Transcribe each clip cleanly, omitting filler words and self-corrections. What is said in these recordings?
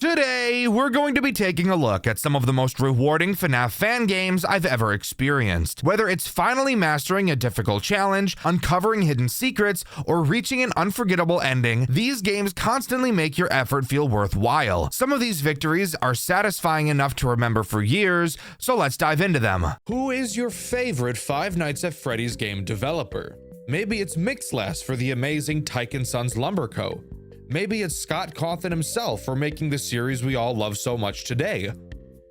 Today, we're going to be taking a look at some of the most rewarding FNAF fan games I've ever experienced. Whether it's finally mastering a difficult challenge, uncovering hidden secrets, or reaching an unforgettable ending, these games constantly make your effort feel worthwhile. Some of these victories are satisfying enough to remember for years, so let's dive into them. Who is your favorite Five Nights at Freddy's game developer? Maybe it's Mixlas for the amazing Tyke & Sons Lumber Co. Maybe it's Scott Cawthon himself for making the series we all love so much today.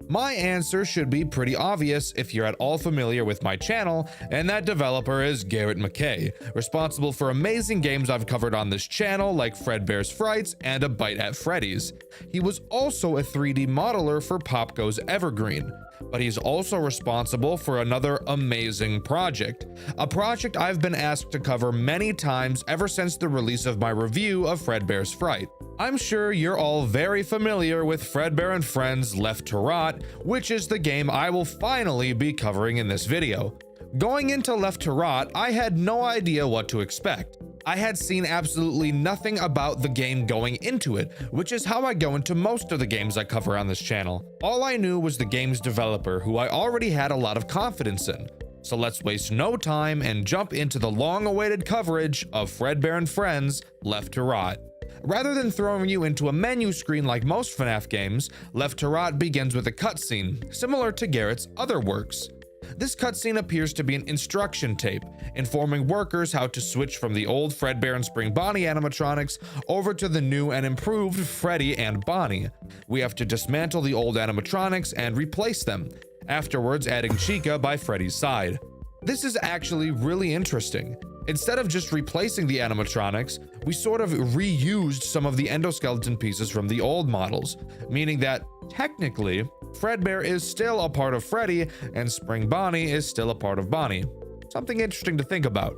My answer should be pretty obvious if you're at all familiar with my channel, and that developer is Garrett McKay, responsible for amazing games I've covered on this channel like Fredbear's Frights and A Bite at Freddy's. He was also a 3D modeler for Pop Goes Evergreen, but he's also responsible for another amazing project, a project I've been asked to cover many times ever since the release of my review of Fredbear's Fright. I'm sure you're all very familiar with Fredbear and Friends Left to Rot, which is the game I will finally be covering in this video. Going into Left to Rot, I had no idea what to expect. I had seen absolutely nothing about the game going into it, which is how I go into most of the games I cover on this channel. All I knew was the game's developer, who I already had a lot of confidence in. So let's waste no time and jump into the long-awaited coverage of Fredbear and Friends Left to Rot. Rather than throwing you into a menu screen like most FNAF games, Left to Rot begins with a cutscene, similar to Garrett's other works. This cutscene appears to be an instruction tape, informing workers how to switch from the old Fredbear and Spring Bonnie animatronics over to the new and improved Freddy and Bonnie. We have to dismantle the old animatronics and replace them, afterwards adding Chica by Freddy's side. This is actually really interesting. Instead of just replacing the animatronics, we sort of reused some of the endoskeleton pieces from the old models, meaning that, technically, Fredbear is still a part of Freddy and Spring Bonnie is still a part of Bonnie. Something interesting to think about.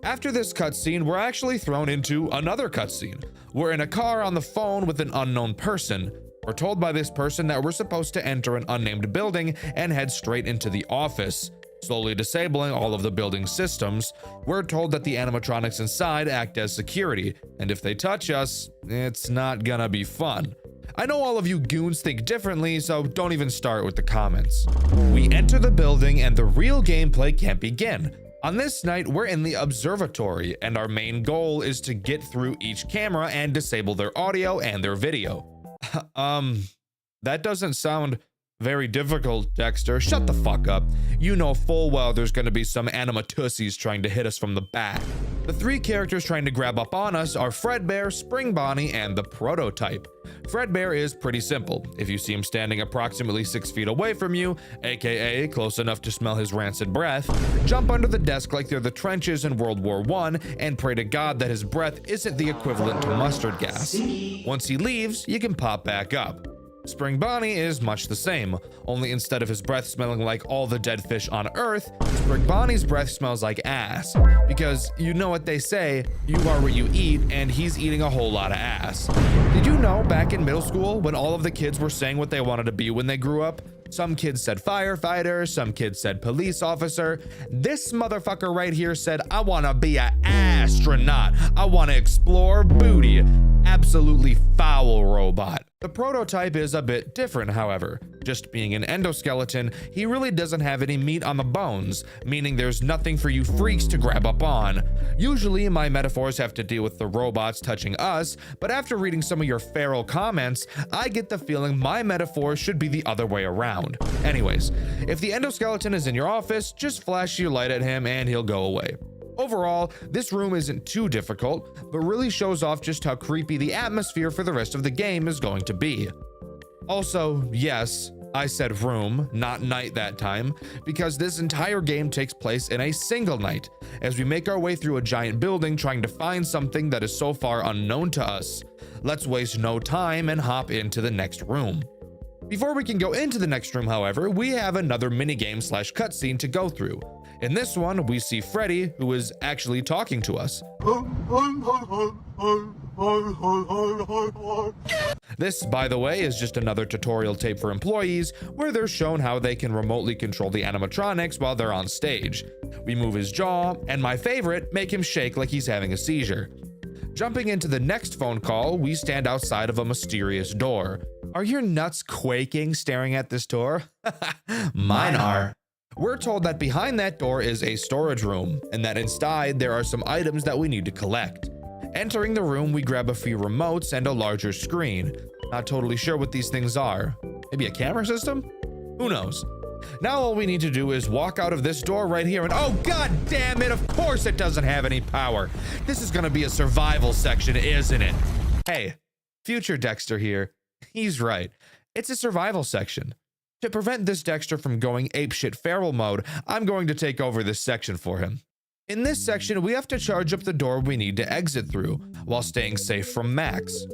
After this cutscene, we're actually thrown into another cutscene. We're in a car on the phone with an unknown person. We're told by this person that we're supposed to enter an unnamed building and head straight into the office. Slowly disabling all of the building's systems, we're told that the animatronics inside act as security, and if they touch us, it's not gonna be fun. I know all of you goons think differently, so don't even start with the comments. We enter the building and the real gameplay can't begin. On this night, we're in the observatory, and our main goal is to get through each camera and disable their audio and their video. That doesn't sound very difficult, Dxtr. Shut the fuck up. You know full well there's gonna be some animatussies trying to hit us from the back. The three characters trying to grab up on us are Fredbear, Spring Bonnie, and the Prototype. Fredbear is pretty simple. If you see him standing approximately 6 feet away from you, aka close enough to smell his rancid breath, jump under the desk like they're the trenches in World War I and pray to God that his breath isn't the equivalent to mustard gas. Once he leaves, you can pop back up. Spring Bonnie is much the same, only instead of his breath smelling like all the dead fish on Earth, Spring Bonnie's breath smells like ass. Because you know what they say, you are what you eat, and he's eating a whole lot of ass. Did you know back in middle school when all of the kids were saying what they wanted to be when they grew up? Some kids said firefighter, some kids said police officer. This motherfucker right here said, I wanna be an astronaut. I wanna explore booty. Absolutely foul robot. The Prototype is a bit different, however. Just being an endoskeleton, he really doesn't have any meat on the bones, meaning there's nothing for you freaks to grab up on. Usually, my metaphors have to deal with the robots touching us, but after reading some of your feral comments, I get the feeling my metaphor should be the other way around. Anyways, if the endoskeleton is in your office, just flash your light at him and he'll go away. Overall, this room isn't too difficult, but really shows off just how creepy the atmosphere for the rest of the game is going to be. Also, yes, I said room, not night that time, because this entire game takes place in a single night, as we make our way through a giant building trying to find something that is so far unknown to us. Let's waste no time and hop into the next room. Before we can go into the next room, however, we have another minigame slash cutscene to go through. In this one, we see Freddy, who is actually talking to us. This, by the way, is just another tutorial tape for employees where they're shown how they can remotely control the animatronics while they're on stage. We move his jaw, and my favorite, make him shake like he's having a seizure. Jumping into the next phone call, we stand outside of a mysterious door. Are your nuts quaking staring at this door? Mine are. We're told that behind that door is a storage room, and that inside there are some items that we need to collect. Entering the room, we grab a few remotes and a larger screen. Not totally sure what these things are. Maybe a camera system? Who knows? Now all we need to do is walk out of this door right here and oh god damn it, of course it doesn't have any power. This is gonna be a survival section, isn't it? Hey, future Dxtr here. He's right. It's a survival section. To prevent this Dxtr from going apeshit feral mode, I'm going to take over this section for him. In this section, we have to charge up the door we need to exit through, while staying safe from Max.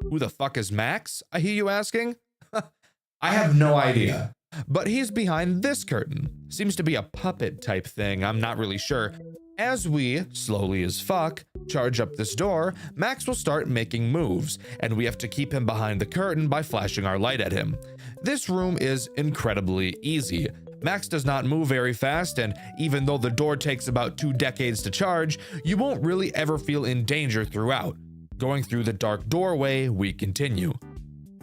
Who the fuck is Max, I hear you asking? I have no idea. But he's behind this curtain. Seems to be a puppet type thing, I'm not really sure. As we, slowly as fuck, charge up this door, Max will start making moves, and we have to keep him behind the curtain by flashing our light at him. This room is incredibly easy. Max does not move very fast, and even though the door takes about 2 decades to charge, you won't really ever feel in danger throughout. Going through the dark doorway, we continue.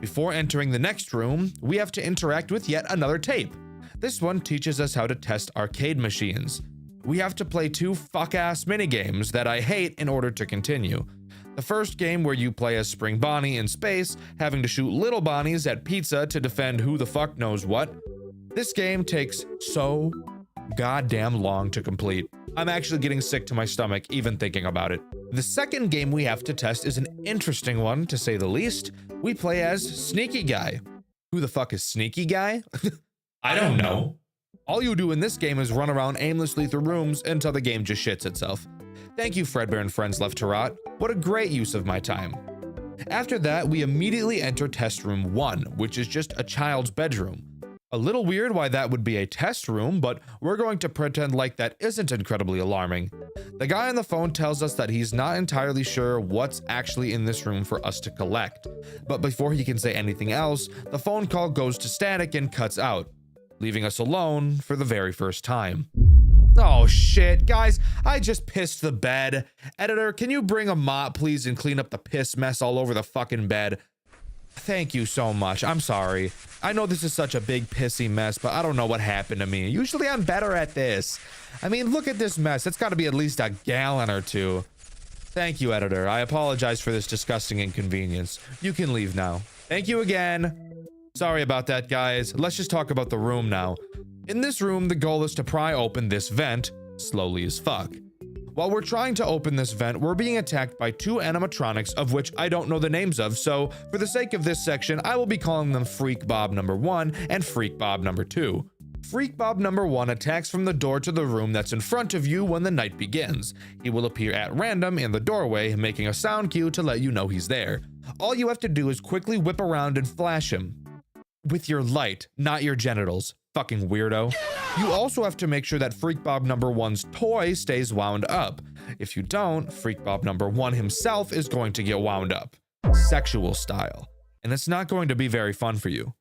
Before entering the next room, we have to interact with yet another tape. This one teaches us how to test arcade machines. We have to play 2 fuck-ass minigames that I hate in order to continue. The first game where you play as Spring Bonnie in space, having to shoot little Bonnies at pizza to defend who the fuck knows what. This game takes so goddamn long to complete. I'm actually getting sick to my stomach even thinking about it. The second game we have to test is an interesting one, to say the least. We play as Sneaky Guy. Who the fuck is Sneaky Guy? I don't know. All you do in this game is run around aimlessly through rooms until the game just shits itself. Thank you, Fredbear and Friends Left to Rot. What a great use of my time. After that, we immediately enter test room 1, which is just a child's bedroom. A little weird why that would be a test room, but we're going to pretend like that isn't incredibly alarming. The guy on the phone tells us that he's not entirely sure what's actually in this room for us to collect. But before he can say anything else, the phone call goes to static and cuts out, leaving us alone for the very first time. Oh shit, guys, I just pissed the bed. Editor, can you bring a mop please and clean up the piss mess all over the fucking bed? Thank you so much. I'm sorry. I know this is such a big pissy mess, but I don't know what happened to me. Usually I'm better at this. I mean, look at this mess. It's got to be at least a gallon or 2. Thank you, editor. I apologize for this disgusting inconvenience. You can leave now. Thank you again. Sorry about that, guys. Let's just talk about the room now. In this room, the goal is to pry open this vent, slowly as fuck. While we're trying to open this vent, we're being attacked by 2 animatronics of which I don't know the names of, so for the sake of this section, I will be calling them Freak Bob number 1 and Freak Bob number 2. Freak Bob number 1 attacks from the door to the room that's in front of you when the night begins. He will appear at random in the doorway, making a sound cue to let you know he's there. All you have to do is quickly whip around and flash him. With your light, not your genitals. Fucking weirdo. You also have to make sure that Freak Bob number 1's toy stays wound up. If you don't, Freak Bob number 1 himself is going to get wound up. Sexual style. And it's not going to be very fun for you.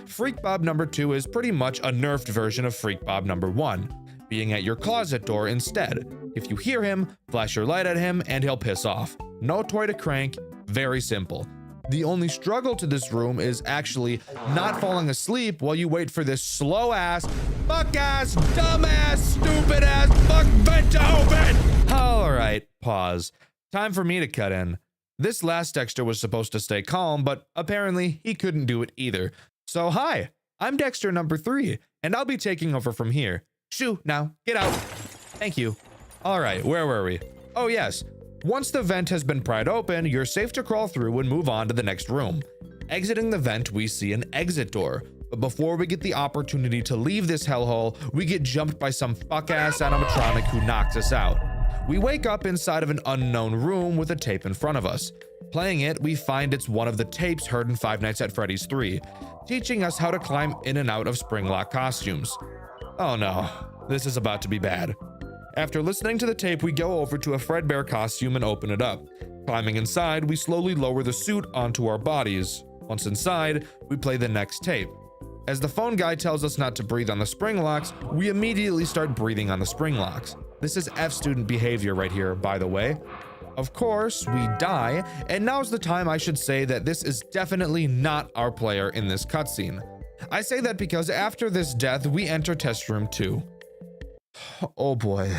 Freak Bob number 2 is pretty much a nerfed version of Freak Bob number 1, being at your closet door instead. If you hear him, flash your light at him and he'll piss off. No toy to crank, very simple. The only struggle to this room is actually not falling asleep while you wait for this slow ass, fuck ass, dumb ass, stupid ass, fuck vent to open. All right, pause. Time for me to cut in. This last Dxtr was supposed to stay calm, but apparently he couldn't do it either. So hi, I'm Dxtr number 3, and I'll be taking over from here. Shoo, now, get out. Thank you. All right, where were we? Oh yes. Once the vent has been pried open, you're safe to crawl through and move on to the next room. Exiting the vent, we see an exit door. But before we get the opportunity to leave this hellhole, we get jumped by some fuck-ass animatronic who knocks us out. We wake up inside of an unknown room with a tape in front of us. Playing it, we find it's one of the tapes heard in Five Nights at Freddy's 3, teaching us how to climb in and out of Springlock costumes. Oh no, this is about to be bad. After listening to the tape, we go over to a Fredbear costume and open it up. Climbing inside, we slowly lower the suit onto our bodies. Once inside, we play the next tape. As the phone guy tells us not to breathe on the spring locks, we immediately start breathing on the spring locks. This is F student behavior right here, by the way. Of course, we die, and now's the time I should say that this is definitely not our player in this cutscene. I say that because after this death, we enter test room 2. Oh boy.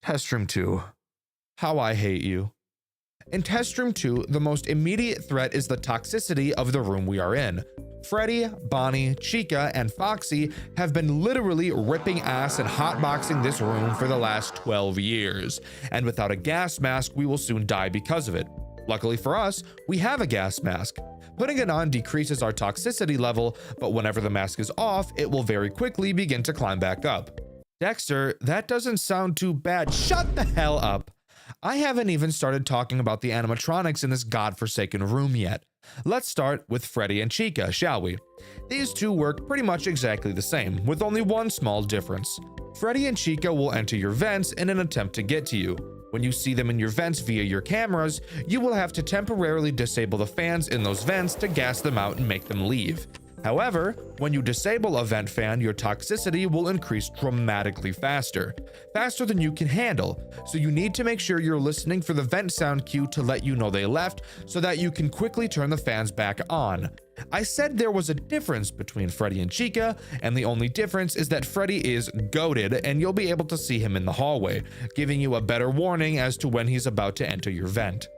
Test room 2. How I hate you. In test room 2, the most immediate threat is the toxicity of the room we are in. Freddy, Bonnie, Chica, and Foxy have been literally ripping ass and hotboxing this room for the last 12 years, and without a gas mask, we will soon die because of it. Luckily for us, we have a gas mask. Putting it on decreases our toxicity level, but whenever the mask is off, it will very quickly begin to climb back up. Dexter, that doesn't sound too bad. Shut the hell up. I haven't even started talking about the animatronics in this godforsaken room yet. Let's start with Freddy and Chica, shall we? These two work pretty much exactly the same, with only one small difference. Freddy and Chica will enter your vents in an attempt to get to you. When you see them in your vents via your cameras, you will have to temporarily disable the fans in those vents to gas them out and make them leave. However, when you disable a vent fan, your toxicity will increase dramatically faster than you can handle, so you need to make sure you're listening for the vent sound cue to let you know they left so that you can quickly turn the fans back on. I said there was a difference between Freddy and Chica, and the only difference is that Freddy is goated and you'll be able to see him in the hallway, giving you a better warning as to when he's about to enter your vent.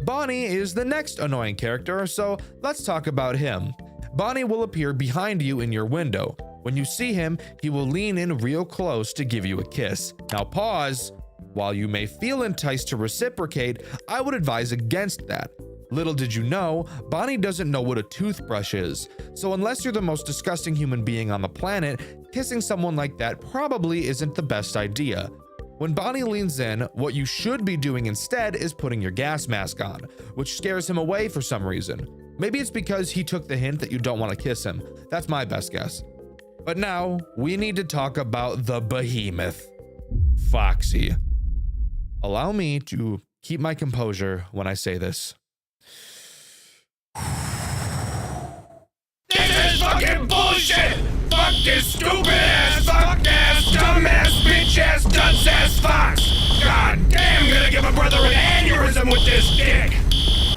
Bonnie is the next annoying character, so let's talk about him. Bonnie will appear behind you in your window. When you see him, he will lean in real close to give you a kiss. Now pause. While you may feel enticed to reciprocate, I would advise against that. Little did you know, Bonnie doesn't know what a toothbrush is. So unless you're the most disgusting human being on the planet, kissing someone like that probably isn't the best idea. When Bonnie leans in, what you should be doing instead is putting your gas mask on, which scares him away for some reason. Maybe it's because he took the hint that you don't want to kiss him. That's my best guess. But now, we need to talk about the behemoth, Foxy. Allow me to keep my composure when I say this. This is fucking bullshit! Fuck this stupid ass, fuck ass, dumb ass, bitch ass, dunce ass fox! God damn, I'm gonna give a brother an aneurysm with this dick!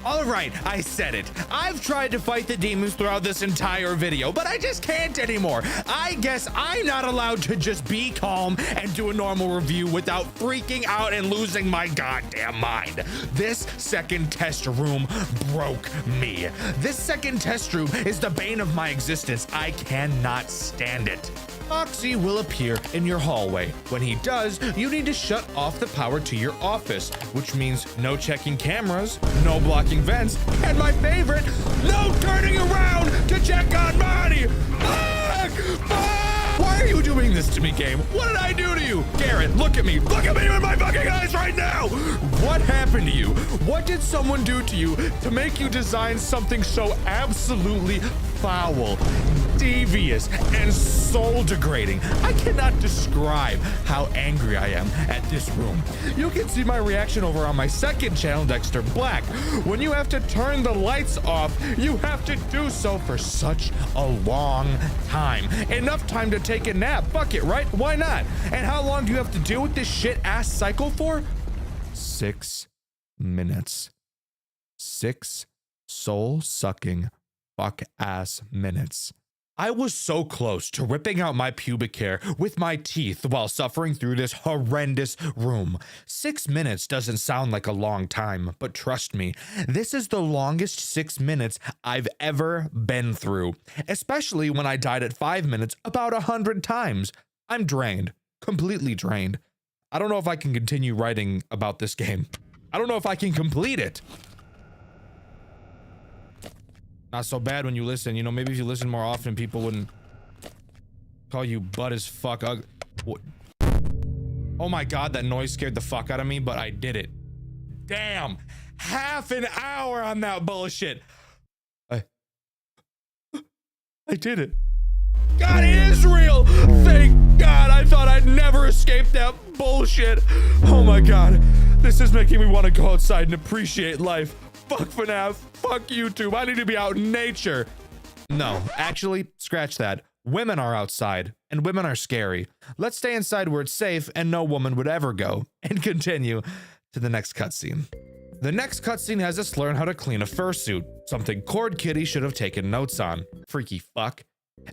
Alright, I said it. I've tried to fight the demons throughout this entire video, but I just can't anymore. I guess I'm not allowed to just be calm and do a normal review without freaking out and losing my goddamn mind. This second test room broke me. This second test room is the bane of my existence. I cannot stand it. Foxy will appear in your hallway. When he does, you need to shut off the power to your office, which means no checking cameras, no blocking vents, and my favorite, no turning around to check on Bonnie. Why are you doing this to me, game? What did I do to you? Garrett, look at me. Look at me in my fucking eyes right now. What happened to you? What did someone do to you to make you design something so absolutely foul, devious, and soul degrading? I cannot describe how angry I am at this room. You can see my reaction over on my second channel, Dxtr Black. When you have to turn the lights off, you have to do so for such a long time. Enough time to take a nap. Fuck it, right? Why not? And how long do you have to deal with this shit ass cycle for? 6 minutes. 6 soul-sucking fuck-ass minutes. I was so close to ripping out my pubic hair with my teeth while suffering through this horrendous room. 6 minutes doesn't sound like a long time, but trust me, this is the longest 6 minutes I've ever been through, especially when I died at 5 minutes about 100 times. I'm drained, completely drained. I don't know if I can continue writing about this game. I don't know if I can complete it. Not so bad when you listen. You know, maybe if you listen more often, people wouldn't call you butt as fuck. Oh my god, that noise scared the fuck out of me, but I did it. Damn, half an hour on that bullshit. I did it. God, it is real. Thank God. I thought I'd never escape that bullshit. Oh my god, this is making me want to go outside and appreciate life. Fuck FNAF, fuck YouTube, I need to be out in nature. No, actually, scratch that. Women are outside, and women are scary. Let's stay inside where it's safe and no woman would ever go. And continue. to the next cutscene. The next cutscene has us learn how to clean a fursuit, something Cord Kitty should have taken notes on. Freaky fuck.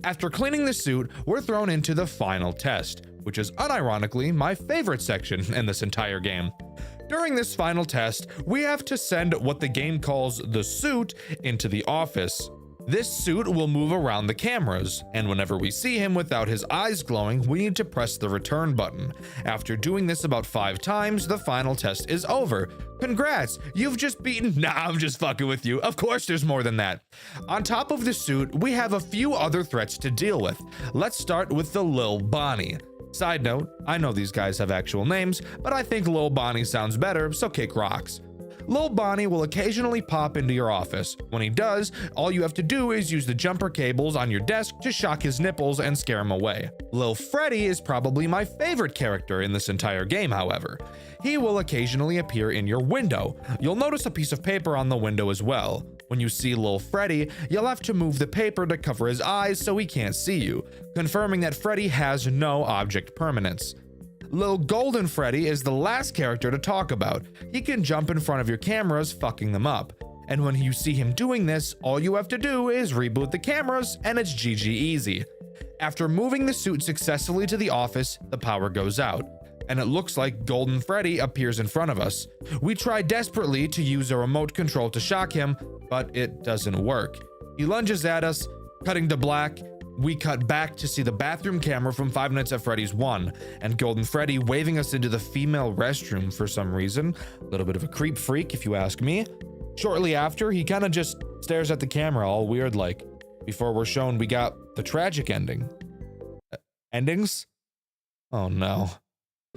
After cleaning the suit, we're thrown into the final test, which is unironically my favorite section in this entire game. During this final test, we have to send what the game calls the suit into the office. This suit will move around the cameras, and whenever we see him without his eyes glowing, we need to press the return button. After doing this about 5 times, the final test is over. Congrats, you've just beaten— Nah, I'm just fucking with you. Of course there's more than that. On top of the suit, we have a few other threats to deal with. Let's start with the Lil Bonnie. Side note, I know these guys have actual names, but I think Lil Bonnie sounds better, so kick rocks. Lil Bonnie will occasionally pop into your office. When he does, all you have to do is use the jumper cables on your desk to shock his nipples and scare him away. Lil Freddy is probably my favorite character in this entire game, however. He will occasionally appear in your window. You'll notice a piece of paper on the window as well. When you see Lil Freddy, you'll have to move the paper to cover his eyes so he can't see you, confirming that Freddy has no object permanence. Lil Golden Freddy is the last character to talk about. He can jump in front of your cameras, fucking them up. And when you see him doing this, all you have to do is reboot the cameras and it's GG easy. After moving the suit successfully to the office, the power goes out, and it looks like Golden Freddy appears in front of us. We try desperately to use a remote control to shock him, but it doesn't work. He lunges at us, cutting to black. We cut back to see the bathroom camera from Five Nights at Freddy's 1, and Golden Freddy waving us into the female restroom for some reason. A little bit of a creep freak, if you ask me. Shortly after, he kind of just stares at the camera all weird like, before we're shown we got the tragic ending. Endings? Oh no.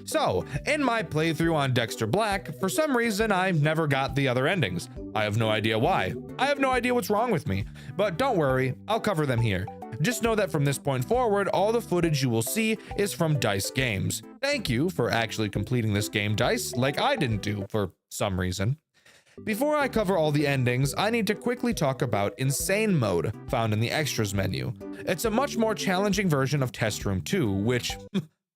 So, in my playthrough on Dxtr Black, for some reason I never got the other endings. I have no idea why. I have no idea what's wrong with me, but don't worry, I'll cover them here. Just know that from this point forward, all the footage you will see is from Dice Games. Thank you for actually completing this game, Dice, like I didn't do for some reason. Before I cover all the endings, I need to quickly talk about Insane Mode, found in the Extras menu. It's a much more challenging version of Test Room 2, which,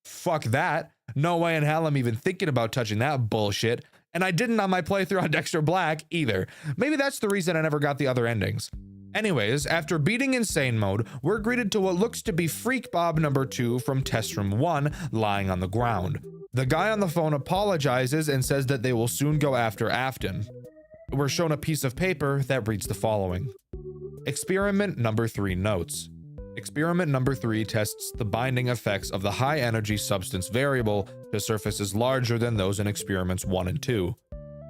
fuck that. No way in hell I'm even thinking about touching that bullshit, and I didn't on my playthrough on Dxtr Black either. Maybe that's the reason I never got the other endings. Anyways, after beating Insane Mode, we're greeted to what looks to be Freak Bob number 2 from Test Room 1 lying on the ground. The guy on the phone apologizes and says that they will soon go after Afton. We're shown a piece of paper that reads the following. Experiment number 3 notes. Experiment number 3 tests the binding effects of the high energy substance variable to surfaces larger than those in experiments 1 and 2.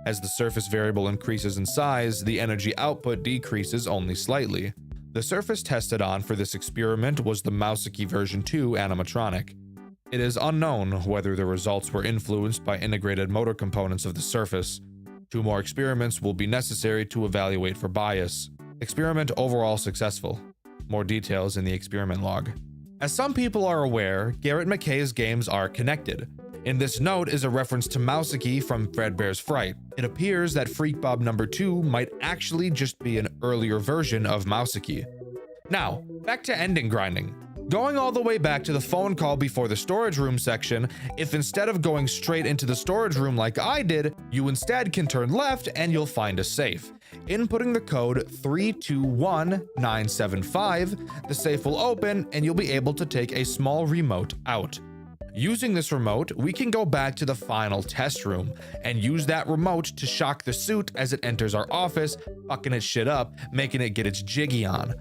As the surface variable increases in size, the energy output decreases only slightly. The surface tested on for this experiment was the Mouseki version 2 animatronic. It is unknown whether the results were influenced by integrated motor components of the surface. 2 more experiments will be necessary to evaluate for bias. Experiment overall successful. More details in the experiment log. As some people are aware, Garrett McKay's games are connected. In this note is a reference to Mouseki from Fredbear's Fright. It appears that Freak Bob number 2 might actually just be an earlier version of Mouseki. Now, back to ending grinding. Going all the way back to the phone call before the storage room section, if instead of going straight into the storage room like I did, you instead can turn left and you'll find a safe. Inputting the code 321975, the safe will open and you'll be able to take a small remote out. Using this remote, we can go back to the final test room and use that remote to shock the suit as it enters our office, fucking its shit up, making it get its jiggy on,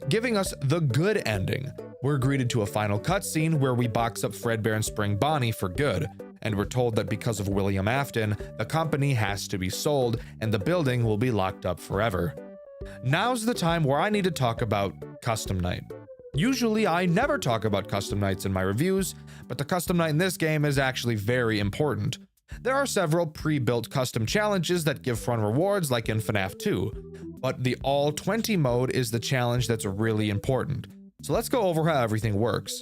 giving us the good ending. We're greeted to a final cutscene where we box up Fredbear and Spring Bonnie for good, and we're told that because of William Afton, the company has to be sold and the building will be locked up forever. Now's the time where I need to talk about Custom Night. Usually I never talk about custom nights in my reviews, but the custom night in this game is actually very important. There are several pre-built custom challenges that give fun rewards like in FNAF 2, but the all 20 mode is the challenge that's really important. So let's go over how everything works.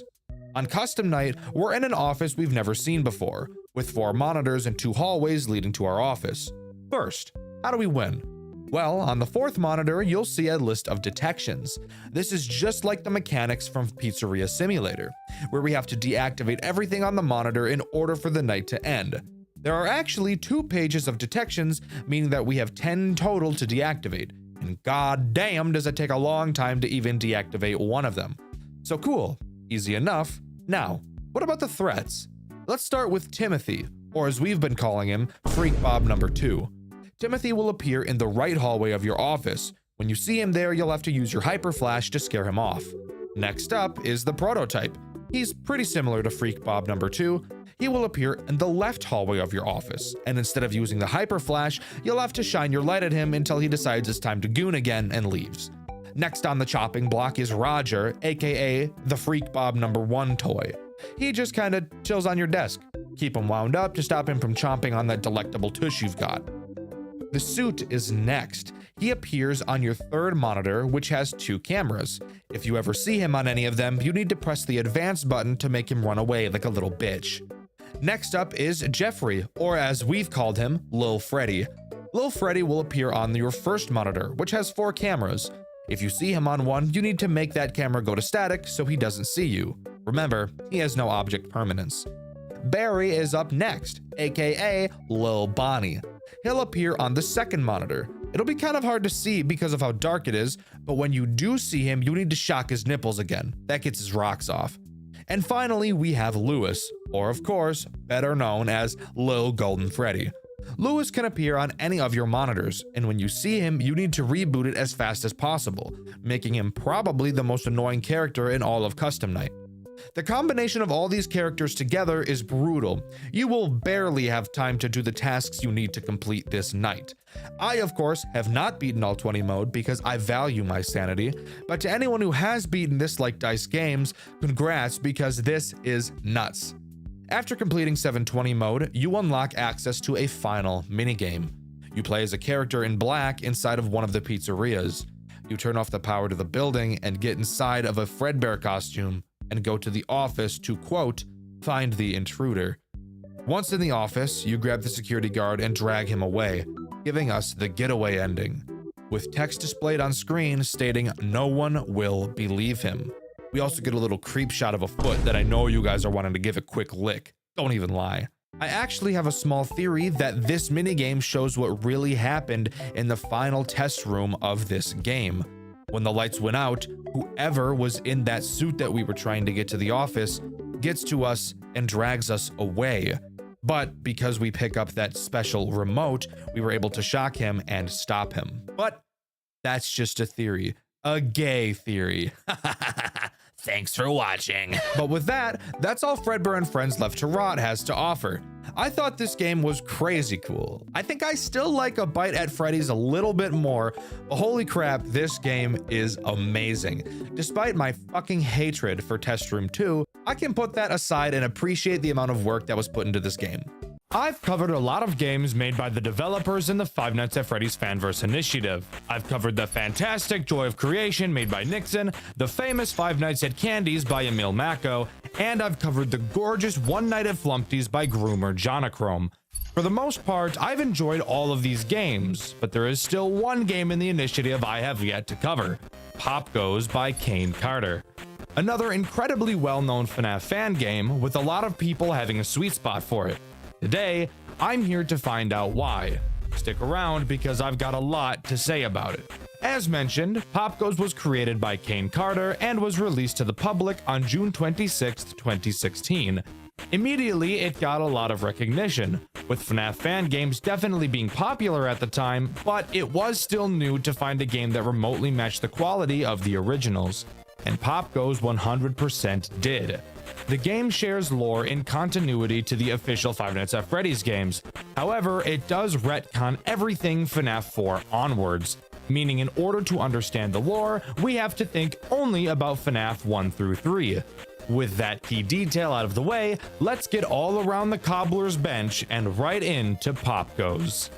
On custom night, we're in an office we've never seen before, with 4 monitors and 2 hallways leading to our office. First, how do we win? Well, on the 4th monitor, you'll see a list of detections. This is just like the mechanics from Pizzeria Simulator, where we have to deactivate everything on the monitor in order for the night to end. There are actually 2 pages of detections, meaning that we have 10 total to deactivate, and goddamn does it take a long time to even deactivate one of them. So cool, easy enough. Now, what about the threats? Let's start with Timothy, or as we've been calling him, Freak Bob number 2. Timothy will appear in the right hallway of your office. When you see him there, you'll have to use your hyper flash to scare him off. Next up is the prototype. He's pretty similar to Freak Bob number 2. He will appear in the left hallway of your office, and instead of using the hyper flash, you'll have to shine your light at him until he decides it's time to goon again and leaves. Next on the chopping block is Roger, aka the Freak Bob number 1 toy. He just kinda chills on your desk. Keep him wound up to stop him from chomping on that delectable tush you've got. The suit is next. He appears on your 3rd monitor, which has 2 cameras. If you ever see him on any of them, you need to press the advance button to make him run away like a little bitch. Next up is Jeffrey, or as we've called him, Lil Freddy. Lil Freddy will appear on your 1st monitor, which has 4 cameras. If you see him on one, you need to make that camera go to static so he doesn't see you. Remember, he has no object permanence. Barry is up next, aka Lil Bonnie. He'll appear on the 2nd monitor. It'll be kind of hard to see because of how dark it is, but when you do see him, you need to shock his nipples again. That gets his rocks off. And finally, we have Lewis, or of course, better known as Lil Golden Freddy. Lewis can appear on any of your monitors, and when you see him, you need to reboot it as fast as possible, making him probably the most annoying character in all of Custom Night. The combination of all these characters together is brutal. You will barely have time to do the tasks you need to complete this night. I, of course, have not beaten all 20 mode because I value my sanity, but to anyone who has beaten this like Dice Games, congrats because this is nuts. After completing 720 mode, you unlock access to a final minigame. You play as a character in black inside of one of the pizzerias. You turn off the power to the building and get inside of a Fredbear costume and go to the office to, quote, find the intruder. Once in the office, you grab the security guard and drag him away, giving us the getaway ending, with text displayed on screen stating no one will believe him. We also get a little creep shot of a foot that I know you guys are wanting to give a quick lick. Don't even lie. I actually have a small theory that this minigame shows what really happened in the final test room of this game. When the lights went out, whoever was in that suit that we were trying to get to the office gets to us and drags us away. But because we pick up that special remote, we were able to shock him and stop him. But that's just a theory. A gay theory. Thanks for watching. But with that, that's all Fredbear and Friends Left to Rot has to offer. I thought this game was crazy cool. I think I still like A Bite at Freddy's a little bit more, but holy crap, this game is amazing. Despite my fucking hatred for Test Room 2, I can put that aside and appreciate the amount of work that was put into this game. I've covered a lot of games made by the developers in the Five Nights at Freddy's Fanverse initiative. I've covered the fantastic Joy of Creation made by Nixon, the famous Five Nights at Candy's by Emil Mako, and I've covered the gorgeous One Night at Flumpty's by Groomer Jonachrome. For the most part, I've enjoyed all of these games, but there is still one game in the initiative I have yet to cover, Pop Goes by Kane Carter. Another incredibly well-known FNAF fan game with a lot of people having a sweet spot for it. Today, I'm here to find out why. Stick around because I've got a lot to say about it. As mentioned, Pop Goes was created by Kane Carter and was released to the public on June 26, 2016. Immediately, it got a lot of recognition, with FNAF fan games definitely being popular at the time, but it was still new to find a game that remotely matched the quality of the originals. And Pop Goes 100% did. The game shares lore in continuity to the official Five Nights at Freddy's games. However, it does retcon everything FNAF 4 onwards, meaning in order to understand the lore, we have to think only about FNAF 1 through 3. With that key detail out of the way, let's get all around the cobbler's bench and right into Pop Goes.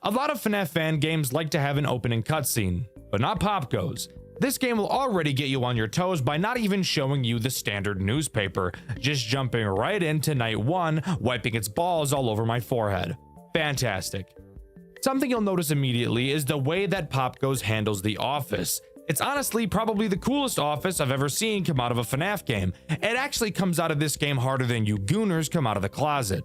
A lot of FNAF fan games like to have an opening cutscene, but not Pop Goes. This game will already get you on your toes by not even showing you the standard newspaper, just jumping right into night 1, wiping its balls all over my forehead. Fantastic. Something you'll notice immediately is the way that Pop Goes handles the office. It's honestly probably the coolest office I've ever seen come out of a FNAF game. It actually comes out of this game harder than you gooners come out of the closet.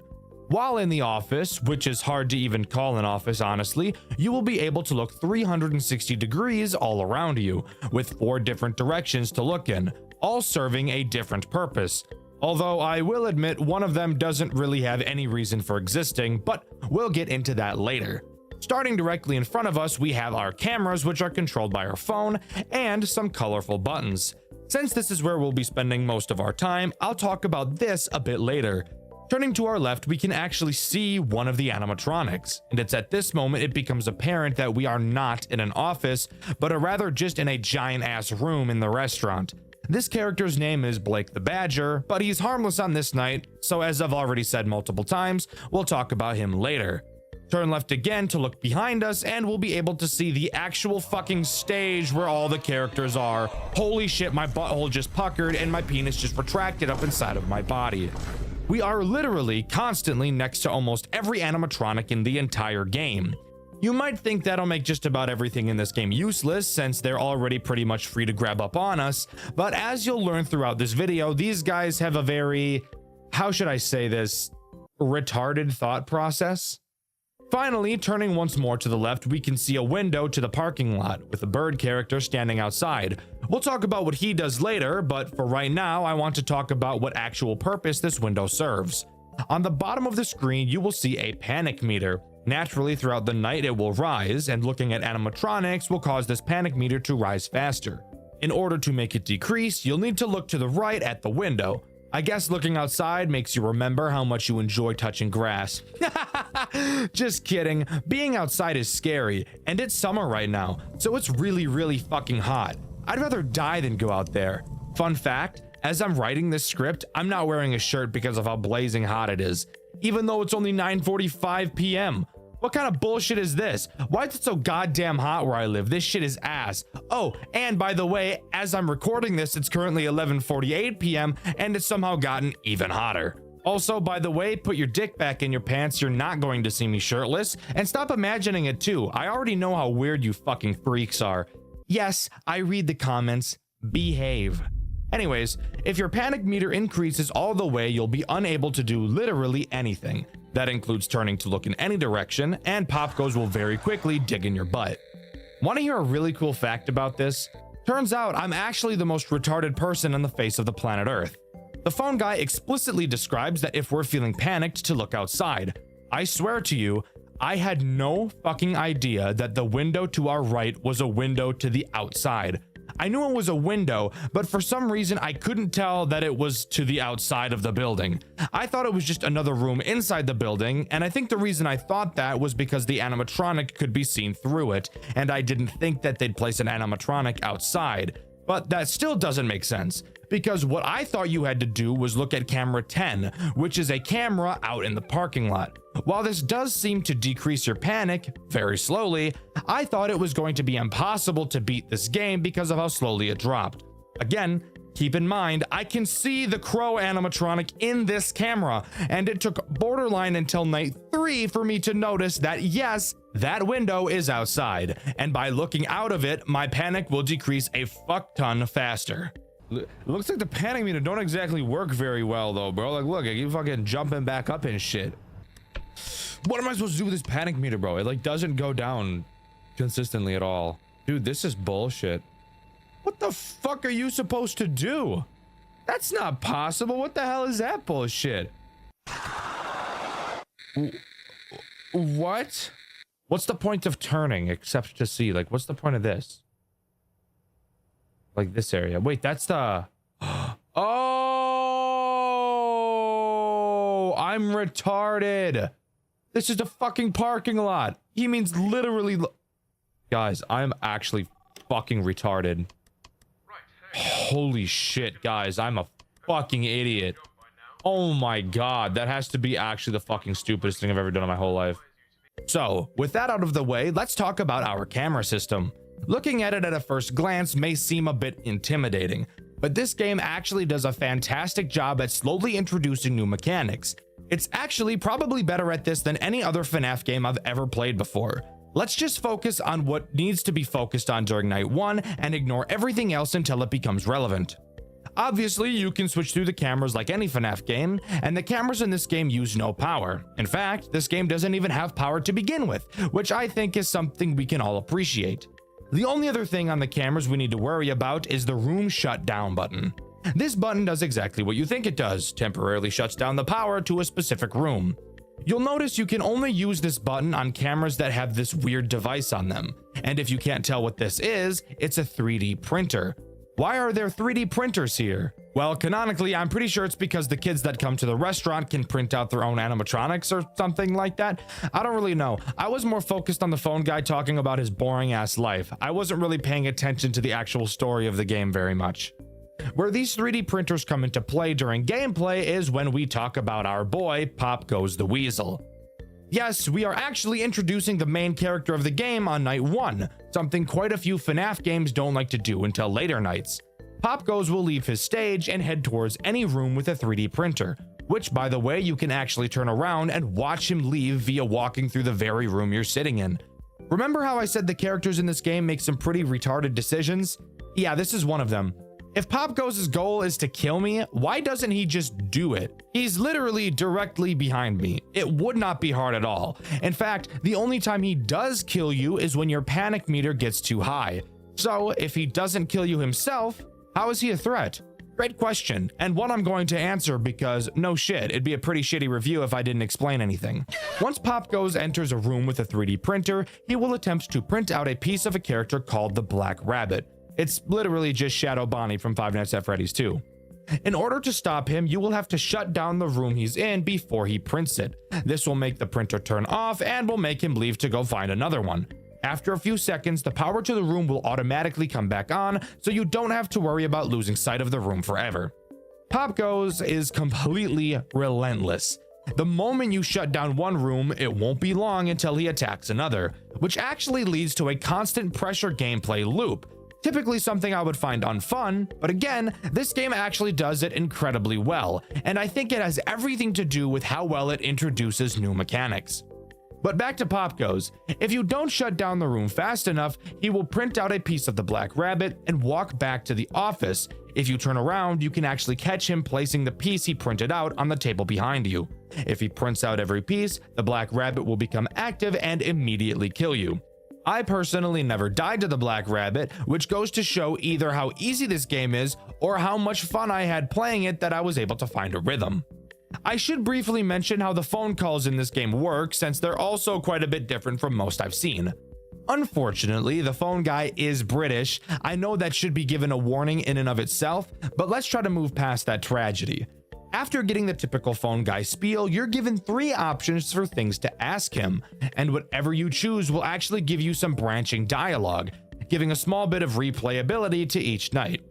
While in the office, which is hard to even call an office honestly, you will be able to look 360 degrees all around you, with 4 different directions to look in, all serving a different purpose. Although I will admit one of them doesn't really have any reason for existing, but we'll get into that later. Starting directly in front of us, we have our cameras, which are controlled by our phone, and some colorful buttons. Since this is where we'll be spending most of our time, I'll talk about this a bit later. Turning to our left, we can actually see one of the animatronics, and it's at this moment it becomes apparent that we are not in an office, but are rather just in a giant ass room in the restaurant. This character's name is Blake the Badger, but he's harmless on this night, so as I've already said multiple times, we'll talk about him later. Turn left again to look behind us, and we'll be able to see the actual fucking stage where all the characters are. Holy shit, my butthole just puckered and my penis just retracted up inside of my body. We are literally constantly next to almost every animatronic in the entire game. You might think that'll make just about everything in this game useless, since they're already pretty much free to grab up on us, but as you'll learn throughout this video, these guys have a very, how should I say this, retarded thought process. Finally, turning once more to the left, we can see a window to the parking lot with a bird character standing outside. We'll talk about what he does later, but for right now, I want to talk about what actual purpose this window serves. On the bottom of the screen, you will see a panic meter. Naturally, throughout the night, it will rise, and looking at animatronics will cause this panic meter to rise faster. In order to make it decrease, you'll need to look to the right at the window. I guess looking outside makes you remember how much you enjoy touching grass. Just kidding. Being outside is scary, and it's summer right now, so it's really fucking hot. I'd rather die than go out there. Fun fact, as I'm writing this script, I'm not wearing a shirt because of how blazing hot it is, even though it's only 9:45 p.m. What kind of bullshit is this? Why is it so goddamn hot where I live? This shit is ass. Oh, and by the way, as I'm recording this, it's currently 11:48 p.m. and it's somehow gotten even hotter. Also, by the way, put your dick back in your pants. You're not going to see me shirtless. And stop imagining it too. I already know how weird you fucking freaks are. Yes, I read the comments. Behave. Anyways, if your panic meter increases all the way, you'll be unable to do literally anything. That includes turning to look in any direction, and Popgoes will very quickly dig in your butt. Want to hear a really cool fact about this? Turns out I'm actually the most retarded person on the face of the planet Earth. The phone guy explicitly describes that if we're feeling panicked to look outside. I swear to you, I had no fucking idea that the window to our right was a window to the outside. I knew it was a window, but for some reason I couldn't tell that it was to the outside of the building. I thought it was just another room inside the building, and I think the reason I thought that was because the animatronic could be seen through it, and I didn't think that they'd place an animatronic outside. But that still doesn't make sense, because what I thought you had to do was look at camera 10, which is a camera out in the parking lot. While this does seem to decrease your panic very slowly, I thought it was going to be impossible to beat this game because of how slowly it dropped. Again, keep in mind, I can see the crow animatronic in this camera, and it took borderline until night 3 for me to notice that yes, that window is outside, and by looking out of it, my panic will decrease a fuck ton faster. It looks like the panic meter don't exactly work very well though, bro. Like, look, I keep fucking jumping back up and shit. What am I supposed to do with this panic meter, bro? It like doesn't go down consistently at all. Dude, this is bullshit. What the fuck are you supposed to do? That's not possible. What the hell is that bullshit? What? What's the point of turning except to see? Like, what's the point of this? Like this area. Wait, that's the... Oh, I'm retarded. This is the fucking parking lot. He means literally... Guys, I'm actually fucking retarded. Holy shit, guys, I'm a fucking idiot. Oh my god, that has to be actually the fucking stupidest thing I've ever done in my whole life. So, with that out of the way, let's talk about our camera system. Looking at it at a first glance may seem a bit intimidating, but this game actually does a fantastic job at slowly introducing new mechanics. It's actually probably better at this than any other FNAF game I've ever played before. Let's just focus on what needs to be focused on during night 1 and ignore everything else until it becomes relevant. Obviously, you can switch through the cameras like any FNAF game, and the cameras in this game use no power. In fact, this game doesn't even have power to begin with, which I think is something we can all appreciate. The only other thing on the cameras we need to worry about is the room shutdown button. This button does exactly what you think it does, temporarily shuts down the power to a specific room. You'll notice you can only use this button on cameras that have this weird device on them, and if you can't tell what this is, it's a 3D printer. Why are there 3D printers here? Well, canonically, I'm pretty sure it's because the kids that come to the restaurant can print out their own animatronics or something like that. I don't really know. I was more focused on the phone guy talking about his boring ass life. I wasn't really paying attention to the actual story of the game very much. Where these 3D printers come into play during gameplay is when we talk about our boy, Pop Goes the Weasel. Yes, we are actually introducing the main character of the game on night 1, something quite a few FNAF games don't like to do until later nights. Pop Goes will leave his stage and head towards any room with a 3D printer, which by the way you can actually turn around and watch him leave via walking through the very room you're sitting in. Remember how I said the characters in this game make some pretty retarded decisions? Yeah, this is one of them. If Pop Goes' goal is to kill me, why doesn't he just do it? He's literally directly behind me. It would not be hard at all. In fact, the only time he does kill you is when your panic meter gets too high. So if he doesn't kill you himself, how is he a threat? Great question, and one I'm going to answer because no shit, it'd be a pretty shitty review if I didn't explain anything. Once Pop Goes enters a room with a 3D printer, he will attempt to print out a piece of a character called the Black Rabbit. It's literally just Shadow Bonnie from Five Nights at Freddy's 2. In order to stop him, you will have to shut down the room he's in before he prints it. This will make the printer turn off and will make him leave to go find another one. After a few seconds, the power to the room will automatically come back on, so you don't have to worry about losing sight of the room forever. Pop Goes is completely relentless. The moment you shut down one room, it won't be long until he attacks another, which actually leads to a constant pressure gameplay loop. Typically something I would find unfun, but again, this game actually does it incredibly well, and I think it has everything to do with how well it introduces new mechanics. But back to Pop Goes. If you don't shut down the room fast enough, he will print out a piece of the Black Rabbit and walk back to the office. If you turn around, you can actually catch him placing the piece he printed out on the table behind you. If he prints out every piece, the Black Rabbit will become active and immediately kill you. I personally never died to the Black Rabbit, which goes to show either how easy this game is or how much fun I had playing it that I was able to find a rhythm. I should briefly mention how the phone calls in this game work, since they're also quite a bit different from most I've seen. Unfortunately, the phone guy is British. I know that should be given a warning in and of itself, but let's try to move past that tragedy. After getting the typical phone guy spiel, you're given 3 options for things to ask him, and whatever you choose will actually give you some branching dialogue, giving a small bit of replayability to each night.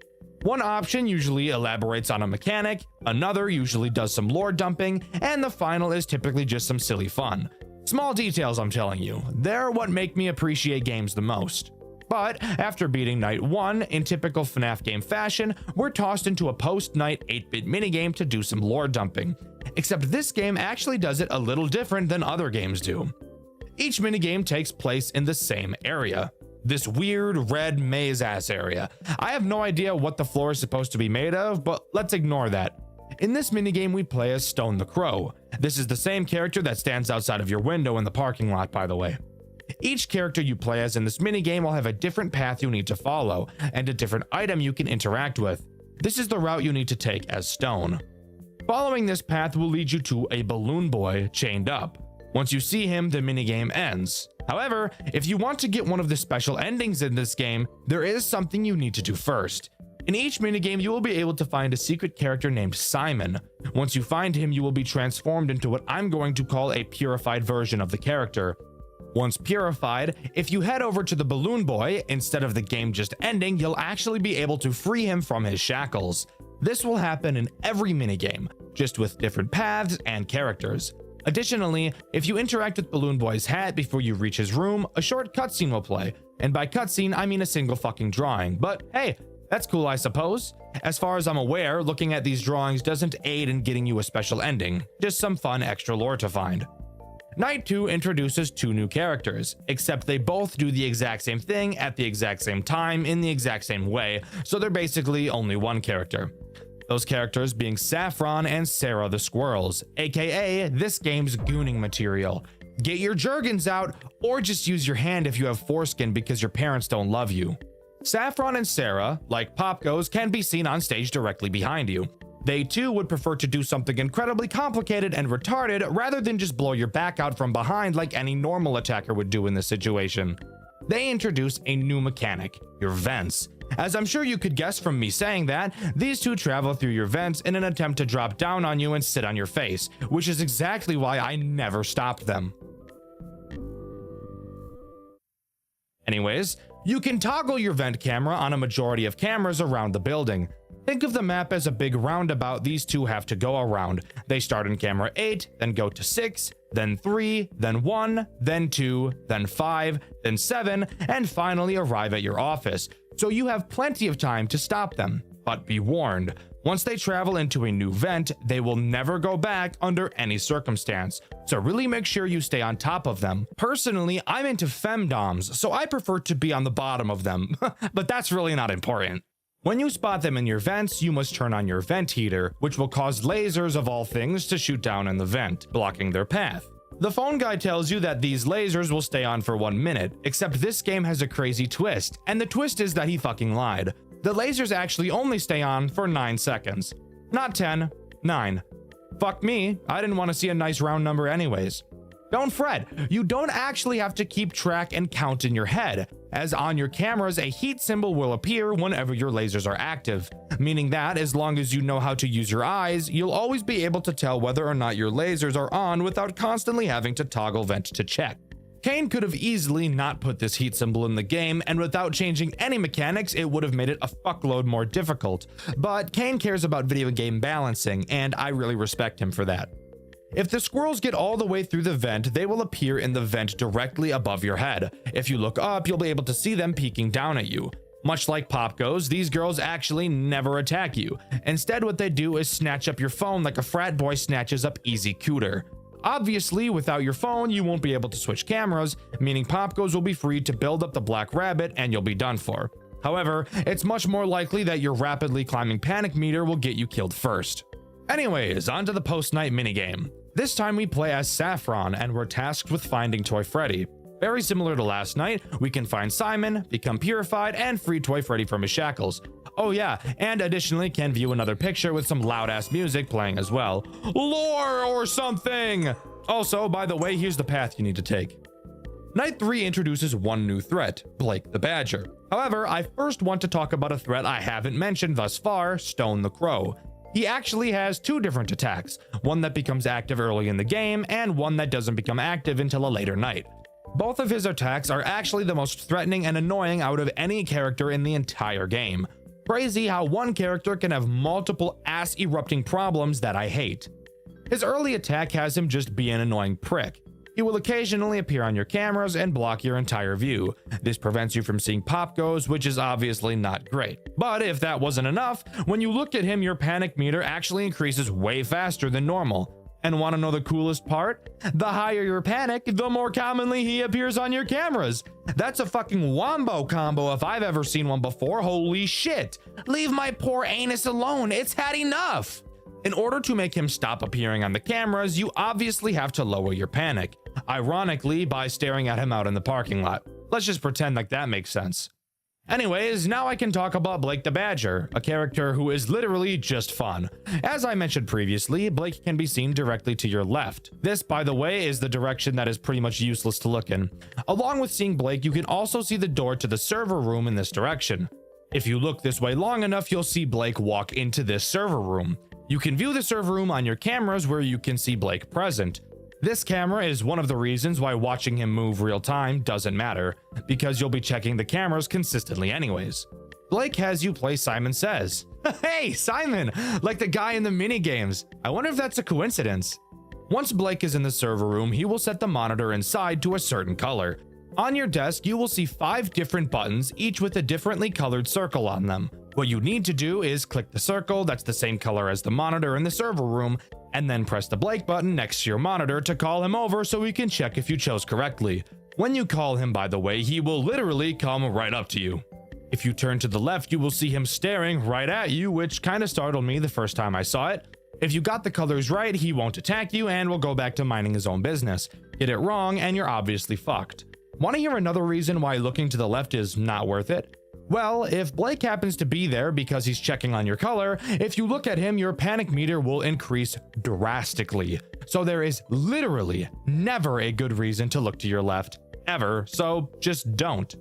One option usually elaborates on a mechanic, another usually does some lore dumping, and the final is typically just some silly fun. Small details, I'm telling you, they're what make me appreciate games the most. But after beating night 1 in typical FNAF game fashion, we're tossed into a post-night 8-bit minigame to do some lore dumping. Except this game actually does it a little different than other games do. Each minigame takes place in the same area. This weird red maze-ass area. I have no idea what the floor is supposed to be made of, but let's ignore that. In this minigame, we play as Stone the Crow. This is the same character that stands outside of your window in the parking lot, by the way. Each character you play as in this minigame will have a different path you need to follow, and a different item you can interact with. This is the route you need to take as Stone. Following this path will lead you to a balloon boy chained up. Once you see him, the minigame ends. However, if you want to get one of the special endings in this game, there is something you need to do first. In each minigame, you will be able to find a secret character named Simon. Once you find him, you will be transformed into what I'm going to call a purified version of the character. Once purified, if you head over to the balloon boy, instead of the game just ending, you'll actually be able to free him from his shackles. This will happen in every minigame, just with different paths and characters. Additionally, if you interact with Balloon Boy's hat before you reach his room, a short cutscene will play. And by cutscene, I mean a single fucking drawing. But hey, that's cool, I suppose. As far as I'm aware, looking at these drawings doesn't aid in getting you a special ending, just some fun extra lore to find. Night 2 introduces 2 new characters, except they both do the exact same thing at the exact same time in the exact same way, so they're basically only one character. Those characters being Saffron and Sarah the Squirrels, aka this game's gooning material. Get your Jergens out, or just use your hand if you have foreskin because your parents don't love you. Saffron and Sarah, like Pop Goes, can be seen on stage directly behind you. They too would prefer to do something incredibly complicated and retarded rather than just blow your back out from behind like any normal attacker would do in this situation. They introduce a new mechanic, your vents. As I'm sure you could guess from me saying that, these two travel through your vents in an attempt to drop down on you and sit on your face, which is exactly why I never stopped them. Anyways, you can toggle your vent camera on a majority of cameras around the building. Think of the map as a big roundabout these two have to go around. They start in camera 8, then go to 6, then 3, then 1, then 2, then 5, then 7, and finally arrive at your office. So you have plenty of time to stop them. But be warned, once they travel into a new vent, they will never go back under any circumstance. So really make sure you stay on top of them. Personally, I'm into femdoms, so I prefer to be on the bottom of them, but that's really not important. When you spot them in your vents, you must turn on your vent heater, which will cause lasers of all things to shoot down in the vent, blocking their path. The phone guy tells you that these lasers will stay on for 1 minute, except this game has a crazy twist, and the twist is that he fucking lied. The lasers actually only stay on for 9 seconds. Not 10, 9. Fuck me, I didn't want to see a nice round number anyways. Don't fret, you don't actually have to keep track and count in your head, as on your cameras a heat symbol will appear whenever your lasers are active, meaning that as long as you know how to use your eyes, you'll always be able to tell whether or not your lasers are on without constantly having to toggle vent to check. Kane could have easily not put this heat symbol in the game, and without changing any mechanics, it would have made it a fuckload more difficult. But Kane cares about video game balancing, and I really respect him for that. If the squirrels get all the way through the vent, they will appear in the vent directly above your head. If you look up, you'll be able to see them peeking down at you. Much like Pop Goes, these girls actually never attack you. Instead, what they do is snatch up your phone like a frat boy snatches up Easy Cooter. Obviously, without your phone, you won't be able to switch cameras, meaning Pop Goes will be free to build up the black rabbit and you'll be done for. However, it's much more likely that your rapidly climbing panic meter will get you killed first. Anyways, on to the post-night minigame. This time we play as Saffron and we're tasked with finding Toy Freddy. Very similar to last night, we can find Simon, become purified, and free Toy Freddy from his shackles. Oh yeah, and additionally can view another picture with some loud-ass music playing as well. Lore or something! Also, by the way, here's the path you need to take. Night 3 introduces one new threat, Blake the Badger. However, I first want to talk about a threat I haven't mentioned thus far, Stone the Crow. He actually has 2 different attacks, one that becomes active early in the game and one that doesn't become active until a later night. Both of his attacks are actually the most threatening and annoying out of any character in the entire game. Crazy how one character can have multiple ass-erupting problems that I hate. His early attack has him just be an annoying prick. He will occasionally appear on your cameras and block your entire view. This prevents you from seeing Pop Goes, which is obviously not great. But if that wasn't enough, when you look at him, your panic meter actually increases way faster than normal. And want to know the coolest part? The higher your panic, the more commonly he appears on your cameras. That's a fucking wombo combo if I've ever seen one before. Holy shit. Leave my poor anus alone. It's had enough. In order to make him stop appearing on the cameras, you obviously have to lower your panic. Ironically, by staring at him out in the parking lot. Let's just pretend like that makes sense. Anyways, now I can talk about Blake the Badger, a character who is literally just fun. As I mentioned previously, Blake can be seen directly to your left. This, by the way, is the direction that is pretty much useless to look in. Along with seeing Blake, you can also see the door to the server room in this direction. If you look this way long enough, you'll see Blake walk into this server room. You can view the server room on your cameras where you can see Blake present. This camera is one of the reasons why watching him move real time doesn't matter, because you'll be checking the cameras consistently anyways. Blake has you play Simon Says. Hey, Simon! Like the guy in the minigames. I wonder if that's a coincidence. Once Blake is in the server room, he will set the monitor inside to a certain color. On your desk, you will see 5 different buttons, each with a differently colored circle on them. What you need to do is click the circle that's the same color as the monitor in the server room, and then press the Blake button next to your monitor to call him over so we can check if you chose correctly. When you call him, by the way, he will literally come right up to you. If you turn to the left, you will see him staring right at you, which kind of startled me the first time I saw it. If you got the colors right, he won't attack you and will go back to minding his own business. Get it wrong and you're obviously fucked. Want to hear another reason why looking to the left is not worth it? Well, if Blake happens to be there because he's checking on your color, if you look at him, your panic meter will increase drastically. So there is literally never a good reason to look to your left, ever, so just don't.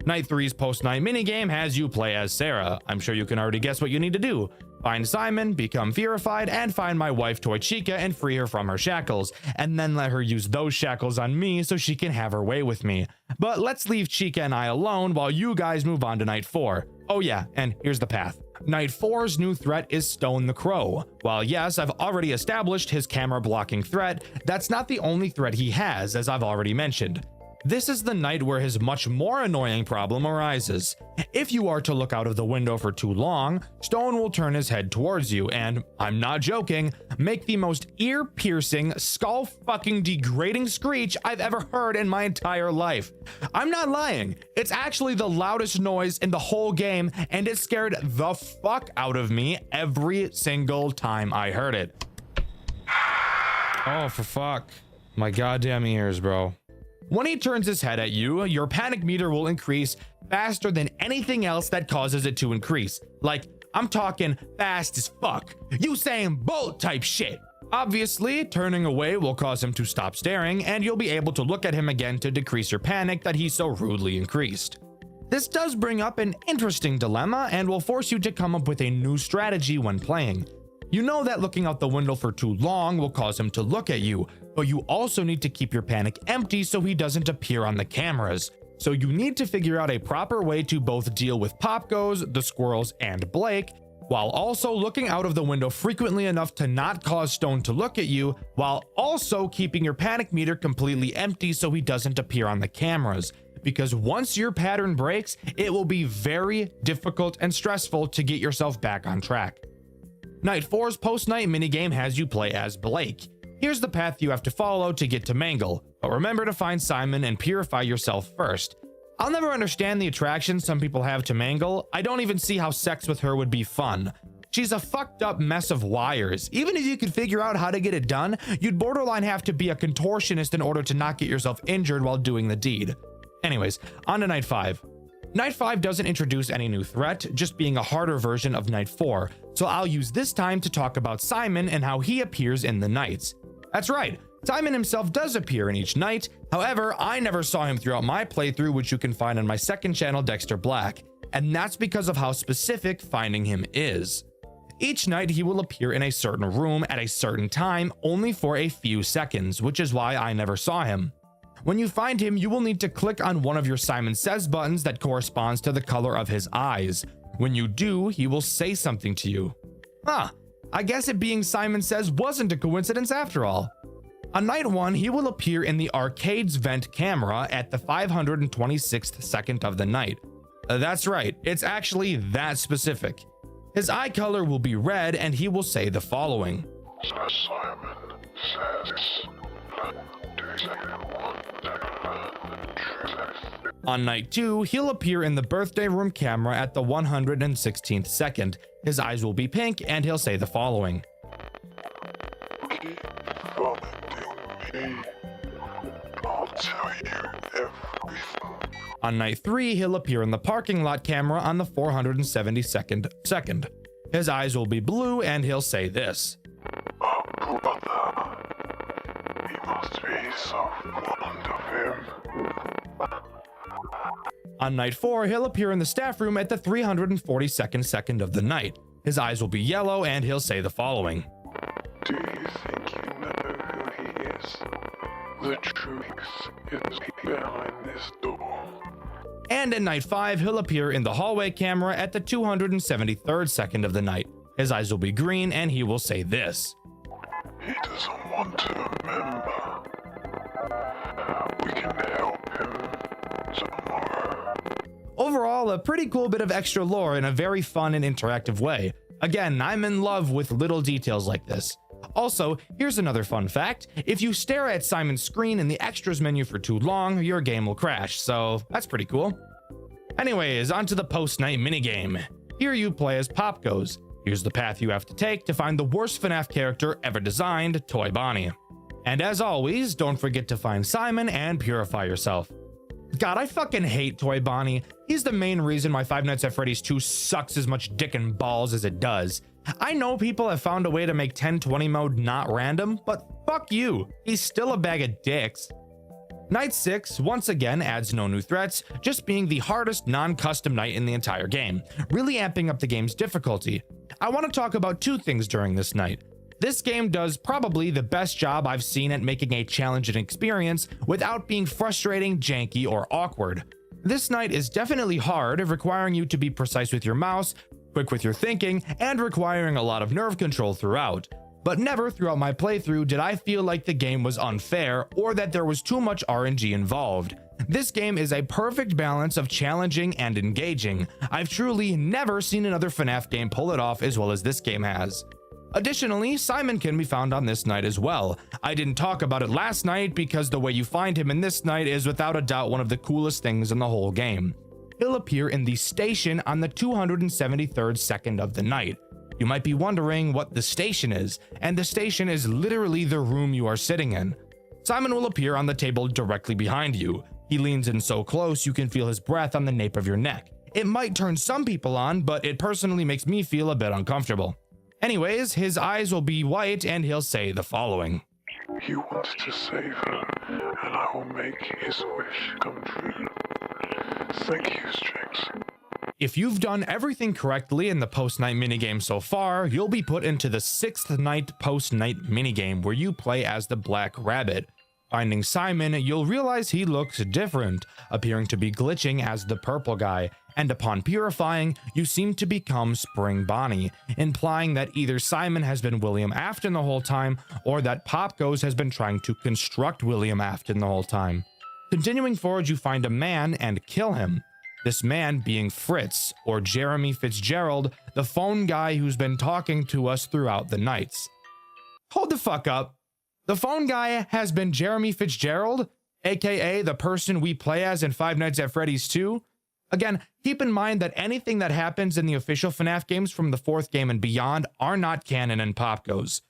Night 3's post-night minigame has you play as Sarah. I'm sure you can already guess what you need to do. Find Simon, become fearified, and find my wife Toy Chica and free her from her shackles, and then let her use those shackles on me so she can have her way with me. But let's leave Chica and I alone while you guys move on to Night 4. Oh yeah, and here's the path. Night 4's new threat is Stone the Crow. While yes, I've already established his camera blocking threat, that's not the only threat he has, as I've already mentioned. This is the night where his much more annoying problem arises. If you are to look out of the window for too long, Stone will turn his head towards you and, I'm not joking, make the most ear-piercing, skull-fucking degrading screech I've ever heard in my entire life. I'm not lying. It's actually the loudest noise in the whole game, and it scared the fuck out of me every single time I heard it. Oh, for fuck. My goddamn ears, bro. When he turns his head at you, your panic meter will increase faster than anything else that causes it to increase. Like, I'm talking fast as fuck. Usain Bolt type shit. Obviously, turning away will cause him to stop staring, and you'll be able to look at him again to decrease your panic that he so rudely increased. This does bring up an interesting dilemma and will force you to come up with a new strategy when playing. You know that looking out the window for too long will cause him to look at you, but you also need to keep your panic empty so he doesn't appear on the cameras. So you need to figure out a proper way to both deal with Pop Goes, the squirrels, and Blake, while also looking out of the window frequently enough to not cause Stone to look at you, while also keeping your panic meter completely empty so he doesn't appear on the cameras. Because once your pattern breaks, it will be very difficult and stressful to get yourself back on track. Night 4's post-night minigame has you play as Blake. Here's the path you have to follow to get to Mangle, but remember to find Simon and purify yourself first. I'll never understand the attraction some people have to Mangle. I don't even see how sex with her would be fun. She's a fucked up mess of wires. Even if you could figure out how to get it done, you'd borderline have to be a contortionist in order to not get yourself injured while doing the deed. Anyways, on to Night 5. Night 5 doesn't introduce any new threat, just being a harder version of Night 4, so I'll use this time to talk about Simon and how he appears in the nights. That's right, Simon himself does appear in each night. However, I never saw him throughout my playthrough, which you can find on my second channel, Dxtr Black, and that's because of how specific finding him is. Each night he will appear in a certain room at a certain time, only for a few seconds, which is why I never saw him. When you find him, you will need to click on one of your Simon Says buttons that corresponds to the color of his eyes. When you do, he will say something to you. I guess it being Simon Says wasn't a coincidence after all. On Night 1, he will appear in the arcade's vent camera at the 526th second of the night. That's right, it's actually that specific. His eye color will be red and he will say the following. Simon Says. On Night 2, he'll appear in the birthday room camera at the 116th second. His eyes will be pink and he'll say the following. Keep vomiting me. I'll tell you everything. On Night 3, he'll appear in the parking lot camera on the 472nd second. His eyes will be blue and he'll say this. Oh, brother. He must be so fond of him. On Night 4, he'll appear in the staff room at the 342nd second of the night. His eyes will be yellow and he'll say the following. Do you think you know who he is? The truth is behind this door. And in Night 5, he'll appear in the hallway camera at the 273rd second of the night. His eyes will be green and he will say this. He doesn't want to remember. We can help him tomorrow. Overall, a pretty cool bit of extra lore in a very fun and interactive way. Again, I'm in love with little details like this. Also, here's another fun fact. If you stare at Simon's screen in the extras menu for too long, your game will crash, so that's pretty cool. Anyways, onto the post-night minigame. Here you play as Pop Goes. Here's the path you have to take to find the worst FNAF character ever designed, Toy Bonnie. And as always, don't forget to find Simon and purify yourself. God, I fucking hate Toy Bonnie. He's the main reason why Five Nights at Freddy's 2 sucks as much dick and balls as it does. I know people have found a way to make 1020 mode not random, but fuck you. He's still a bag of dicks. Night 6 once again adds no new threats, just being the hardest non-custom night in the entire game, really amping up the game's difficulty. I want to talk about two things during this night. This game does probably the best job I've seen at making a challenging experience without being frustrating, janky, or awkward. This night is definitely hard, requiring you to be precise with your mouse, quick with your thinking, and requiring a lot of nerve control throughout. But never throughout my playthrough did I feel like the game was unfair or that there was too much RNG involved. This game is a perfect balance of challenging and engaging. I've truly never seen another FNAF game pull it off as well as this game has. Additionally, Simon can be found on this night as well. I didn't talk about it last night because the way you find him in this night is without a doubt one of the coolest things in the whole game. He'll appear in the station on the 273rd second of the night. You might be wondering what the station is, and the station is literally the room you are sitting in. Simon will appear on the table directly behind you. He leans in so close you can feel his breath on the nape of your neck. It might turn some people on, but it personally makes me feel a bit uncomfortable. Anyways, his eyes will be white and he'll say the following. You wanted to save her, and I will make his wish come true. Thank you, Strix. If you've done everything correctly in the post-night minigame so far, you'll be put into the 6th night post-night minigame where you play as the Black Rabbit. Finding Simon, you'll realize he looks different, appearing to be glitching as the purple guy, and upon purifying, you seem to become Spring Bonnie, implying that either Simon has been William Afton the whole time, or that Pop Goes has been trying to construct William Afton the whole time. Continuing forward, you find a man and kill him. This man being Fritz, or Jeremy Fitzgerald, the phone guy who's been talking to us throughout the nights. Hold the fuck up. The phone guy has been Jeremy Fitzgerald, aka the person we play as in Five Nights at Freddy's 2. Again, keep in mind that anything that happens in the official FNAF games from the 4th game and beyond are not canon in Pop Goes.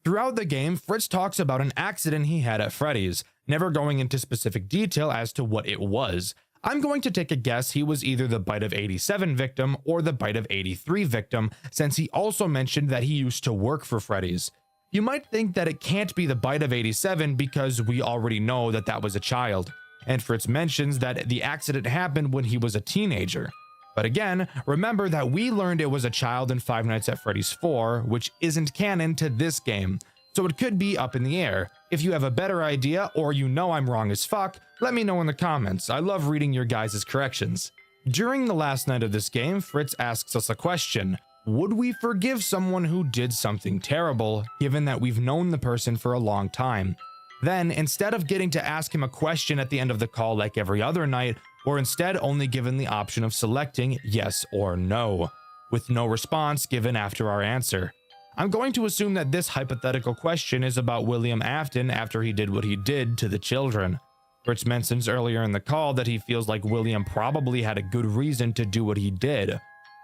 Throughout the game, Fritz talks about an accident he had at Freddy's, never going into specific detail as to what it was. I'm going to take a guess he was either the Bite of 87 victim or the Bite of 83 victim, since he also mentioned that he used to work for Freddy's. You might think that it can't be the Bite of 87 because we already know that that was a child, and Fritz mentions that the accident happened when he was a teenager. But again, remember that we learned it was a child in Five Nights at Freddy's 4, which isn't canon to this game, so it could be up in the air. If you have a better idea, or you know I'm wrong as fuck, let me know in the comments. I love reading your guys' corrections. During the last night of this game, Fritz asks us a question. Would we forgive someone who did something terrible, given that we've known the person for a long time? Then, instead of getting to ask him a question at the end of the call like every other night, we're instead only given the option of selecting yes or no, with no response given after our answer. I'm going to assume that this hypothetical question is about William Afton after he did what he did to the children. Fritz mentions earlier in the call that he feels like William probably had a good reason to do what he did.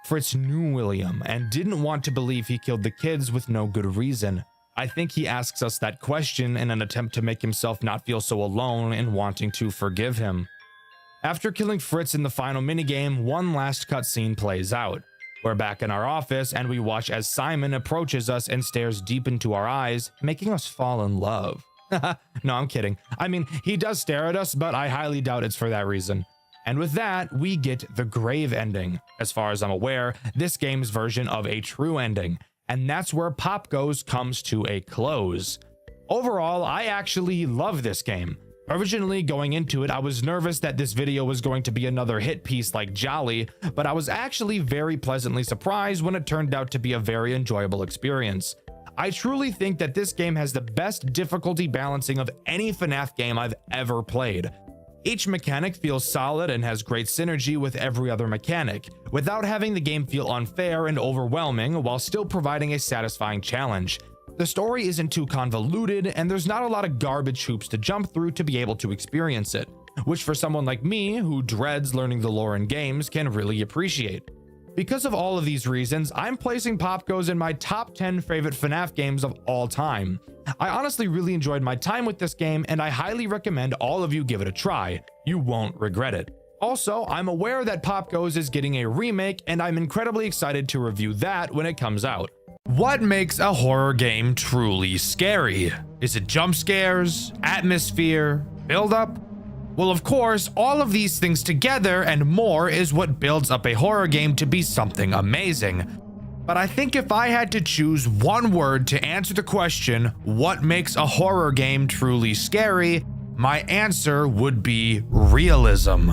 Fritz knew William and didn't want to believe he killed the kids with no good reason. I think he asks us that question in an attempt to make himself not feel so alone in wanting to forgive him. After killing Fritz in the final minigame, one last cutscene plays out. We're back in our office and we watch as Simon approaches us and stares deep into our eyes, making us fall in love. No, I'm kidding. I mean, he does stare at us, but I highly doubt it's for that reason. And with that, we get the grave ending. As far as I'm aware, this game's version of a true ending. And that's where Pop Goes comes to a close. Overall, I actually love this game. Originally going into it, I was nervous that this video was going to be another hit piece like Jolly, but I was actually very pleasantly surprised when it turned out to be a very enjoyable experience. I truly think that this game has the best difficulty balancing of any FNAF game I've ever played. Each mechanic feels solid and has great synergy with every other mechanic, without having the game feel unfair and overwhelming while still providing a satisfying challenge. The story isn't too convoluted, and there's not a lot of garbage hoops to jump through to be able to experience it. which for someone like me who dreads learning the lore in games can really appreciate. Because of all of these reasons, I'm placing Pop Goes in my top 10 favorite FNAF games of all time. I honestly really enjoyed my time with this game, and I highly recommend all of you give it a try. You won't regret it. Also, I'm aware that Pop Goes is getting a remake, and I'm incredibly excited to review that when it comes out. What makes a horror game truly scary? Is it jump scares, atmosphere, build-up? Well, of course, all of these things together and more is what builds up a horror game to be something amazing. But I think if I had to choose one word to answer the question, what makes a horror game truly scary, my answer would be realism.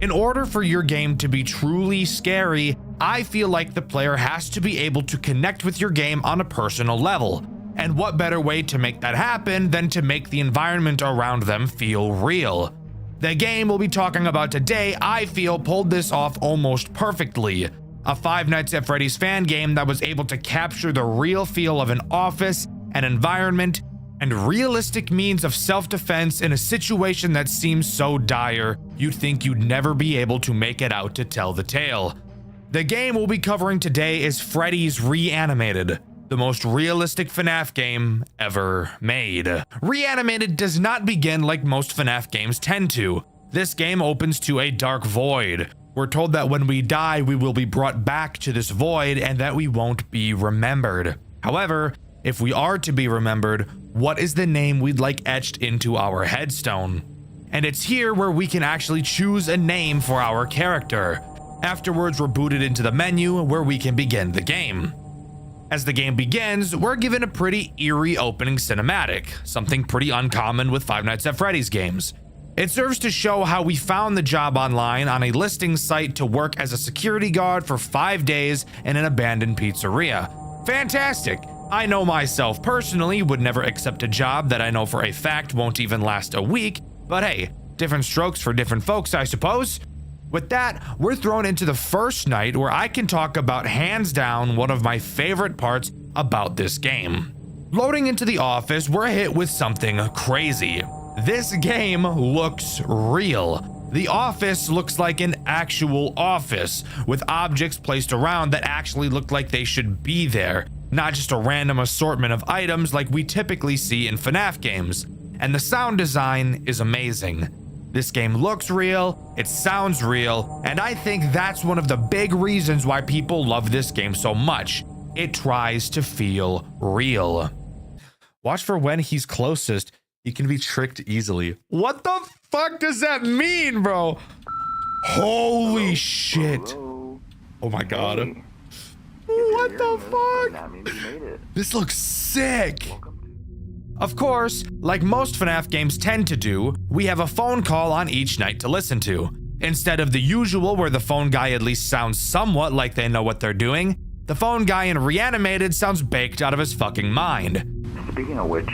In order for your game to be truly scary, I feel like the player has to be able to connect with your game on a personal level. And what better way to make that happen than to make the environment around them feel real? The game we'll be talking about today, I feel, pulled this off almost perfectly. A Five Nights at Freddy's fan game that was able to capture the real feel of an office, an environment, and realistic means of self-defense in a situation that seems so dire you'd think you'd never be able to make it out to tell the tale. The game we'll be covering today is Freddy's Reanimated, the most realistic FNAF game ever made. Reanimated does not begin like most FNAF games tend to. This game opens to a dark void. We're told that when we die, we will be brought back to this void and that we won't be remembered. However, if we are to be remembered, what is the name we'd like etched into our headstone? And it's here where we can actually choose a name for our character. Afterwards, we're booted into the menu where we can begin the game. As the game begins, we're given a pretty eerie opening cinematic, something pretty uncommon with Five Nights at Freddy's games. It serves to show how we found the job online on a listing site to work as a security guard for 5 days in an abandoned pizzeria. Fantastic! I know myself personally would never accept a job that I know for a fact won't even last a week, but hey, different strokes for different folks, I suppose. With that, we're thrown into the first night where I can talk about hands down one of my favorite parts about this game. Loading into the office, we're hit with something crazy. This game looks real. The office looks like an actual office, with objects placed around that actually look like they should be there, not just a random assortment of items like we typically see in FNAF games. And the sound design is amazing. This game looks real, it sounds real, and I think that's one of the big reasons why people love this game so much. It tries to feel real. Watch for when he's closest. He can be tricked easily. What the fuck does that mean, bro? Holy shit. Oh my god. What the fuck? This looks sick. Of course, like most FNAF games tend to do, we have a phone call on each night to listen to. Instead of the usual where the phone guy at least sounds somewhat like they know what they're doing, the phone guy in Reanimated sounds baked out of his fucking mind. Speaking of which,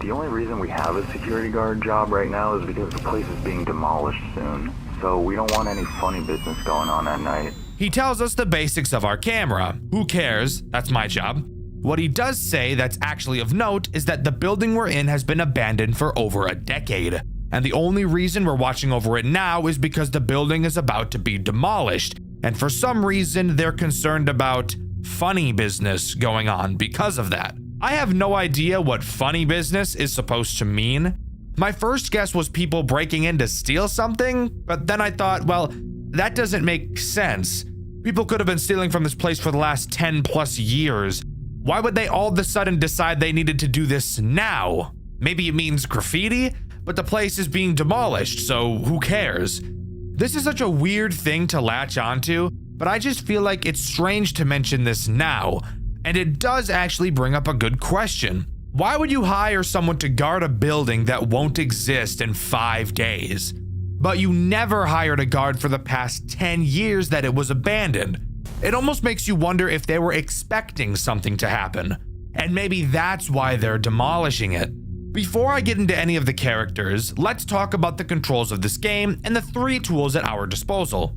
the only reason we have a security guard job right now is because the place is being demolished soon. So we don't want any funny business going on at night. He tells us the basics of our camera. Who cares? That's my job. What he does say that's actually of note is that the building we're in has been abandoned for over a decade. And the only reason we're watching over it now is because the building is about to be demolished. And for some reason, they're concerned about funny business going on because of that. I have no idea what funny business is supposed to mean. My first guess was people breaking in to steal something, but then I thought, well, that doesn't make sense. People could have been stealing from this place for the last 10 plus years. Why would they all of a sudden decide they needed to do this now? Maybe it means graffiti, but the place is being demolished, so who cares? This is such a weird thing to latch onto, but I just feel like it's strange to mention this now. And it does actually bring up a good question. Why would you hire someone to guard a building that won't exist in 5 days? But you never hired a guard for the past 10 years that it was abandoned. It almost makes you wonder if they were expecting something to happen. And maybe that's why they're demolishing it. Before I get into any of the characters, let's talk about the controls of this game and the 3 tools at our disposal.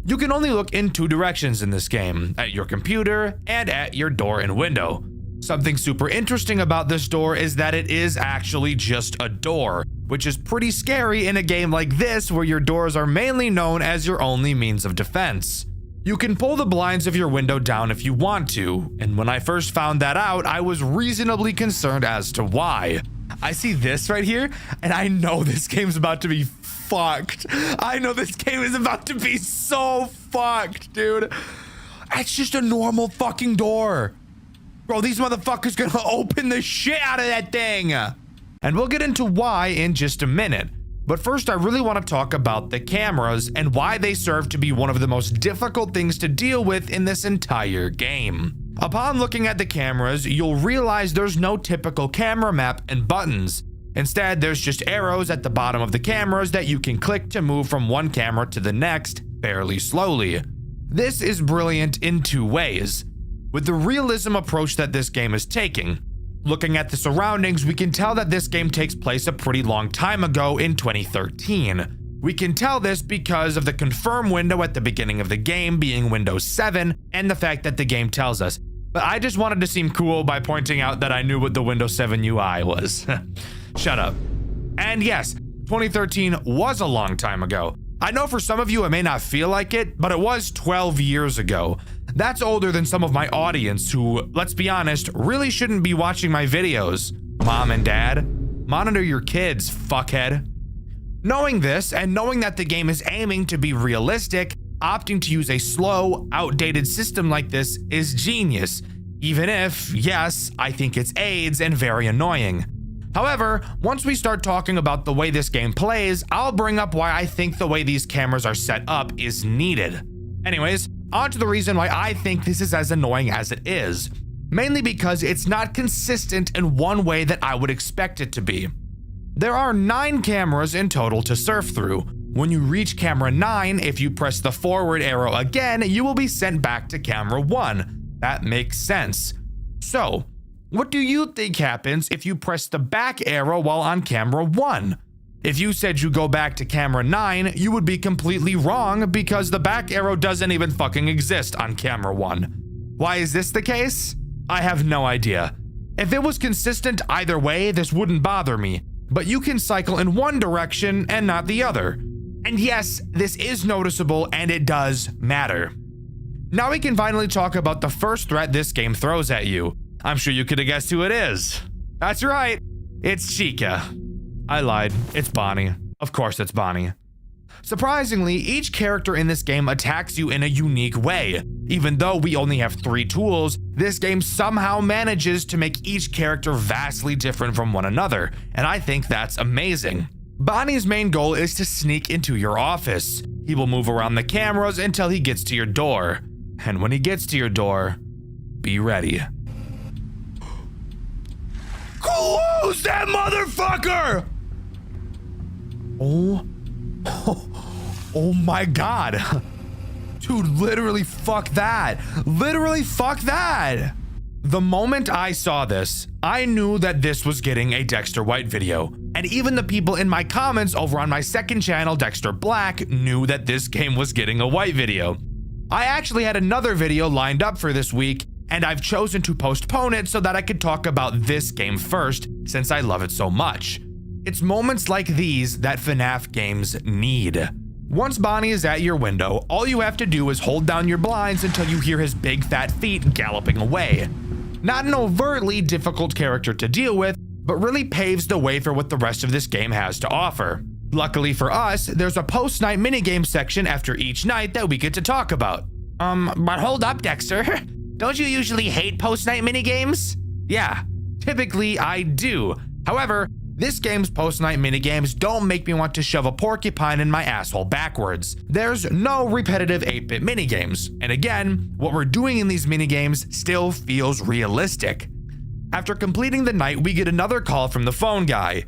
You can only look in 2 directions in this game, at your computer and at your door and window. Something super interesting about this door is that it is actually just a door. which is pretty scary in a game like this where your doors are mainly known as your only means of defense. You can pull the blinds of your window down if you want to, and when I first found that out, I was reasonably concerned as to why. I see this right here, and I know this game's about to be fucked. I know this game is about to be so fucked, dude. It's just a normal fucking door. Bro, these motherfuckers gonna open the shit out of that thing. And we'll get into why in just a minute. But first, I really want to talk about the cameras and why they serve to be one of the most difficult things to deal with in this entire game. Upon looking at the cameras, you'll realize there's no typical camera map and buttons. Instead, there's just arrows at the bottom of the cameras that you can click to move from one camera to the next, fairly slowly. This is brilliant in two ways. With the realism approach that this game is taking, looking at the surroundings, we can tell that this game takes place a pretty long time ago in 2013. We can tell this because of the confirm window at the beginning of the game being Windows 7 and the fact that the game tells us. But I just wanted to seem cool by pointing out that I knew what the Windows 7 UI was. Shut up. And yes, 2013 was a long time ago. I know for some of you it may not feel like it, but it was 12 years ago. That's older than some of my audience who, let's be honest, really shouldn't be watching my videos. Mom and dad, monitor your kids, fuckhead. Knowing this, and knowing that the game is aiming to be realistic, opting to use a slow, outdated system like this is genius, even if, yes, I think it's AIDS and very annoying. However, once we start talking about the way this game plays, I'll bring up why I think the way these cameras are set up is needed. Anyways, on to the reason why I think this is as annoying as it is. Mainly because it's not consistent in one way that I would expect it to be. There are 9 cameras in total to surf through. When you reach camera 9, if you press the forward arrow again, you will be sent back to camera 1. That makes sense. So, what do you think happens if you press the back arrow while on camera 1? If you said you go back to camera 9, you would be completely wrong because the back arrow doesn't even fucking exist on camera 1. Why is this the case? I have no idea. If it was consistent either way, this wouldn't bother me. But you can cycle in one direction and not the other. And yes, this is noticeable and it does matter. Now we can finally talk about the first threat this game throws at you. I'm sure you could have guessed who it is. That's right, it's Chica. I lied, it's Bonnie. Of course it's Bonnie. Surprisingly, each character in this game attacks you in a unique way. Even though we only have 3 tools, this game somehow manages to make each character vastly different from one another, and I think that's amazing. Bonnie's main goal is to sneak into your office. He will move around the cameras until he gets to your door. And when he gets to your door, be ready. Close that motherfucker! Oh my god. Dude, literally fuck that. Literally fuck that. The moment I saw this, I knew that this was getting a Dxtr White video. And even the people in my comments over on my second channel, Dxtr Black, knew that this game was getting a white video. I actually had another video lined up for this week, and I've chosen to postpone it so that I could talk about this game first, since I love it so much. It's moments like these that FNAF games need. Once Bonnie is at your window, all you have to do is hold down your blinds until you hear his big fat feet galloping away. Not an overtly difficult character to deal with, but really paves the way for what the rest of this game has to offer. Luckily for us, there's a post-night minigame section after each night that we get to talk about. But hold up, Dxtr. Don't you usually hate post-night minigames? Yeah, typically I do. However, this game's post-night minigames don't make me want to shove a porcupine in my asshole backwards. There's no repetitive 8-bit minigames, and again, what we're doing in these minigames still feels realistic. After completing the night, we get another call from the phone guy.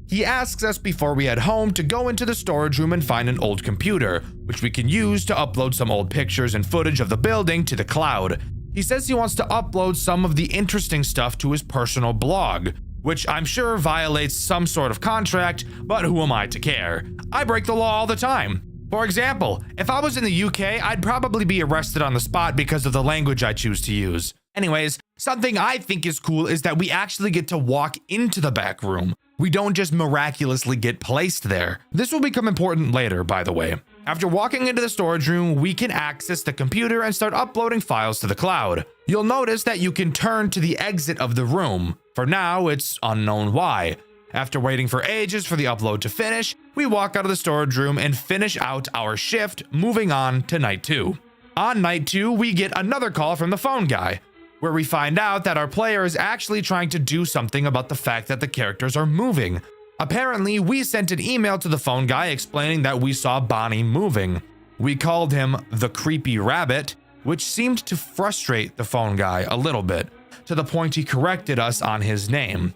He asks us before we head home to go into the storage room and find an old computer, which we can use to upload some old pictures and footage of the building to the cloud. He says he wants to upload some of the interesting stuff to his personal blog, which I'm sure violates some sort of contract, but who am I to care? I break the law all the time. For example, if I was in the UK, I'd probably be arrested on the spot because of the language I choose to use. Anyways, Something I think is cool is that we actually get to walk into the back room. We don't just miraculously get placed there. This will become important later, by the way. After walking into the storage room, we can access the computer and start uploading files to the cloud. You'll notice that you can turn to the exit of the room. For now, it's unknown why. After waiting for ages for the upload to finish, we walk out of the storage room and finish out our shift, moving on to night 2. On night 2, we get another call from the phone guy, where we find out that our player is actually trying to do something about the fact that the characters are moving. Apparently, we sent an email to the phone guy explaining that we saw Bonnie moving. We called him the creepy rabbit, which seemed to frustrate the phone guy a little bit, to the point he corrected us on his name.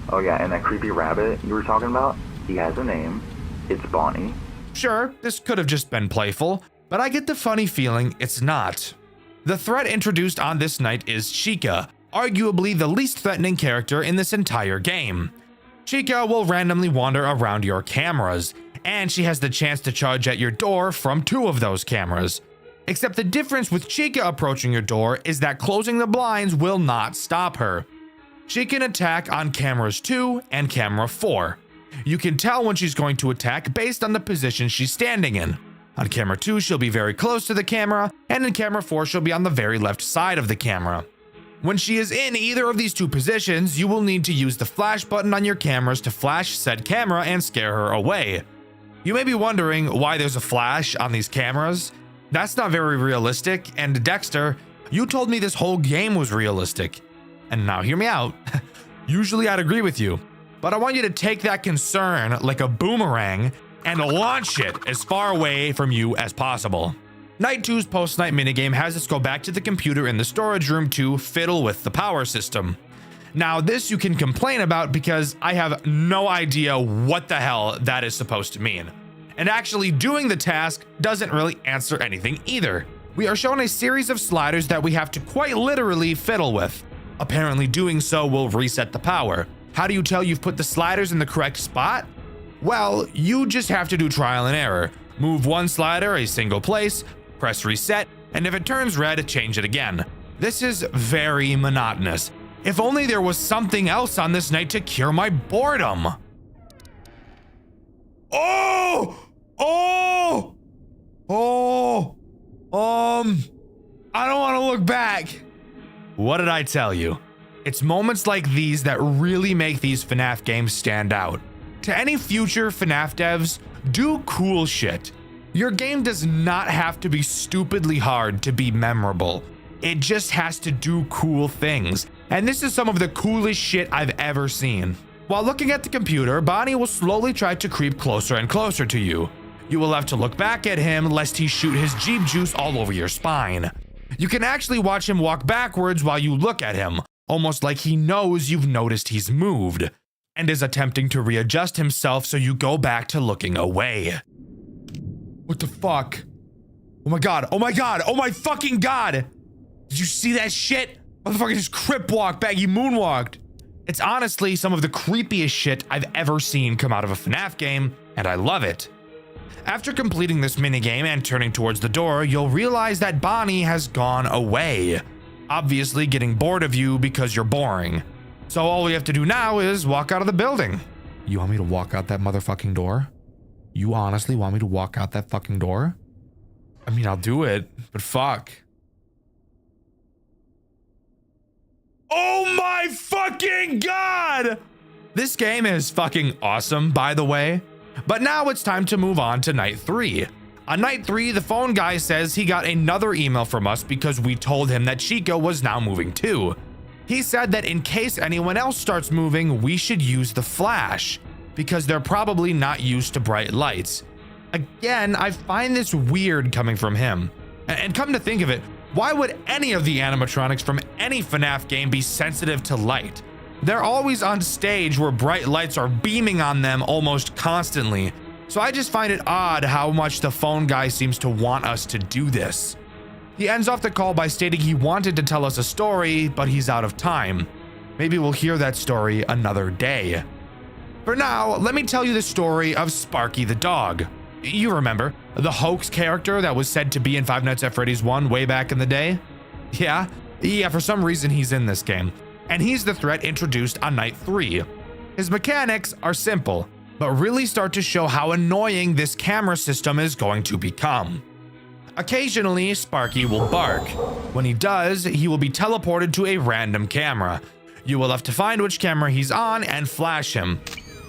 Oh yeah, and that creepy rabbit you were talking about, he has a name. It's Bonnie. Sure, this could have just been playful, but I get the funny feeling it's not. The threat introduced on this night is Chica, arguably the least threatening character in this entire game. Chica will randomly wander around your cameras, and she has the chance to charge at your door from 2 of those cameras. Except the difference with Chica approaching your door is that closing the blinds will not stop her. She can attack on cameras 2 and camera 4. You can tell when she's going to attack based on the position she's standing in. On camera 2, she'll be very close to the camera, and in camera 4, she'll be on the very left side of the camera. When she is in either of these 2 positions, you will need to use the flash button on your cameras to flash said camera and scare her away. You may be wondering why there's a flash on these cameras. That's not very realistic, and Dxtr, you told me this whole game was realistic. And now hear me out. Usually I'd agree with you, but I want you to take that concern like a boomerang and launch it as far away from you as possible. Night 2's post-night minigame has us go back to the computer in the storage room to fiddle with the power system. Now this you can complain about because I have no idea what the hell that is supposed to mean. And actually doing the task doesn't really answer anything either. We are shown a series of sliders that we have to quite literally fiddle with. Apparently doing so will reset the power. How do you tell you've put the sliders in the correct spot? Well, you just have to do trial and error. Move one slider a single place, press reset, and if it turns red, change it again. This is very monotonous. If only there was something else on this night to cure my boredom. I don't want to look back. What did I tell you? It's moments like these that really make these FNAF games stand out. To any future FNAF devs, do cool shit. Your game does not have to be stupidly hard to be memorable. It just has to do cool things. And this is some of the coolest shit I've ever seen. While looking at the computer, Bonnie will slowly try to creep closer and closer to you. You will have to look back at him lest he shoot his Jeep juice all over your spine. You can actually watch him walk backwards while you look at him, almost like he knows you've noticed he's moved, and is attempting to readjust himself so you go back to looking away. What the fuck? Oh my god, oh my god, oh my fucking god! Did you see that shit? Motherfucker just crip walked back, he moonwalked. It's honestly some of the creepiest shit I've ever seen come out of a FNAF game, and I love it. After completing this minigame and turning towards the door, you'll realize that Bonnie has gone away. Obviously getting bored of you because you're boring. So all we have to do now is walk out of the building. You want me to walk out that motherfucking door? You honestly want me to walk out that fucking door? I mean, I'll do it, but fuck. Oh my fucking god! This game is fucking awesome, by the way. But now it's time to move on to night 3. On night 3, the phone guy says he got another email from us because we told him that Chica was now moving too. He said that in case anyone else starts moving, we should use the flash, because they're probably not used to bright lights. Again, I find this weird coming from him. And come to think of it, why would any of the animatronics from any FNAF game be sensitive to light? They're always on stage where bright lights are beaming on them almost constantly. So I just find it odd how much the phone guy seems to want us to do this. He ends off the call by stating he wanted to tell us a story, but he's out of time. Maybe we'll hear that story another day. For now, let me tell you the story of Sparky the dog. You remember, the hoax character that was said to be in Five Nights at Freddy's 1 way back in the day? Yeah, Yeah, for some reason he's in this game, and he's the threat introduced on night 3. His mechanics are simple, but really start to show how annoying this camera system is going to become. Occasionally, Sparky will bark. When he does, he will be teleported to a random camera. You will have to find which camera he's on and flash him.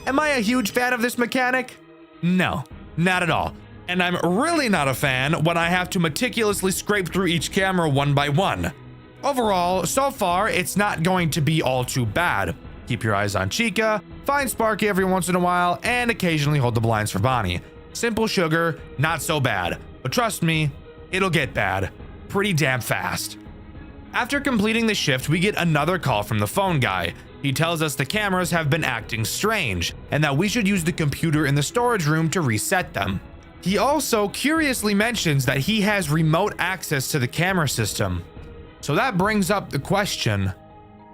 Am I a huge fan of this mechanic? No, not at all. And I'm really not a fan when I have to meticulously scrape through each camera one by one. Overall, so far, it's not going to be all too bad. Keep your eyes on Chica, find Sparky every once in a while, and occasionally hold the blinds for Bonnie. Simple sugar, not so bad. But trust me, it'll get bad pretty damn fast. After completing the shift, we get another call from the phone guy. He tells us the cameras have been acting strange, and that we should use the computer in the storage room to reset them. He also curiously mentions that he has remote access to the camera system. So that brings up the question,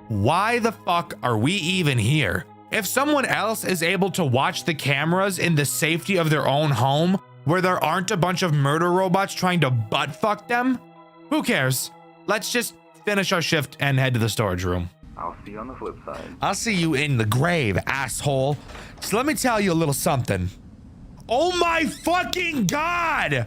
why the fuck are we even here? If someone else is able to watch the cameras in the safety of their own home, where there aren't a bunch of murder robots trying to butt fuck them, who cares? Let's just finish our shift and head to the storage room. I'll see you on the flip side. I'll see you in the grave, asshole. So let me tell you a little something. Oh my fucking God!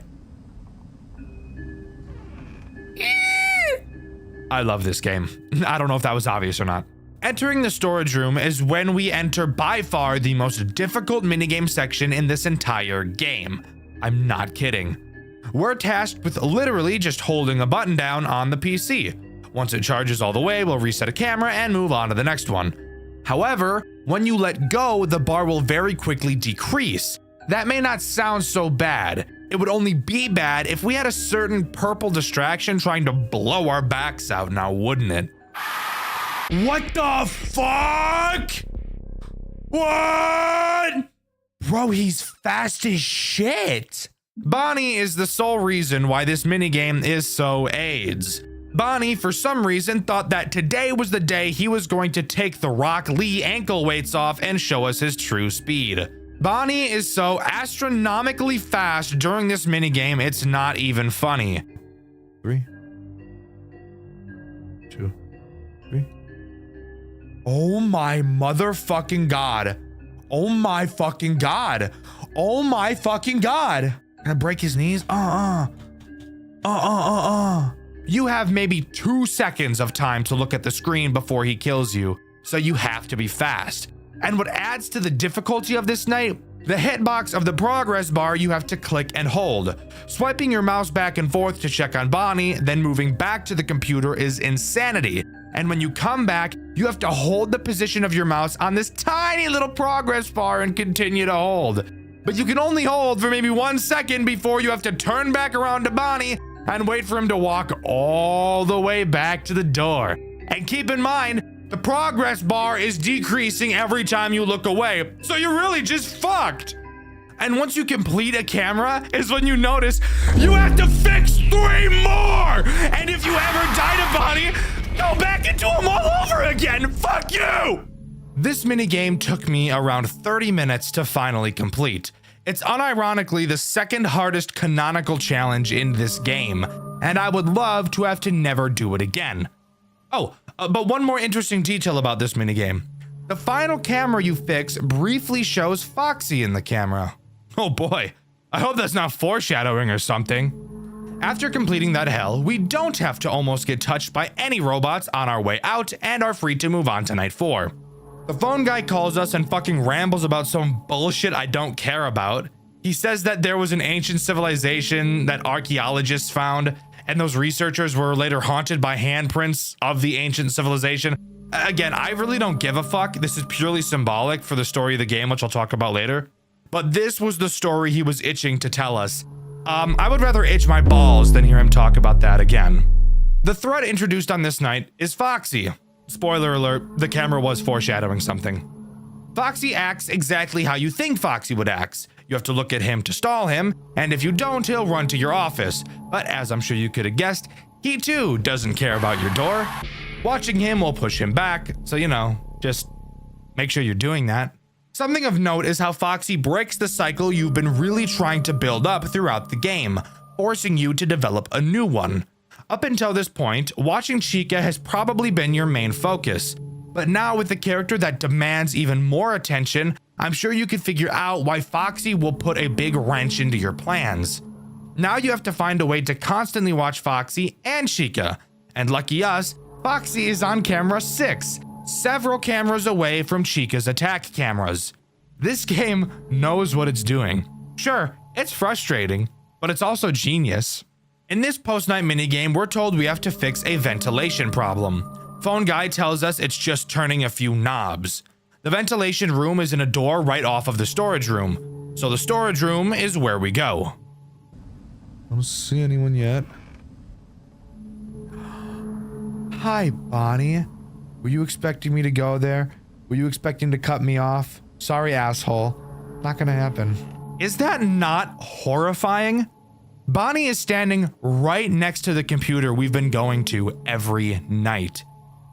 I love this game. I don't know if that was obvious or not. Entering the storage room is when we enter by far the most difficult minigame section in this entire game. I'm not kidding. We're tasked with literally just holding a button down on the PC. Once it charges all the way, we'll reset a camera and move on to the next one. However, when you let go, the bar will very quickly decrease. That may not sound so bad. It would only be bad if we had a certain purple distraction trying to blow our backs out now, wouldn't it? What the fuck? What? Bro, he's fast as shit. Bonnie is the sole reason why this minigame is so AIDS. Bonnie, for some reason, thought that today was the day he was going to take the Rock Lee ankle weights off and show us his true speed. Bonnie is so astronomically fast during this minigame, it's not even funny. 3, 2, 3. Oh my motherfucking God. Oh my fucking God. Oh my fucking God. Can I break his knees? You have maybe 2 seconds of time to look at the screen before he kills you, so you have to be fast. And what adds to the difficulty of this night, the hitbox of the progress bar you have to click and hold. Swiping your mouse back and forth to check on Bonnie, then moving back to the computer is insanity. And when you come back, you have to hold the position of your mouse on this tiny little progress bar and continue to hold. But you can only hold for maybe 1 second before you have to turn back around to Bonnie and wait for him to walk all the way back to the door. And keep in mind, the progress bar is decreasing every time you look away, so you're really just fucked. And once you complete a camera is when you notice you have to fix 3 more. And if you ever die to Bonnie, go back into them all over again. Fuck you. This minigame took me around 30 minutes to finally complete. It's unironically the second hardest canonical challenge in this game, and I would love to have to never do it again. Oh, but one more interesting detail about this minigame. The final camera you fix briefly shows Foxy in the camera. Oh boy, I hope that's not foreshadowing or something. After completing that hell, we don't have to almost get touched by any robots on our way out and are free to move on to night 4. The phone guy calls us and fucking rambles about some bullshit I don't care about. He says that there was an ancient civilization that archaeologists found, and those researchers were later haunted by handprints of the ancient civilization. Again, I really don't give a fuck. This is purely symbolic for the story of the game, which I'll talk about later. But this was the story he was itching to tell us. I would rather itch my balls than hear him talk about that again. The threat introduced on this night is Foxy. Spoiler alert, the camera was foreshadowing something. Foxy acts exactly how you think Foxy would act. You have to look at him to stall him, and if you don't, he'll run to your office. But as I'm sure you could have guessed, he too doesn't care about your door. Watching him will push him back, so just make sure you're doing that. Something of note is how Foxy breaks the cycle you've been really trying to build up throughout the game, forcing you to develop a new one. Up until this point, watching Chica has probably been your main focus. But now with the character that demands even more attention, I'm sure you could figure out why Foxy will put a big wrench into your plans. Now you have to find a way to constantly watch Foxy and Chica. And lucky us, Foxy is on camera 6, several cameras away from Chica's attack cameras. This game knows what it's doing. Sure, it's frustrating, but it's also genius. In this post-night minigame, we're told we have to fix a ventilation problem. Phone guy tells us it's just turning a few knobs. The ventilation room is in a door right off of the storage room, so the storage room is where we go. I don't see anyone yet. Hi, Bonnie. Were you expecting me to go there? Were you expecting to cut me off? Sorry, asshole. Not gonna happen. Is that not horrifying? Bonnie is standing right next to the computer we've been going to every night.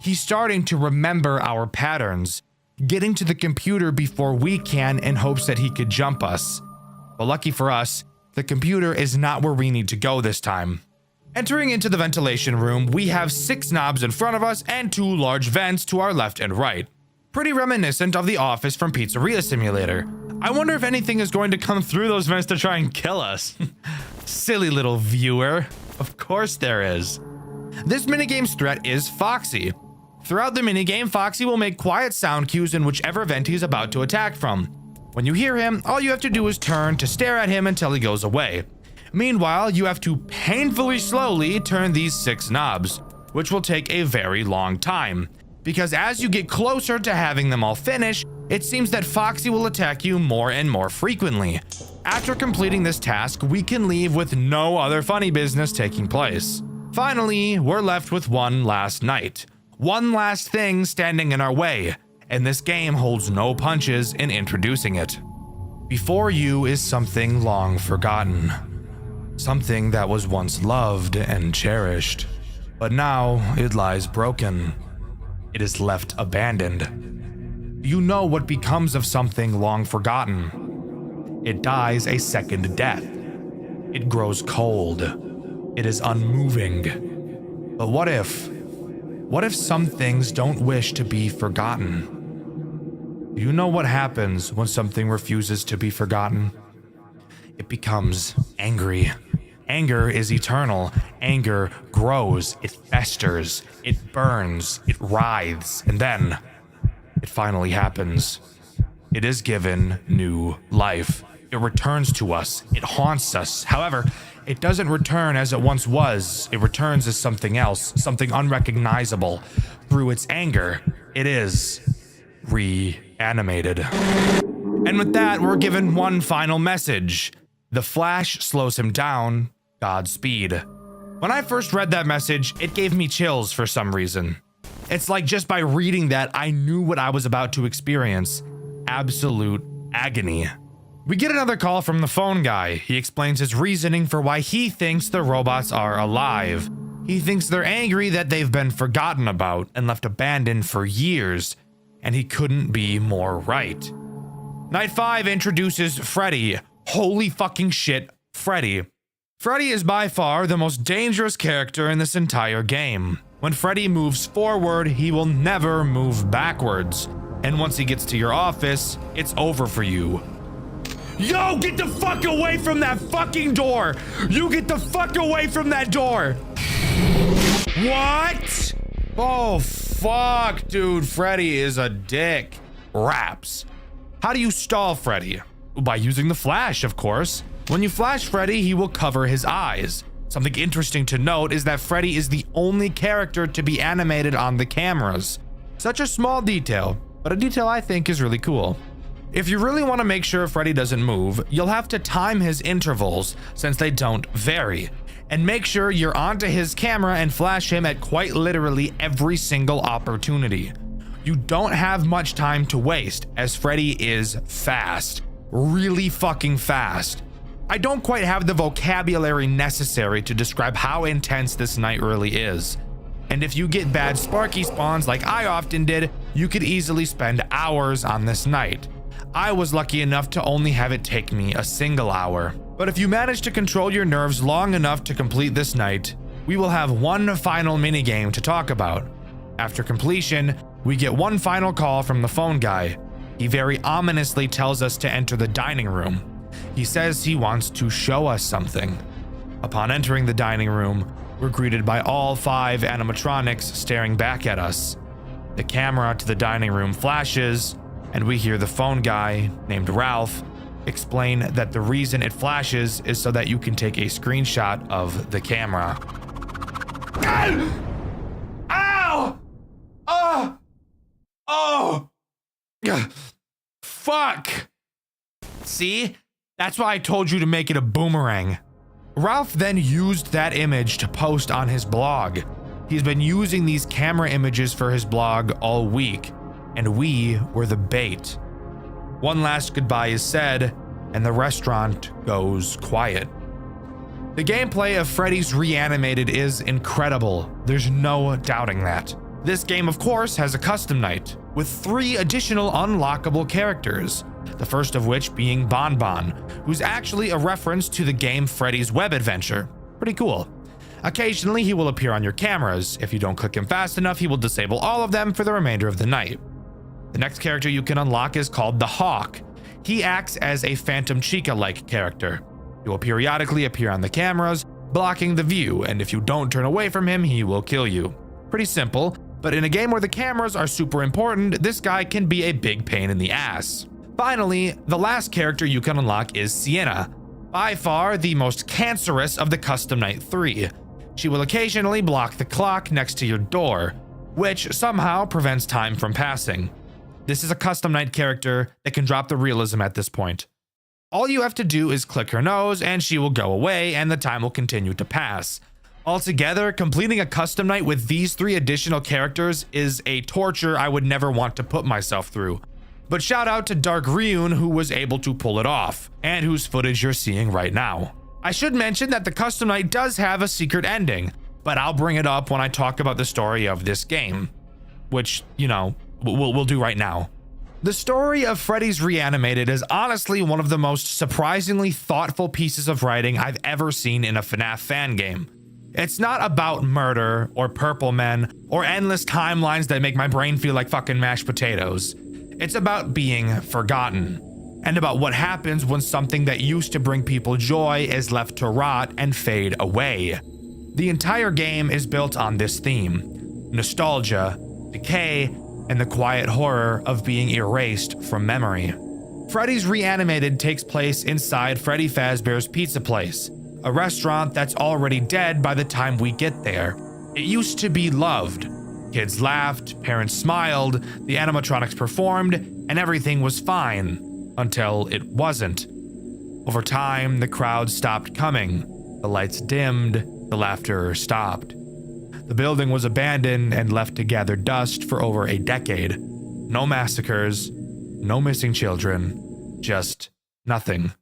He's starting to remember our patterns, getting to the computer before we can in hopes that he could jump us. But lucky for us, the computer is not where we need to go this time. Entering into the ventilation room, we have 6 knobs in front of us and 2 large vents to our left and right. Pretty reminiscent of the office from Pizzeria Simulator. I wonder if anything is going to come through those vents to try and kill us. Silly little viewer. Of course there is. This minigame's threat is Foxy. Throughout the minigame, Foxy will make quiet sound cues in whichever vent he's about to attack from. When you hear him, all you have to do is turn to stare at him until he goes away. Meanwhile, you have to painfully slowly turn these 6 knobs, which will take a very long time. Because as you get closer to having them all finish, it seems that Foxy will attack you more and more frequently. After completing this task, we can leave with no other funny business taking place. Finally, we're left with one last night. One last thing standing in our way, and this game holds no punches in introducing it. Before you is something long forgotten. Something that was once loved and cherished, but now it lies broken. It is left abandoned. You know what becomes of something long forgotten. It dies a second death. It grows cold. It is unmoving. But what if some things don't wish to be forgotten? Do you know what happens when something refuses to be forgotten? It becomes angry. Anger is eternal. Anger grows, it festers, it burns, it writhes, and then it finally happens. It is given new life. It returns to us. It haunts us. However, it doesn't return as it once was. It returns as something else, something unrecognizable. Through its anger, it is reanimated. And with that, we're given one final message. The flash slows him down. Godspeed. When I first read that message, it gave me chills for some reason. It's like just by reading that, I knew what I was about to experience. Absolute agony. We get another call from the phone guy. He explains his reasoning for why he thinks the robots are alive. He thinks they're angry that they've been forgotten about and left abandoned for years, and he couldn't be more right. Night 5 introduces Freddy. Holy fucking shit, Freddy. Freddy is by far the most dangerous character in this entire game. When Freddy moves forward, he will never move backwards. And once he gets to your office, it's over for you. Yo, get the fuck away from that fucking door! You get the fuck away from that door! What? Oh, fuck, dude. Freddy is a dick. Raps. How do you stall Freddy? By using the flash, of course. When you flash Freddy, he will cover his eyes. Something interesting to note is that Freddy is the only character to be animated on the cameras. Such a small detail, but a detail I think is really cool. If you really want to make sure Freddy doesn't move, you'll have to time his intervals, since they don't vary, and make sure you're onto his camera and flash him at quite literally every single opportunity. You don't have much time to waste, as Freddy is fast. Really fucking fast. I don't quite have the vocabulary necessary to describe how intense this night really is. And if you get bad Sparky spawns like I often did, you could easily spend hours on this night. I was lucky enough to only have it take me a single hour. But if you manage to control your nerves long enough to complete this night, we will have one final minigame to talk about. After completion, we get one final call from the phone guy. He very ominously tells us to enter the dining room. He says he wants to show us something. Upon entering the dining room, we're greeted by all 5 animatronics staring back at us. The camera to the dining room flashes, and we hear the phone guy, named Ralph, explain that the reason it flashes is so that you can take a screenshot of the camera. Ow! Oh! Fuck! See? That's why I told you to make it a boomerang. Ralph then used that image to post on his blog. He's been using these camera images for his blog all week, and we were the bait. One last goodbye is said, and the restaurant goes quiet. The gameplay of Freddy's Reanimated is incredible. There's no doubting that. This game, of course, has a custom night with 3 additional unlockable characters, the first of which being Bon Bon, who's actually a reference to the game Freddy's Web Adventure. Pretty cool. Occasionally, he will appear on your cameras. If you don't click him fast enough, he will disable all of them for the remainder of the night. The next character you can unlock is called the Hawk. He acts as a Phantom Chica-like character. He will periodically appear on the cameras, blocking the view, and if you don't turn away from him, he will kill you. Pretty simple, but in a game where the cameras are super important, this guy can be a big pain in the ass. Finally, the last character you can unlock is Sienna, by far the most cancerous of the Custom Night 3. She will occasionally block the clock next to your door, which somehow prevents time from passing. This is a Custom Night character that can drop the realism at this point. All you have to do is click her nose and she will go away and the time will continue to pass. Altogether, completing a custom night with these 3 additional characters is a torture I would never want to put myself through. But shout out to Dark Ryun who was able to pull it off, and whose footage you're seeing right now. I should mention that the custom night does have a secret ending, but I'll bring it up when I talk about the story of this game, which, you know, we'll do right now. The story of Freddy's Reanimated is honestly one of the most surprisingly thoughtful pieces of writing I've ever seen in a FNAF fan game. It's not about murder or purple men or endless timelines that make my brain feel like fucking mashed potatoes. It's about being forgotten, and about what happens when something that used to bring people joy is left to rot and fade away. The entire game is built on this theme: nostalgia, decay, and the quiet horror of being erased from memory. Freddy's Reanimated takes place inside Freddy Fazbear's Pizza Place, a restaurant that's already dead by the time we get there. It used to be loved. Kids laughed, parents smiled, the animatronics performed, and everything was fine, until it wasn't. Over time, the crowd stopped coming, the lights dimmed, the laughter stopped. The building was abandoned and left to gather dust for over a decade. No massacres, no missing children, just nothing.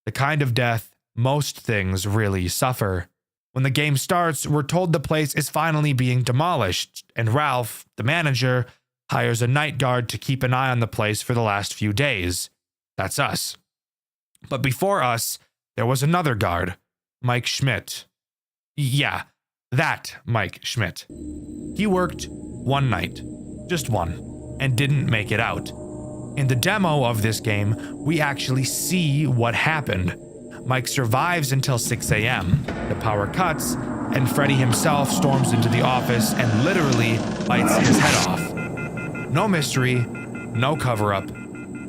The kind of death most things really suffer. When the game starts, we're told the place is finally being demolished, and Ralph, the manager, hires a night guard to keep an eye on the place for the last few days. That's us. But before us, there was another guard, Mike Schmidt. Yeah, that Mike Schmidt. He worked one night, just one, and didn't make it out. In the demo of this game, we actually see what happened. Mike survives until 6 a.m. The power cuts, and Freddy himself storms into the office and literally bites his head off. No mystery, no cover-up.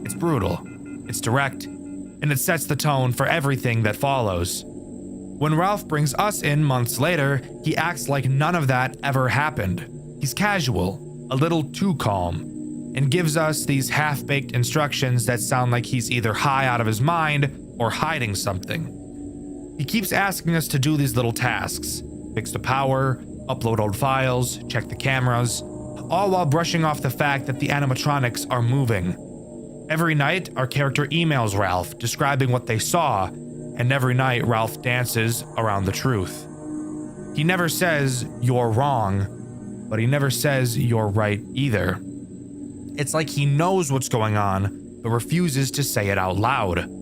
It's brutal, it's direct, and it sets the tone for everything that follows. When Ralph brings us in months later, he acts like none of that ever happened. He's casual, a little too calm, and gives us these half-baked instructions that sound like he's either high out of his mind or hiding something. He keeps asking us to do these little tasks: fix the power, upload old files, check the cameras, all while brushing off the fact that the animatronics are moving. Every night, our character emails Ralph describing what they saw, and every night Ralph dances around the truth. He never says, "You're wrong," but he never says, "You're right" either. It's like he knows what's going on, but refuses to say it out loud.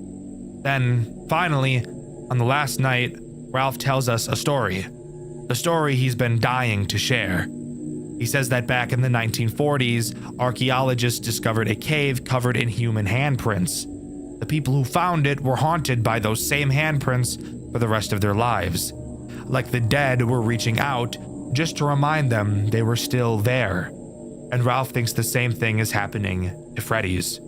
Then, finally, on the last night, Ralph tells us a story. a story he's been dying to share. He says that back in the 1940s, archaeologists discovered a cave covered in human handprints. The people who found it were haunted by those same handprints for the rest of their lives. Like the dead were reaching out just to remind them they were still there. And Ralph thinks the same thing is happening to Freddy's.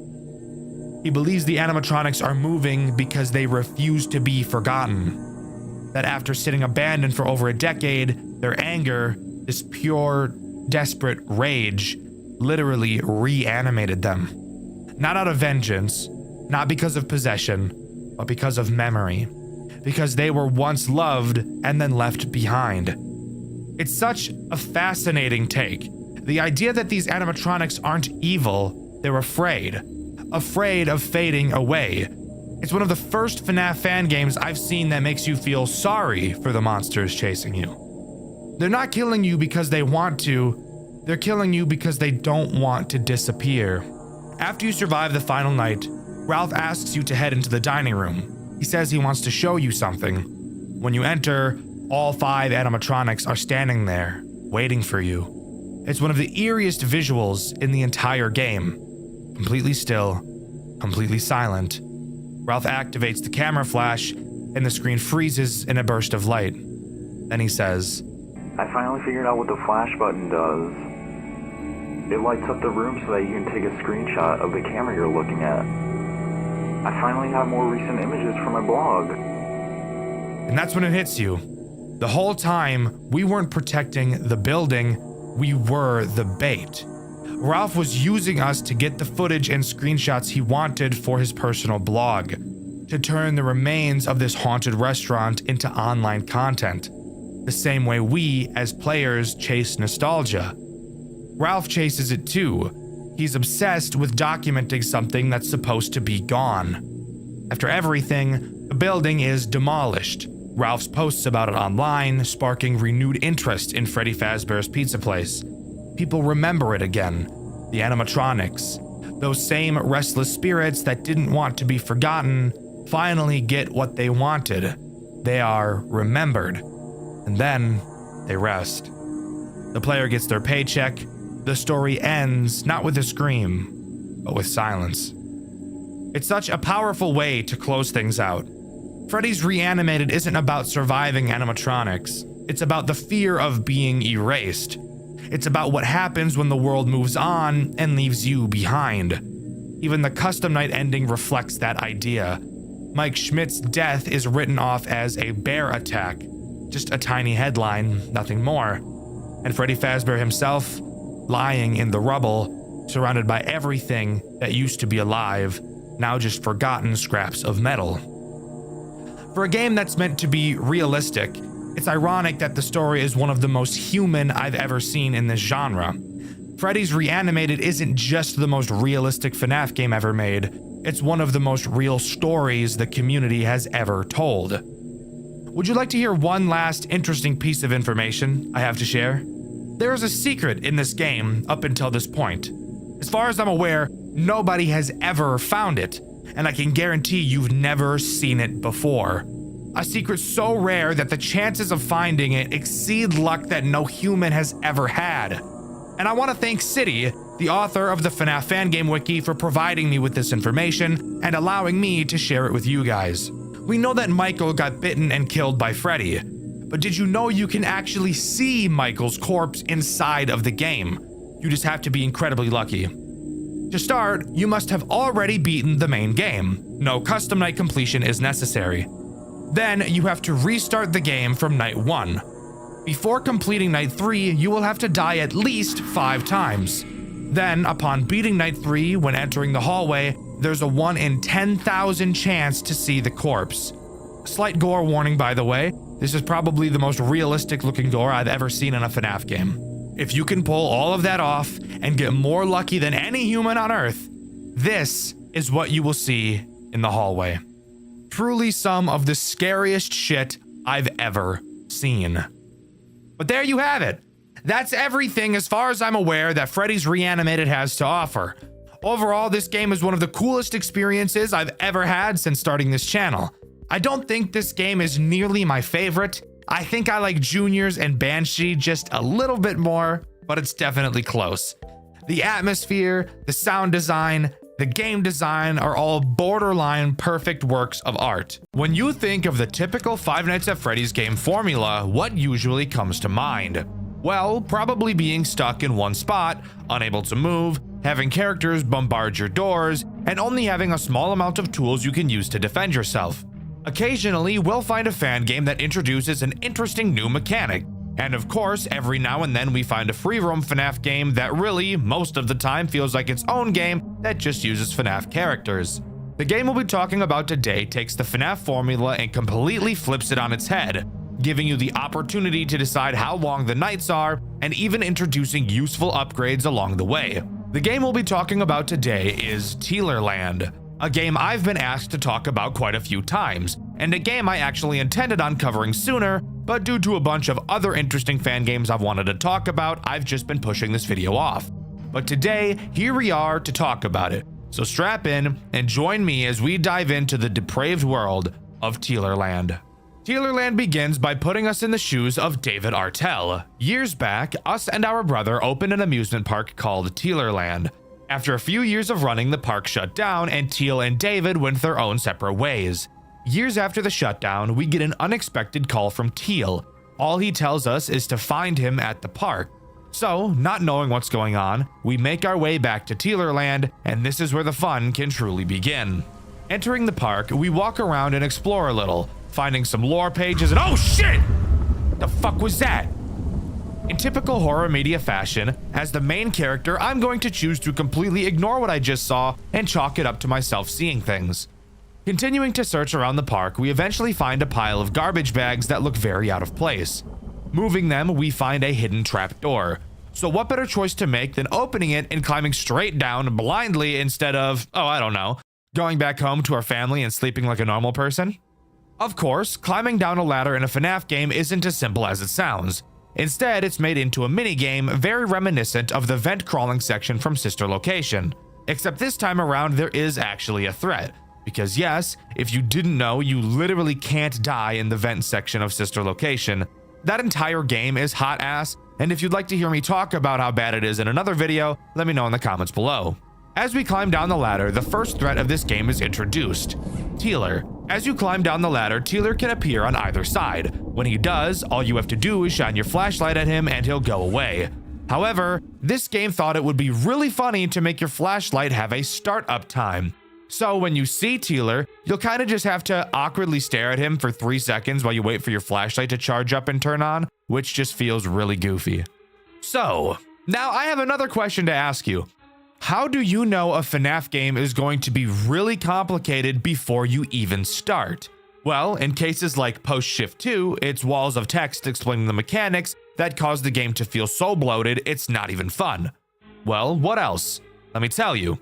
He believes the animatronics are moving because they refuse to be forgotten. That after sitting abandoned for over a decade, their anger, this pure, desperate rage, literally reanimated them. Not out of vengeance, not because of possession, but because of memory. Because they were once loved and then left behind. It's such a fascinating take. The idea that these animatronics aren't evil, they're afraid. Afraid of fading away. It's one of the first FNAF fan games I've seen that makes you feel sorry for the monsters chasing you. They're not killing you because they want to, they're killing you because they don't want to disappear. After you survive the final night, Ralph asks you to head into the dining room. He says he wants to show you something. When you enter, all 5 animatronics are standing there, waiting for you. It's one of the eeriest visuals in the entire game. Completely still, completely silent. Ralph activates the camera flash, and the screen freezes in a burst of light. Then he says, I finally figured out what the flash button does. It lights up the room so that you can take a screenshot of the camera you're looking at. I finally have more recent images for my blog. And that's when it hits you. The whole time, we weren't protecting the building, we were the bait. Ralph was using us to get the footage and screenshots he wanted for his personal blog, to turn the remains of this haunted restaurant into online content, the same way we, as players, chase nostalgia. Ralph chases it too. He's obsessed with documenting something that's supposed to be gone. After everything, the building is demolished. Ralph's posts about it online, sparking renewed interest in Freddy Fazbear's Pizza Place. People remember it again. The animatronics, those same restless spirits that didn't want to be forgotten, finally get what they wanted. They are remembered. And then they rest. The player gets their paycheck. The story ends not with a scream, but with silence. It's such a powerful way to close things out. Freddy's Reanimated isn't about surviving animatronics. It's about the fear of being erased. It's about what happens when the world moves on and leaves you behind. Even the custom night ending reflects that idea. Mike Schmidt's death is written off as a bear attack. Just a tiny headline, nothing more. And Freddy Fazbear himself, lying in the rubble, surrounded by everything that used to be alive, now just forgotten scraps of metal. For a game that's meant to be realistic, it's ironic that the story is one of the most human I've ever seen in this genre. Freddy's Reanimated isn't just the most realistic FNAF game ever made, it's one of the most real stories the community has ever told. Would you like to hear one last interesting piece of information I have to share? There is a secret in this game up until this point. As far as I'm aware, nobody has ever found it, and I can guarantee you've never seen it before. A secret so rare that the chances of finding it exceed luck that no human has ever had. And I want to thank City, the author of the FNAF Fan Game Wiki, for providing me with this information and allowing me to share it with you guys. We know that Michael got bitten and killed by Freddy, but did you know you can actually see Michael's corpse inside of the game? You just have to be incredibly lucky. To start, you must have already beaten the main game. No custom night completion is necessary. Then you have to restart the game from night 1. Before completing night 3, you will have to die at least 5 times. Then, upon beating night 3, when entering the hallway, there's a 1 in 10,000 chance to see the corpse. Slight gore warning, by the way. This is probably the most realistic looking gore I've ever seen in a FNAF game. If you can pull all of that off and get more lucky than any human on Earth, this is what you will see in the hallway. Truly some of the scariest shit I've ever seen. But there you have it. That's everything as far as I'm aware that Freddy's Reanimated has to offer. Overall, this game is one of the coolest experiences I've ever had since starting this channel. I don't think this game is nearly my favorite. I think I like Juniors and Banshee just a little bit more, but it's definitely close. The atmosphere, the sound design, the game design are all borderline perfect works of art. When you think of the typical Five Nights at Freddy's game formula, what usually comes to mind? Well, probably being stuck in one spot, unable to move, having characters bombard your doors, and only having a small amount of tools you can use to defend yourself. Occasionally, we'll find a fan game that introduces an interesting new mechanic. And of course, every now and then we find a free roam FNAF game that really, most of the time, feels like its own game that just uses FNAF characters. The game we'll be talking about today takes the FNAF formula and completely flips it on its head, giving you the opportunity to decide how long the nights are and even introducing useful upgrades along the way. The game we'll be talking about today is Tealerland, a game I've been asked to talk about quite a few times, and a game I actually intended on covering sooner, but due to a bunch of other interesting fan games I've wanted to talk about, I've just been pushing this video off. But today, here we are to talk about it. So strap in and join me as we dive into the depraved world of Tealerland. Tealerland begins by putting us in the shoes of David Artell. Years back, us and our brother opened an amusement park called Tealerland. After a few years of running, the park shut down and Teal and David went their own separate ways. Years after the shutdown, we get an unexpected call from Teal. All he tells us is to find him at the park. So, not knowing what's going on, we make our way back to Tealerland, and this is where the fun can truly begin. Entering the park, we walk around and explore a little, finding some lore pages and oh shit! The fuck was that? In typical horror media fashion, as the main character, I'm going to choose to completely ignore what I just saw and chalk it up to myself seeing things. Continuing to search around the park, we eventually find a pile of garbage bags that look very out of place. Moving them, we find a hidden trap door. So what better choice to make than opening it and climbing straight down blindly instead of, oh, I don't know, going back home to our family and sleeping like a normal person? Of course, climbing down a ladder in a FNAF game isn't as simple as it sounds. Instead, it's made into a mini-game very reminiscent of the vent crawling section from Sister Location. Except this time around, there is actually a threat. Because yes, if you didn't know, you literally can't die in the vent section of Sister Location. That entire game is hot ass, and if you'd like to hear me talk about how bad it is in another video, let me know in the comments below. As we climb down the ladder, the first threat of this game is introduced. Tealer. As you climb down the ladder, Tealer can appear on either side. When he does, all you have to do is shine your flashlight at him and he'll go away. However, this game thought it would be really funny to make your flashlight have a startup time. So when you see Tealer, you'll kind of just have to awkwardly stare at him for 3 seconds while you wait for your flashlight to charge up and turn on, which just feels really goofy. So, now I have another question to ask you. How do you know a FNAF game is going to be really complicated before you even start? Well, in cases like Post Shift 2, it's walls of text explaining the mechanics that cause the game to feel so bloated it's not even fun. Well, what else? Let me tell you.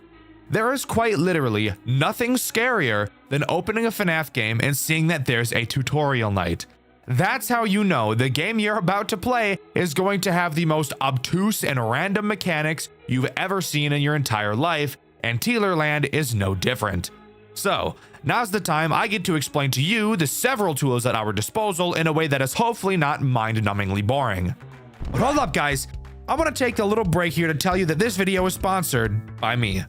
There is quite literally nothing scarier than opening a FNAF game and seeing that there's a tutorial night. That's how you know the game you're about to play is going to have the most obtuse and random mechanics you've ever seen in your entire life, and Tealerland is no different. So, now's the time I get to explain to you the several tools at our disposal in a way that is hopefully not mind-numbingly boring. But hold up guys, I want to take a little break here to tell you that this video is sponsored by me.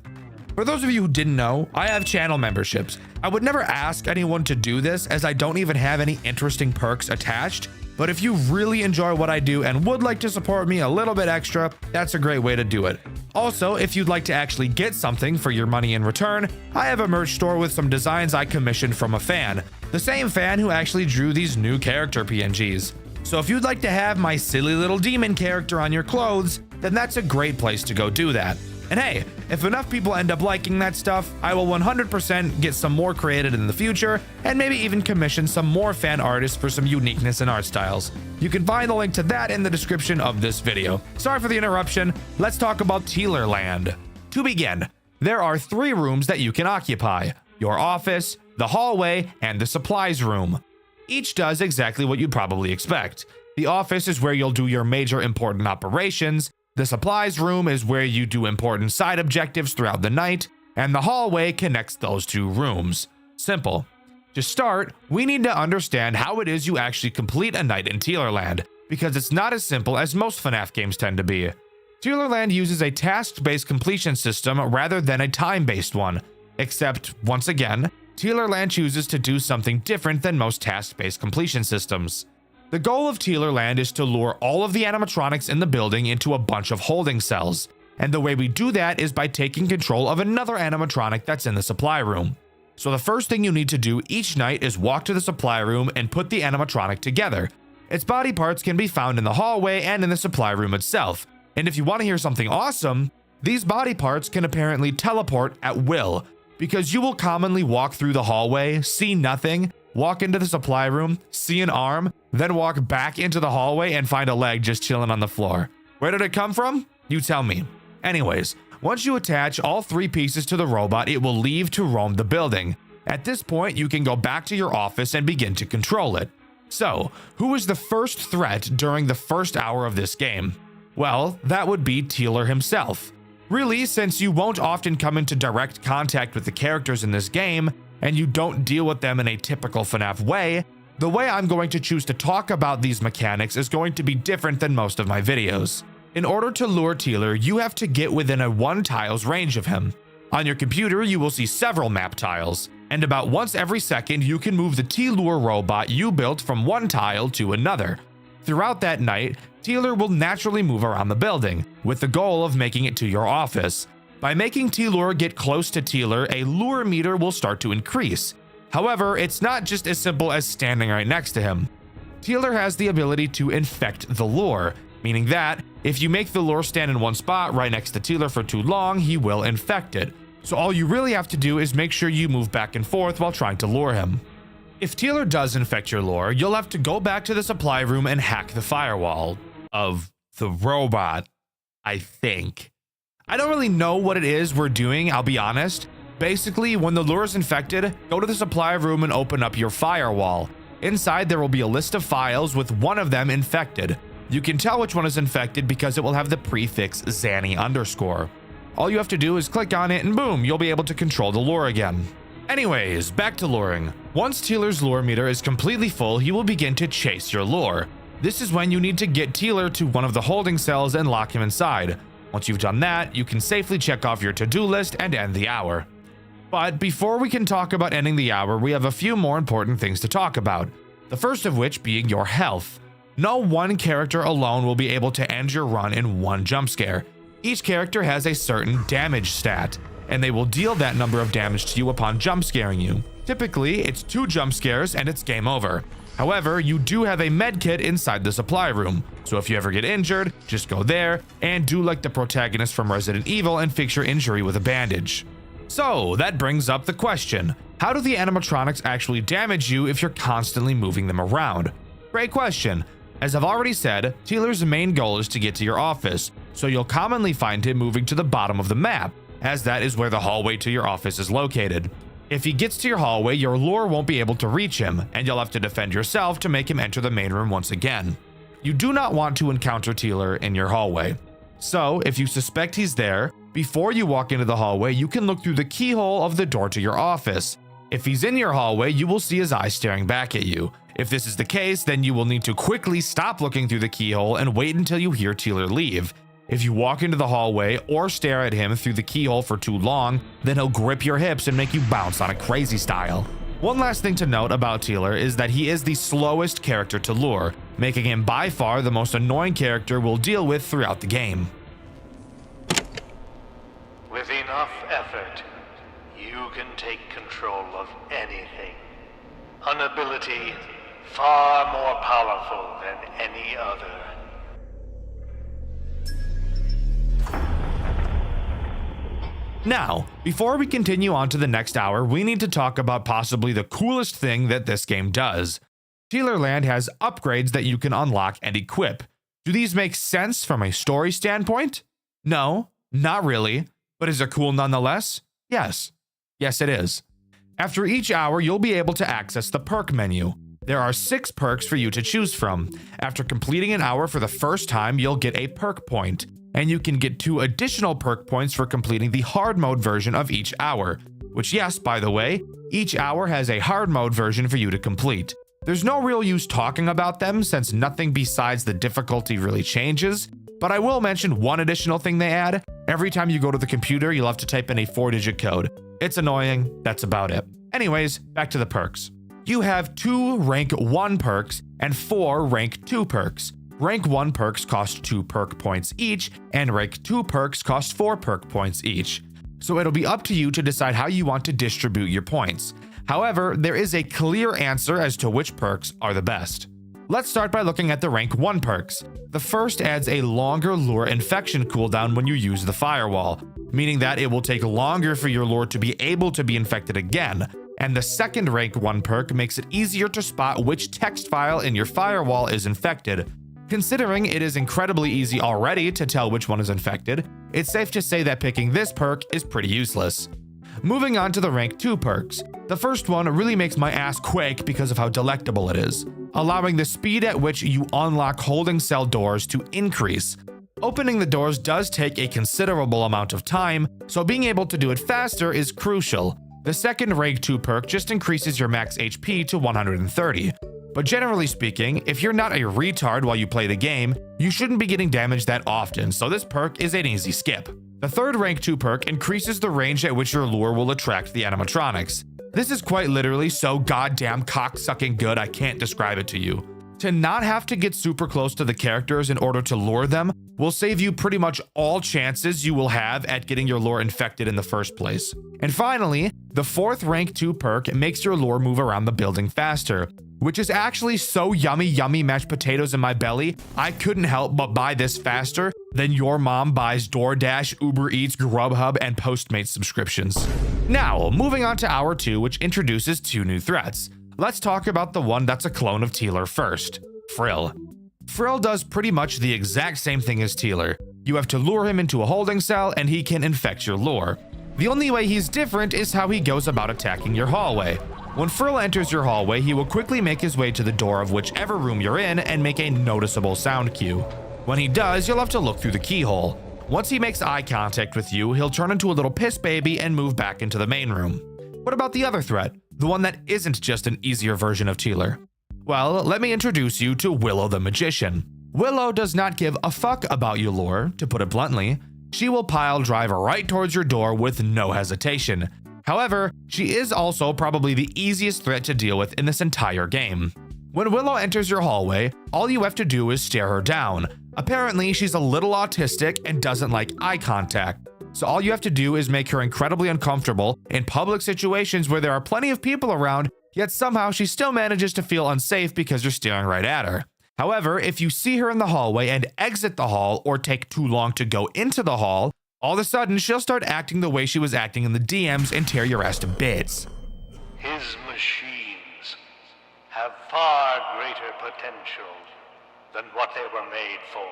For those of you who didn't know, I have channel memberships. I would never ask anyone to do this as I don't even have any interesting perks attached, but if you really enjoy what I do and would like to support me a little bit extra, that's a great way to do it. Also, if you'd like to actually get something for your money in return, I have a merch store with some designs I commissioned from a fan, the same fan who actually drew these new character PNGs. So if you'd like to have my silly little demon character on your clothes, then that's a great place to go do that. And hey, if enough people end up liking that stuff, I will 100% get some more created in the future, and maybe even commission some more fan artists for some uniqueness in art styles. You can find the link to that in the description of this video. Sorry for the interruption, let's talk about Tealerland. To begin, there are 3 rooms that you can occupy: your office, the hallway, and the supplies room. Each does exactly what you'd probably expect. The office is where you'll do your major important operations. The supplies room is where you do important side objectives throughout the night, and the hallway connects those 2 rooms. Simple. To start, we need to understand how it is you actually complete a night in Teelerland, because it's not as simple as most FNAF games tend to be. Teelerland uses a task-based completion system rather than a time-based one, except, once again, Teelerland chooses to do something different than most task-based completion systems. The goal of Teelerland is to lure all of the animatronics in the building into a bunch of holding cells, and the way we do that is by taking control of another animatronic that's in the supply room. So the first thing you need to do each night is walk to the supply room and put the animatronic together. Its body parts can be found in the hallway and in the supply room itself. And if you want to hear something awesome, these body parts can apparently teleport at will, because you will commonly walk through the hallway, see nothing, walk into the supply room, see an arm, then walk back into the hallway and find a leg just chilling on the floor. Where did it come from? You tell me. Anyways, once you attach all 3 pieces to the robot, it will leave to roam the building. At this point, you can go back to your office and begin to control it. So, who is the first threat during the first hour of this game? Well, that would be Teeler himself. Really, since you won't often come into direct contact with the characters in this game, and you don't deal with them in a typical FNAF way, the way I'm going to choose to talk about these mechanics is going to be different than most of my videos. In order to lure Teeler, you have to get within a 1 tile's range of him. On your computer, you will see several map tiles, and about once every second you can move the T-Lure robot you built from one tile to another. Throughout that night, Teeler will naturally move around the building, with the goal of making it to your office. By making T-Lure get close to Teeler, a lure meter will start to increase. However, it's not just as simple as standing right next to him. Teeler has the ability to infect the lure, meaning that if you make the lure stand in one spot right next to Teeler for too long, he will infect it. So all you really have to do is make sure you move back and forth while trying to lure him. If Teeler does infect your lure, you'll have to go back to the supply room and hack the firewall of the robot, I think. I don't really know what it is we're doing, I'll be honest. Basically, when the lure is infected, go to the supply room and open up your firewall. Inside, there will be a list of files with one of them infected. You can tell which one is infected because it will have the prefix Zanny_. All you have to do is click on it and boom, you'll be able to control the lure again. Anyways, back to luring. Once Teeler's lure meter is completely full, he will begin to chase your lure. This is when you need to get Teeler to one of the holding cells and lock him inside. Once you've done that, you can safely check off your to-do list and end the hour. But before we can talk about ending the hour, we have a few more important things to talk about. The first of which being your health. No one character alone will be able to end your run in one jump scare. Each character has a certain damage stat, and they will deal that number of damage to you upon jump scaring you. Typically, it's 2 jump scares and it's game over. However, you do have a med kit inside the supply room, so if you ever get injured, just go there and do like the protagonist from Resident Evil and fix your injury with a bandage. So that brings up the question, how do the animatronics actually damage you if you're constantly moving them around? Great question. As I've already said, Teeler's main goal is to get to your office, so you'll commonly find him moving to the bottom of the map, as that is where the hallway to your office is located. If he gets to your hallway, your lure won't be able to reach him, and you'll have to defend yourself to make him enter the main room once again. You do not want to encounter Teeler in your hallway. So, if you suspect he's there, before you walk into the hallway, you can look through the keyhole of the door to your office. If he's in your hallway, you will see his eyes staring back at you. If this is the case, then you will need to quickly stop looking through the keyhole and wait until you hear Teeler leave. If you walk into the hallway or stare at him through the keyhole for too long, then he'll grip your hips and make you bounce on a crazy style. One last thing to note about Teeler is that he is the slowest character to lure, making him by far the most annoying character we'll deal with throughout the game. With enough effort, you can take control of anything. An ability far more powerful than any other. Now, before we continue on to the next hour, we need to talk about possibly the coolest thing that this game does. Teelerland has upgrades that you can unlock and equip. Do these make sense from a story standpoint? No, not really. But is it cool nonetheless? Yes. Yes, it is. After each hour, you'll be able to access the perk menu. There are 6 perks for you to choose from. After completing an hour for the first time, you'll get a perk point, and you can get 2 additional perk points for completing the hard mode version of each hour, which, yes, by the way, each hour has a hard mode version for you to complete. There's no real use talking about them since nothing besides the difficulty really changes, but I will mention one additional thing they add. Every time you go to the computer, you'll have to type in a 4-digit code. It's annoying, that's about it. Anyways, back to the perks. You have 2 rank 1 perks and 4 rank 2 perks. Rank 1 perks cost 2 perk points each, and rank 2 perks cost 4 perk points each. So it'll be up to you to decide how you want to distribute your points. However, there is a clear answer as to which perks are the best. Let's start by looking at the rank 1 perks. The first adds a longer lure infection cooldown when you use the firewall, meaning that it will take longer for your lure to be able to be infected again. And the second rank 1 perk makes it easier to spot which text file in your firewall is infected. Considering it is incredibly easy already to tell which one is infected, it's safe to say that picking this perk is pretty useless. Moving on to the rank 2 perks. The first one really makes my ass quake because of how delectable it is, allowing the speed at which you unlock holding cell doors to increase. Opening the doors does take a considerable amount of time, so being able to do it faster is crucial. The second rank 2 perk just increases your max HP to 130. But generally speaking, if you're not a retard while you play the game, you shouldn't be getting damaged that often, so this perk is an easy skip. The third rank 2 perk increases the range at which your lure will attract the animatronics. This is quite literally so goddamn cock-sucking good I can't describe it to you. To not have to get super close to the characters in order to lure them will save you pretty much all chances you will have at getting your lure infected in the first place. And finally, the fourth rank 2 perk makes your lure move around the building faster, which is actually so yummy mashed potatoes in my belly, I couldn't help but buy this faster than your mom buys DoorDash, Uber Eats, Grubhub, and Postmates subscriptions. Now, moving on to hour 2, which introduces 2 new threats. Let's talk about the one that's a clone of Teeler first, Frill. Frill does pretty much the exact same thing as Teeler. You have to lure him into a holding cell and he can infect your lure. The only way he's different is how he goes about attacking your hallway. When Frill enters your hallway, he will quickly make his way to the door of whichever room you're in and make a noticeable sound cue. When he does, you'll have to look through the keyhole. Once he makes eye contact with you, he'll turn into a little piss baby and move back into the main room. What about the other threat? The one that isn't just an easier version of Teeler? Well, let me introduce you to Willow the Magician. Willow does not give a fuck about your lure, to put it bluntly. She will pile drive right towards your door with no hesitation. However, she is also probably the easiest threat to deal with in this entire game. When Willow enters your hallway, all you have to do is stare her down. Apparently, she's a little autistic and doesn't like eye contact. So all you have to do is make her incredibly uncomfortable in public situations where there are plenty of people around, yet somehow she still manages to feel unsafe because you're staring right at her. However, if you see her in the hallway and exit the hall or take too long to go into the hall, all of a sudden she'll start acting the way she was acting in the DMs and tear your ass to bits. His machines have far greater potential than what they were made for,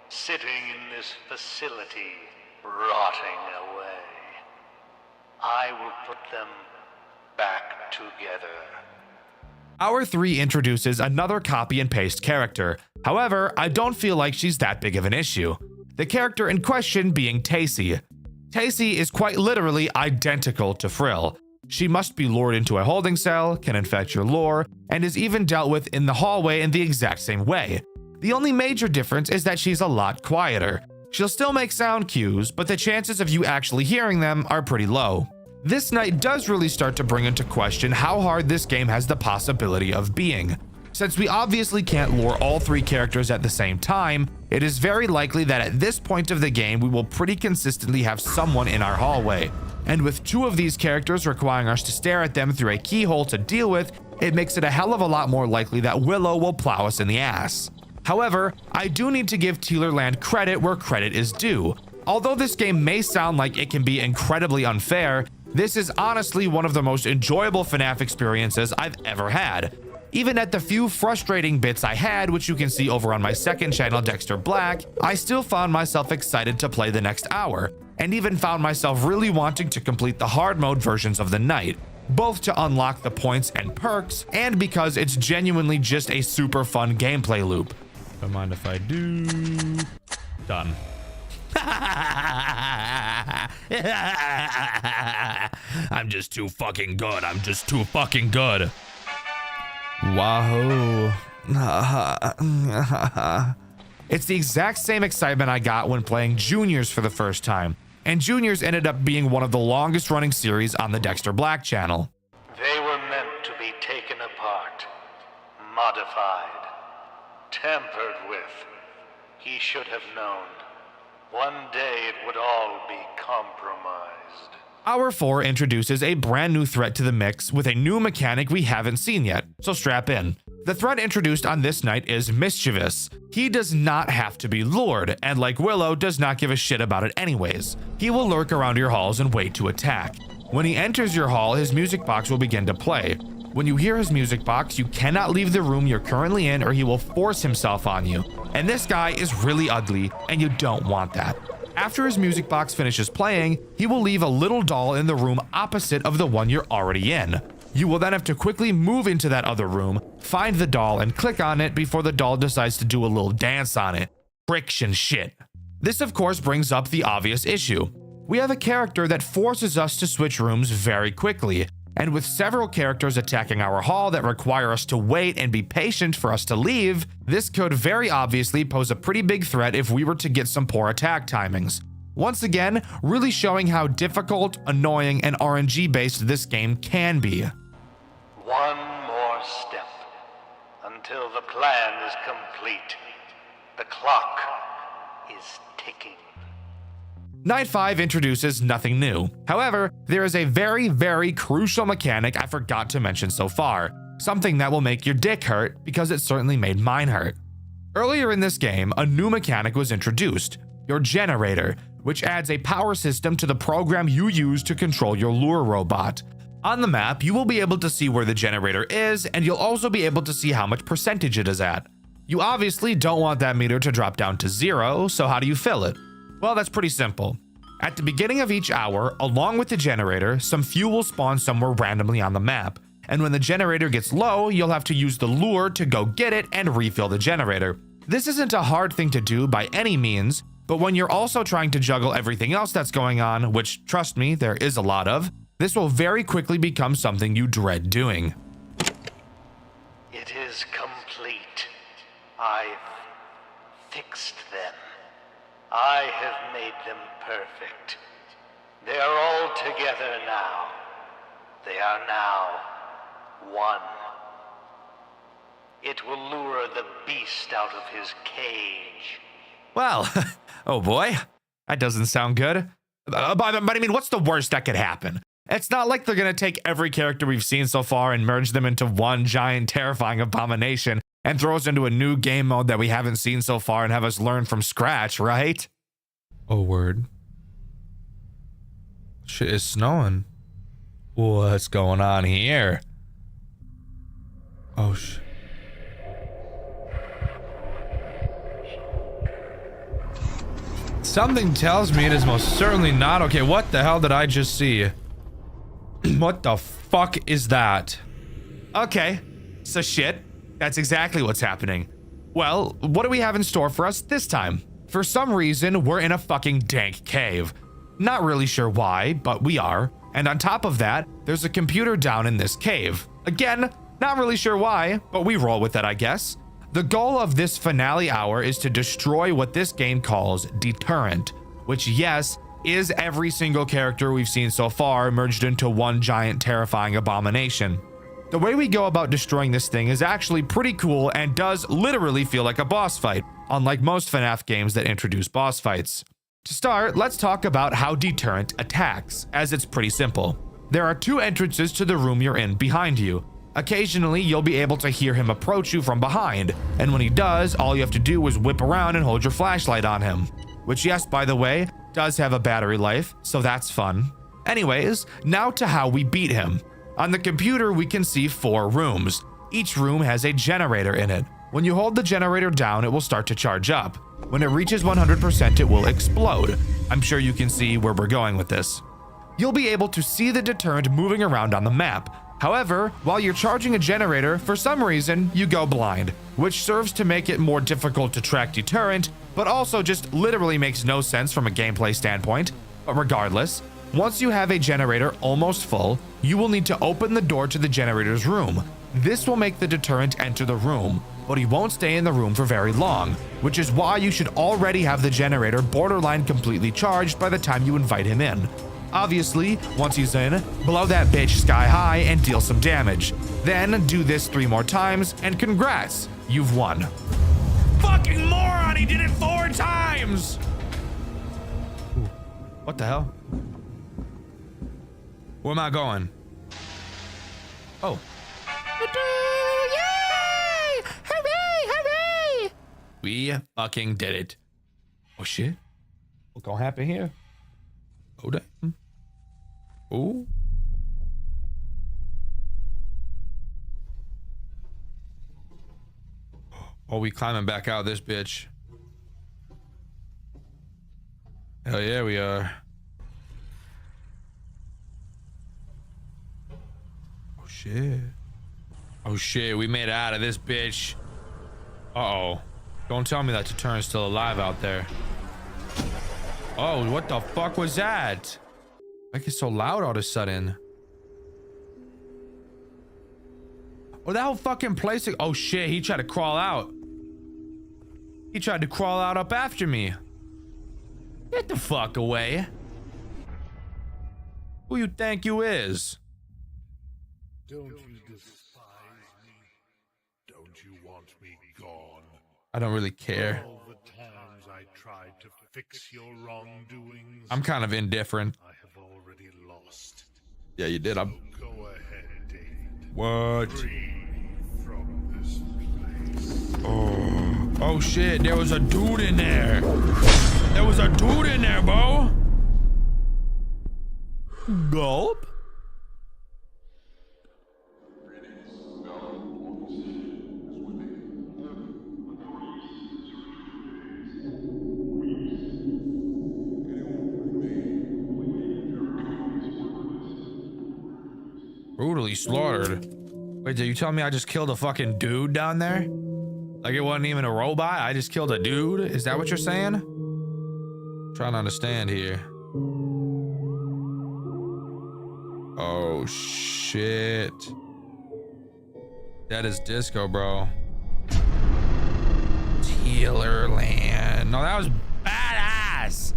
sitting in this facility, rotting away. I will put them back together. Hour 3 introduces another copy and paste character. However, I don't feel like she's that big of an issue. The character in question being Tacy. Tacy is quite literally identical to Frill. She must be lured into a holding cell, can infect your lure, and is even dealt with in the hallway in the exact same way. The only major difference is that she's a lot quieter. She'll still make sound cues, but the chances of you actually hearing them are pretty low. This night does really start to bring into question how hard this game has the possibility of being. Since we obviously can't lure all 3 characters at the same time, it is very likely that at this point of the game we will pretty consistently have someone in our hallway. And with 2 of these characters requiring us to stare at them through a keyhole to deal with, it makes it a hell of a lot more likely that Willow will plow us in the ass. However, I do need to give Teelerland credit where credit is due. Although this game may sound like it can be incredibly unfair, this is honestly one of the most enjoyable FNAF experiences I've ever had. Even at the few frustrating bits I had, which you can see over on my second channel, Dxtr Black, I still found myself excited to play the next hour, and even found myself really wanting to complete the hard mode versions of the night, both to unlock the points and perks, and because it's genuinely just a super fun gameplay loop. Don't mind if I do. Done. I'm just too fucking good. I'm just too fucking good. Wahoo. It's the exact same excitement I got when playing Juniors for the first time. And Juniors ended up being one of the longest running series on the Dxtr Black channel. They were meant to be taken apart, modified, tampered with. He should have known. One day it would all be compromised. Hour 4 introduces a brand new threat to the mix with a new mechanic we haven't seen yet, so strap in. The threat introduced on this night is Mischievous. He does not have to be lured, and like Willow, does not give a shit about it anyways. He will lurk around your halls and wait to attack. When he enters your hall, his music box will begin to play. When you hear his music box, you cannot leave the room you're currently in or he will force himself on you. And this guy is really ugly, and you don't want that. After his music box finishes playing, he will leave a little doll in the room opposite of the one you're already in. You will then have to quickly move into that other room, find the doll, and click on it before the doll decides to do a little dance on it. Friction shit. This of course brings up the obvious issue. We have a character that forces us to switch rooms very quickly, and with several characters attacking our hall that require us to wait and be patient for us to leave, this could very obviously pose a pretty big threat if we were to get some poor attack timings. Once again, really showing how difficult, annoying, and RNG based this game can be. One more step until the plan is complete. The clock is ticking. Night 5 introduces nothing new. However, there is a very crucial mechanic I forgot to mention so far. Something that will make your dick hurt, because it certainly made mine hurt. Earlier in this game, a new mechanic was introduced, your generator, which adds a power system to the program you use to control your lure robot. On the map, you will be able to see where the generator is, and you'll also be able to see how much percentage it is at. You obviously don't want that meter to drop down to 0, so how do you fill it? Well, that's pretty simple. At the beginning of each hour, along with the generator, some fuel will spawn somewhere randomly on the map. And when the generator gets low, you'll have to use the lure to go get it and refill the generator. This isn't a hard thing to do by any means, but when you're also trying to juggle everything else that's going on, which trust me, there is a lot of, this will very quickly become something you dread doing. It is complete. I've fixed them. I have made them perfect. They are all together now. They are now one. It will lure the beast out of his cage. Well, oh boy, that doesn't sound good. But I mean, what's the worst that could happen? It's not like they're gonna take every character we've seen so far and merge them into one giant terrifying abomination and throw us into a new game mode that we haven't seen so far and have us learn from scratch, right? Oh, word. Shit is snowing. What's going on here? Oh, shit. Something tells me it is most certainly not. Okay, what the hell did I just see? What the fuck is that? Okay, so shit. That's exactly what's happening. Well, what do we have in store for us this time? For some reason, we're in a fucking dank cave. Not really sure why, but we are. And on top of that, there's a computer down in this cave. Again, not really sure why, but we roll with it, I guess. The goal of this finale hour is to destroy what this game calls Deterrent, which, yes, is every single character we've seen so far merged into one giant terrifying abomination. The way we go about destroying this thing is actually pretty cool and does literally feel like a boss fight, unlike most FNAF games that introduce boss fights. To start, let's talk about how Deterrent attacks, as it's pretty simple. There are two entrances to the room you're in behind you. Occasionally, you'll be able to hear him approach you from behind, and when he does, all you have to do is whip around and hold your flashlight on him. Which, yes, by the way, does have a battery life, so that's fun. Anyways, now to how we beat him. On the computer, we can see 4 rooms. Each room has a generator in it. When you hold the generator down, it will start to charge up. When it reaches 100%, it will explode. I'm sure you can see where we're going with this. You'll be able to see the deterrent moving around on the map. However, while you're charging a generator, for some reason, you go blind, which serves to make it more difficult to track deterrent, but also just literally makes no sense from a gameplay standpoint. But regardless, once you have a generator almost full, you will need to open the door to the generator's room. This will make the deterrent enter the room, but he won't stay in the room for very long, which is why you should already have the generator borderline completely charged by the time you invite him in. Obviously, once he's in, blow that bitch sky high and deal some damage. Then do this 3 more times, and congrats, you've won. Fucking moron, he did it 4 times! What the hell? Where am I going? Oh. Yay! Hooray! Hooray! We fucking did it. Oh shit. What's gonna happen here? Oh damn. Oh. Oh, we climbing back out this bitch. Hell yeah, we are. Oh shit. Oh shit, we made it out of this bitch. Uh-oh. Don't tell me that Deterrent's still alive out there. Oh, what the fuck was that? Like it's so loud all of a sudden. Oh, that whole fucking place. Oh shit, he tried to crawl out. He tried to crawl out up after me. Get the fuck away. Who you think you is? Don't you despise me? Don't you want me gone? I don't really care. All the times I tried to fix your wrongdoings, I'm kind of indifferent. I have already lost. Yeah, you did. I'm. Go ahead, David. What? Free from this place. Oh shit, there was a dude in there. There was a dude in there, bro. Gulp. Brutally slaughtered. Wait, did you tell me I just killed a fucking dude down there? Like it wasn't even a robot? I just killed a dude? Is that what you're saying? Trying to understand here. Oh shit. That is disco, bro. Tealerland. No, that was badass.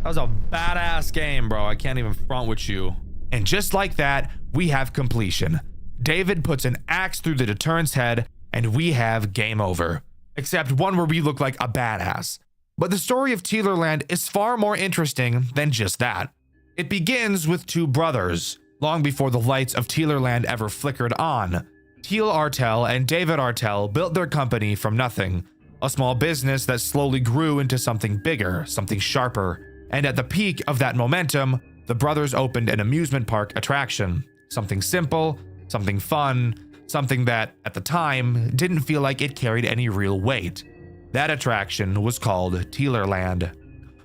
That was a badass game, bro. I can't even front with you. And just like that, we have completion. David puts an axe through the Deterrent's head, and we have game over. Except one where we look like a badass. But the story of Tealerland is far more interesting than just that. It begins with 2 brothers, long before the lights of Tealerland ever flickered on. Teal Artel and David Artel built their company from nothing, a small business that slowly grew into something bigger, something sharper. And at the peak of that momentum, the brothers opened an amusement park attraction. Something simple, something fun, something that, at the time, didn't feel like it carried any real weight. That attraction was called Tealerland.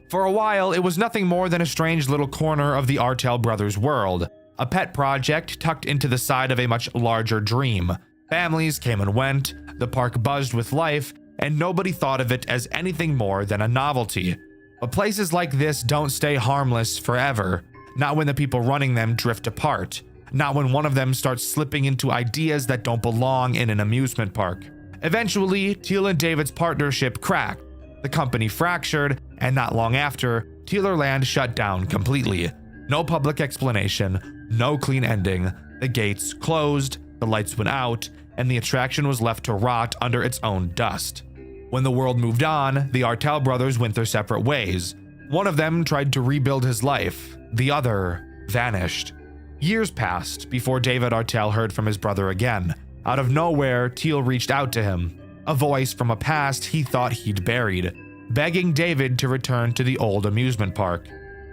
For a while, it was nothing more than a strange little corner of the Artel brothers' world, a pet project tucked into the side of a much larger dream. Families came and went, the park buzzed with life, and nobody thought of it as anything more than a novelty. But places like this don't stay harmless forever, not when the people running them drift apart. Not when one of them starts slipping into ideas that don't belong in an amusement park. Eventually, Teal and David's partnership cracked. The company fractured, and not long after, Tealerland shut down completely. No public explanation, no clean ending. The gates closed, the lights went out, and the attraction was left to rot under its own dust. When the world moved on, the Artel brothers went their separate ways. One of them tried to rebuild his life. The other vanished. Years passed before David Artel heard from his brother again. Out of nowhere, Teal reached out to him, a voice from a past he thought he'd buried, begging David to return to the old amusement park.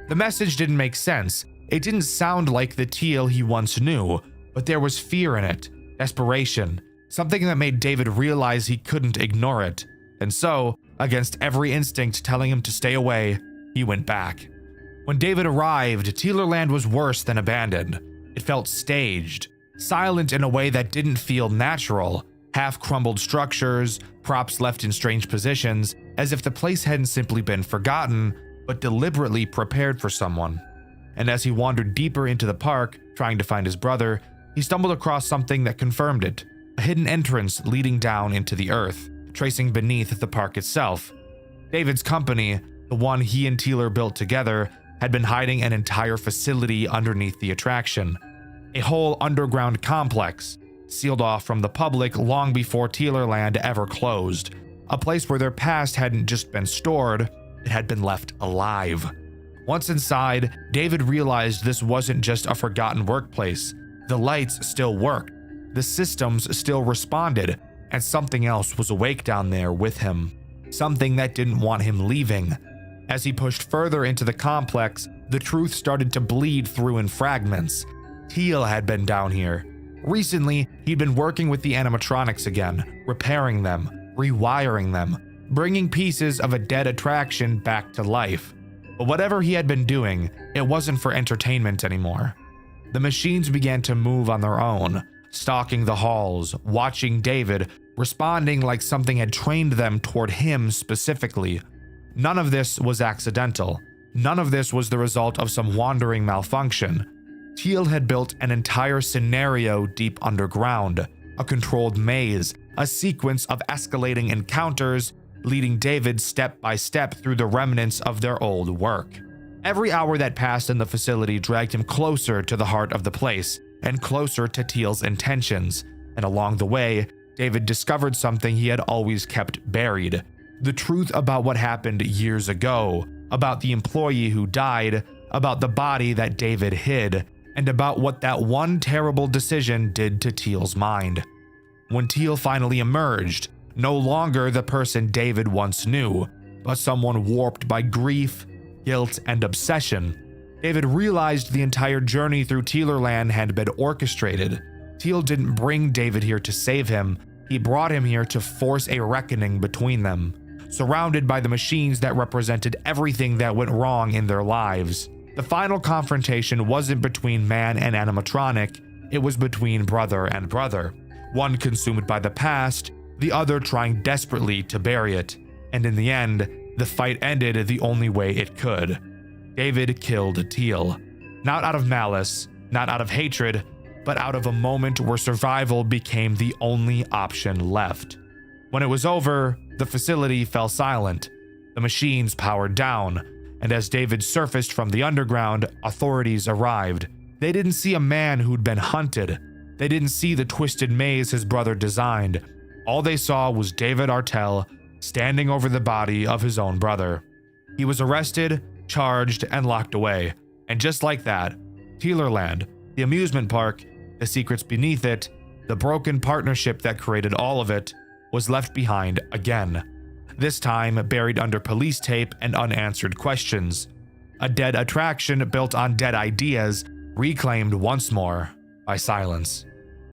The message didn't make sense. It didn't sound like the Teal he once knew, but there was fear in it, desperation, something that made David realize he couldn't ignore it. And so, against every instinct telling him to stay away, he went back. When David arrived, Tealerland was worse than abandoned. It felt staged, silent in a way that didn't feel natural. Half-crumbled structures, props left in strange positions, as if the place hadn't simply been forgotten, but deliberately prepared for someone. And as he wandered deeper into the park, trying to find his brother, he stumbled across something that confirmed it. A hidden entrance leading down into the earth, tracing beneath the park itself. David's company, the one he and Teeler built together, had been hiding an entire facility underneath the attraction. A whole underground complex, sealed off from the public long before Teelerland ever closed. A place where their past hadn't just been stored, it had been left alive. Once inside, David realized this wasn't just a forgotten workplace. The lights still worked, the systems still responded, and something else was awake down there with him. Something that didn't want him leaving. As he pushed further into the complex, the truth started to bleed through in fragments. Teal had been down here. Recently, he'd been working with the animatronics again, repairing them, rewiring them, bringing pieces of a dead attraction back to life. But whatever he had been doing, it wasn't for entertainment anymore. The machines began to move on their own, stalking the halls, watching David, responding like something had trained them toward him specifically. None of this was accidental. None of this was the result of some wandering malfunction. Teal had built an entire scenario deep underground, a controlled maze, a sequence of escalating encounters, leading David step by step through the remnants of their old work. Every hour that passed in the facility dragged him closer to the heart of the place, and closer to Teal's intentions, and along the way, David discovered something he had always kept buried. The truth about what happened years ago, about the employee who died, about the body that David hid, and about what that one terrible decision did to Teal's mind. When Teal finally emerged, no longer the person David once knew, but someone warped by grief, guilt, and obsession, David realized the entire journey through Teelerland had been orchestrated. Teal didn't bring David here to save him, he brought him here to force a reckoning between them, surrounded by the machines that represented everything that went wrong in their lives. The final confrontation wasn't between man and animatronic, it was between brother and brother, one consumed by the past, the other trying desperately to bury it. And in the end, the fight ended the only way it could. David killed Teal. Not out of malice, not out of hatred, but out of a moment where survival became the only option left. When it was over, the facility fell silent. The machines powered down, and as David surfaced from the underground, authorities arrived. They didn't see a man who'd been hunted. They didn't see the twisted maze his brother designed. All they saw was David Artell standing over the body of his own brother. He was arrested, charged, and locked away. And just like that, Teelerland, the amusement park, the secrets beneath it, the broken partnership that created all of it, was left behind again. This time buried under police tape and unanswered questions. A dead attraction built on dead ideas, reclaimed once more by silence.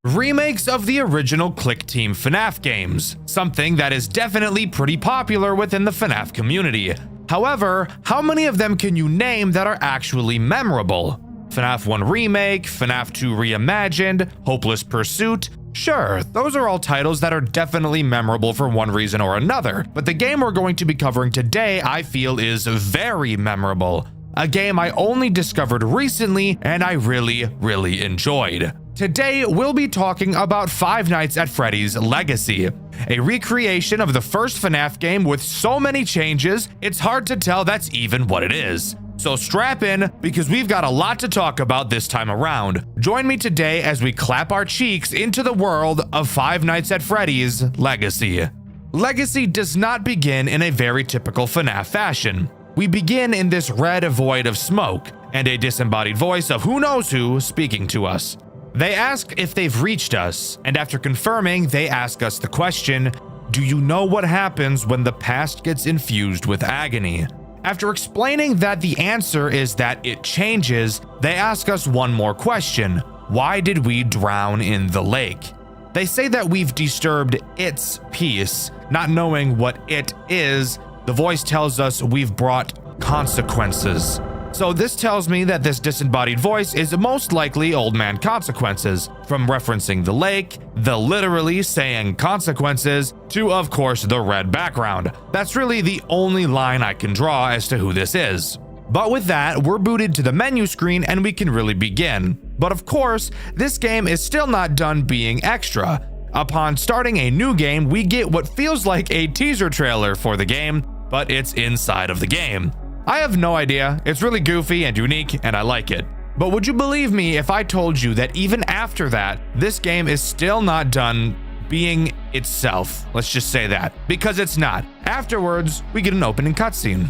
Remakes of the original Click Team FNAF games, something that is definitely pretty popular within the FNAF community. However, how many of them can you name that are actually memorable? FNAF 1 Remake, FNAF 2 Reimagined, Hopeless Pursuit. Sure, those are all titles that are definitely memorable for one reason or another, but the game we're going to be covering today I feel is very memorable. A game I only discovered recently and I really enjoyed. Today, we'll be talking about Five Nights at Freddy's Legacy, a recreation of the first FNAF game with so many changes, it's hard to tell that's even what it is. So strap in, because we've got a lot to talk about this time around. Join me today as we clap our cheeks into the world of Five Nights at Freddy's Legacy. Legacy does not begin in a very typical FNAF fashion. We begin in this red void of smoke, and a disembodied voice of who knows who speaking to us. They ask if they've reached us, and after confirming, they ask us the question, do you know what happens when the past gets infused with agony? After explaining that the answer is that it changes, they ask us one more question. Why did we drown in the lake? They say that we've disturbed its peace. Not knowing what it is, the voice tells us we've brought consequences. So this tells me that this disembodied voice is most likely Old Man Consequences, from referencing the lake, the literally saying consequences, to of course the red background. That's really the only line I can draw as to who this is. But with that, we're booted to the menu screen and we can really begin. But of course, this game is still not done being extra. Upon starting a new game, we get what feels like a teaser trailer for the game, but it's inside of the game. I have no idea, it's really goofy and unique and I like it. But would you believe me if I told you that even after that, this game is still not done being itself? Let's just say that, because it's not. Afterwards, we get an opening cutscene.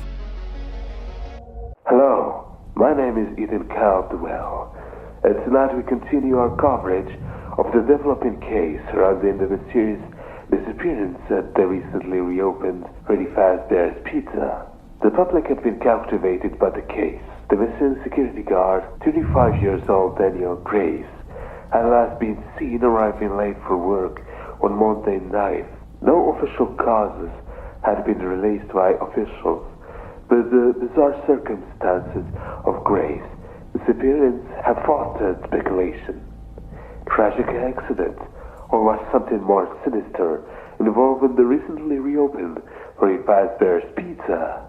Hello, my name is Ethan Caldwell, and tonight we continue our coverage of the developing case surrounding the mysterious disappearance at the recently reopened Freddy Fazbear's Pizza. The public had been captivated by the case. The missing security guard, 25 years old Daniel Grace, had last been seen arriving late for work on Monday night. No official causes had been released by officials, but the bizarre circumstances of Grace's disappearance have fostered speculation. Tragic accident, or was something more sinister involving the recently reopened Freddy Fazbear's Pizza?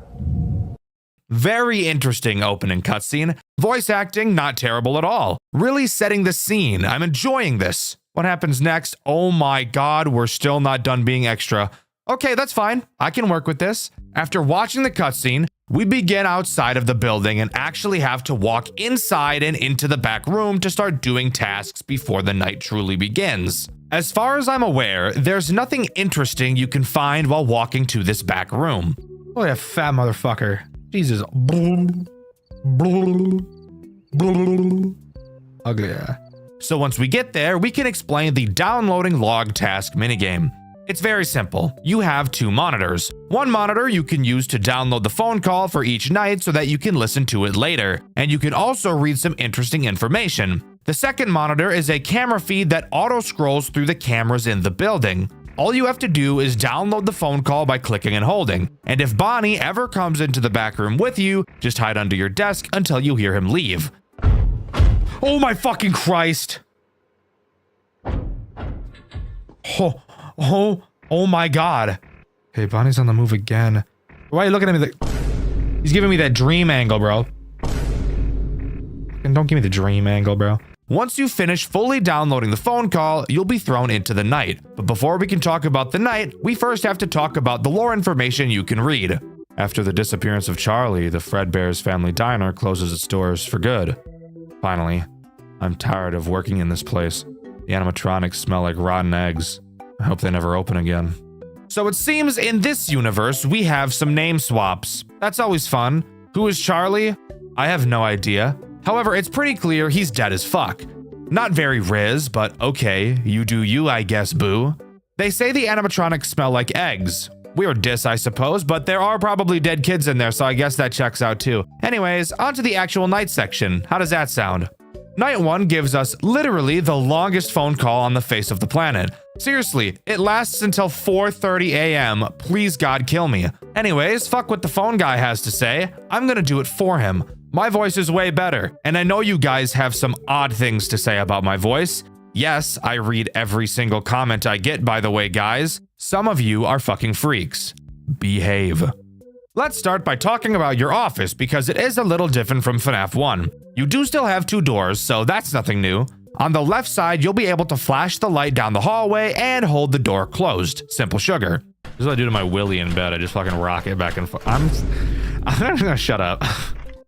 Very interesting opening cutscene. Voice acting, not terrible at all. Really setting the scene. I'm enjoying this. What happens next? Oh my god, we're still not done being extra. Okay, that's fine. I can work with this. After watching the cutscene, we begin outside of the building and actually have to walk inside and into the back room to start doing tasks before the night truly begins. As far as I'm aware, there's nothing interesting you can find while walking to this back room. Oh, yeah, fat motherfucker. Jesus. Ugly, yeah. So once we get there, we can explain the downloading log task minigame. It's very simple. You have two monitors. One monitor you can use to download the phone call for each night so that you can listen to it later, and you can also read some interesting information. The second monitor is a camera feed that auto-scrolls through the cameras in the building. All you have to do is download the phone call by clicking and holding, and if Bonnie ever comes into the back room with you, just hide under your desk until you hear him leave. Oh my fucking Christ! Oh my god. Okay, Bonnie's on the move again. Why are you looking at me he's giving me that dream angle, bro. And don't give me the dream angle, bro. Once you finish fully downloading the phone call, you'll be thrown into the night. But before we can talk about the night, we first have to talk about the lore information you can read. After the disappearance of Charlie, the Fredbear's Family Diner closes its doors for good. Finally, I'm tired of working in this place. The animatronics smell like rotten eggs. I hope they never open again. So it seems in this universe, we have some name swaps. That's always fun. Who is Charlie? I have no idea. However, it's pretty clear he's dead as fuck. Not very Riz, but okay, you do you, I guess, boo. They say the animatronics smell like eggs. Weird diss, I suppose, but there are probably dead kids in there, so I guess that checks out too. Anyways, onto the actual night section. How does that sound? Night 1 gives us literally the longest phone call on the face of the planet. Seriously, it lasts until 4:30 a.m. Please God kill me. Anyways, fuck what the phone guy has to say. I'm gonna do it for him. My voice is way better, and I know you guys have some odd things to say about my voice. Yes, I read every single comment I get, by the way, guys. Some of you are fucking freaks. Behave. Let's start by talking about your office because it is a little different from FNAF 1. You do still have 2 doors, so that's nothing new. On the left side, you'll be able to flash the light down the hallway and hold the door closed. Simple sugar. This is what I do to my Willy in bed. I just fucking rock it back and forth. I'm gonna shut up.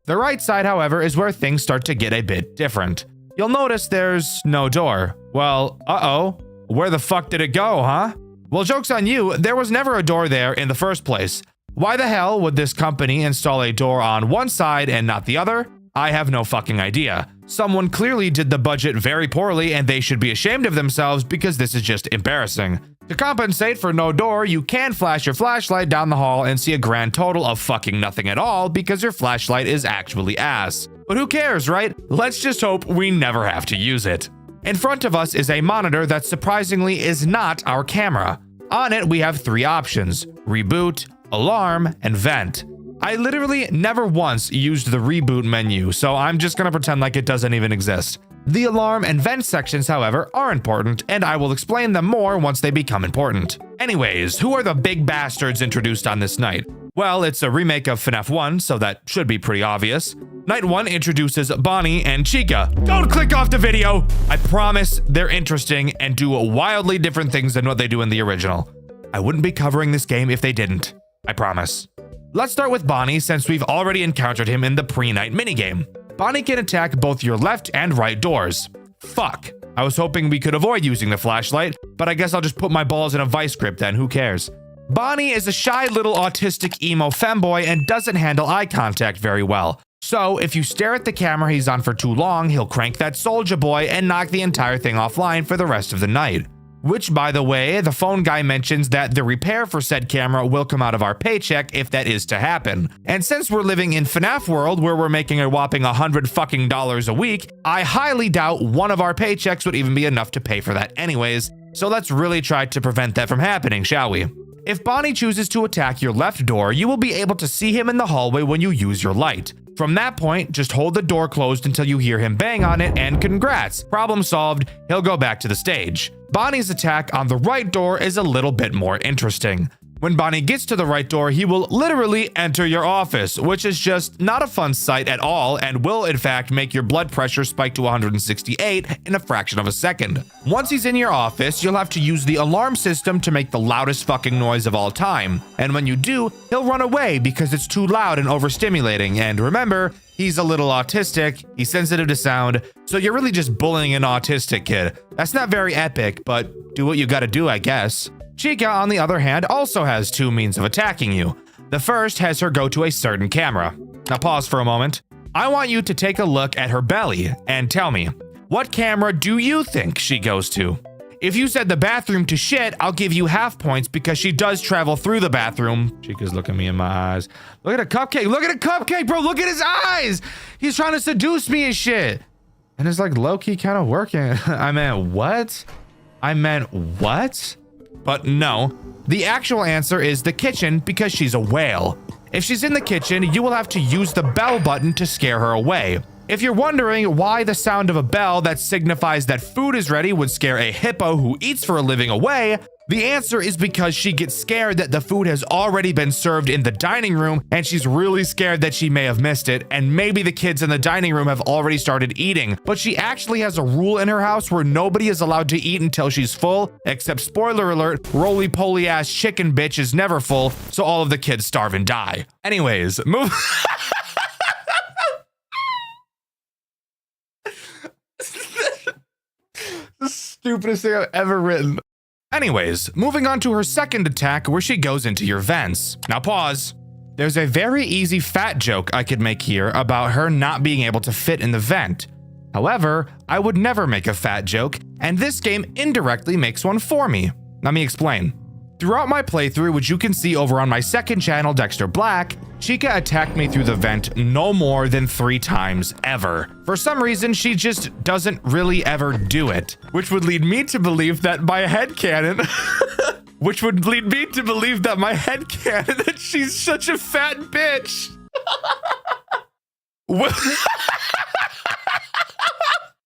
The right side, however, is where things start to get a bit different. You'll notice there's no door. Well, uh-oh. Where the fuck did it go, huh? Well, joke's on you, there was never a door there in the first place. Why the hell would this company install a door on one side and not the other? I have no fucking idea. Someone clearly did the budget very poorly and they should be ashamed of themselves because this is just embarrassing. To compensate for no door, you can flash your flashlight down the hall and see a grand total of fucking nothing at all because your flashlight is actually ass. But who cares, right? Let's just hope we never have to use it. In front of us is a monitor that surprisingly is not our camera. On it, we have 3 options: reboot, alarm, and vent. I literally never once used the reboot menu, so I'm just gonna pretend like it doesn't even exist. The alarm and vent sections, however, are important, and I will explain them more once they become important. Anyways, who are the big bastards introduced on this night? Well, it's a remake of FNAF 1, so that should be pretty obvious. Night 1 introduces Bonnie and Chica. Don't click off the video! I promise they're interesting and do wildly different things than what they do in the original. I wouldn't be covering this game if they didn't. I promise. Let's start with Bonnie since we've already encountered him in the pre-night minigame. Bonnie can attack both your left and right doors. Fuck. I was hoping we could avoid using the flashlight, but I guess I'll just put my balls in a vice grip then, who cares? Bonnie is a shy little autistic emo femboy and doesn't handle eye contact very well. So if you stare at the camera he's on for too long, he'll crank that Soulja Boy and knock the entire thing offline for the rest of the night. Which, by the way, the phone guy mentions that the repair for said camera will come out of our paycheck if that is to happen. And since we're living in FNAF world where we're making a whopping $100 a week, I highly doubt one of our paychecks would even be enough to pay for that anyways. So let's really try to prevent that from happening, shall we? If Bonnie chooses to attack your left door, you will be able to see him in the hallway when you use your light. From that point, just hold the door closed until you hear him bang on it, and congrats, problem solved, he'll go back to the stage. Bonnie's attack on the right door is a little bit more interesting. When Bonnie gets to the right door, he will literally enter your office, which is just not a fun sight at all and will in fact make your blood pressure spike to 168 in a fraction of a second. Once he's in your office, you'll have to use the alarm system to make the loudest fucking noise of all time. And when you do, he'll run away because it's too loud and overstimulating. And remember, he's a little autistic, he's sensitive to sound, so you're really just bullying an autistic kid. That's not very epic, but do what you gotta do, I guess. Chica, on the other hand, also has two means of attacking you. The first has her go to a certain camera. Now pause for a moment. I want you to take a look at her belly and tell me, what camera do you think she goes to? If you said the bathroom to shit, I'll give you half points because she does travel through the bathroom. Chica's looking me in my eyes. Look at a cupcake. Look at a cupcake, bro. Look at his eyes. He's trying to seduce me and shit. And it's like low-key kind of working. I meant what? But no, the actual answer is the kitchen because she's a whale. If she's in the kitchen, you will have to use the bell button to scare her away. If you're wondering why the sound of a bell that signifies that food is ready would scare a hippo who eats for a living away, the answer is because she gets scared that the food has already been served in the dining room and she's really scared that she may have missed it and maybe the kids in the dining room have already started eating, but she actually has a rule in her house where nobody is allowed to eat until she's full, except spoiler alert, roly-poly ass chicken bitch is never full, so all of the kids starve and die. Anyways, move. The stupidest thing I've ever written. Anyways, moving on to her second attack where she goes into your vents. Now pause. There's a very easy fat joke I could make here about her not being able to fit in the vent. However, I would never make a fat joke, and this game indirectly makes one for me. Let me explain. Throughout my playthrough, which you can see over on my second channel, Dxtr Black, Chica attacked me through the vent no more than 3 times ever. For some reason, she just doesn't really ever do it, which would lead me to believe that my headcanon, that she's such a fat bitch.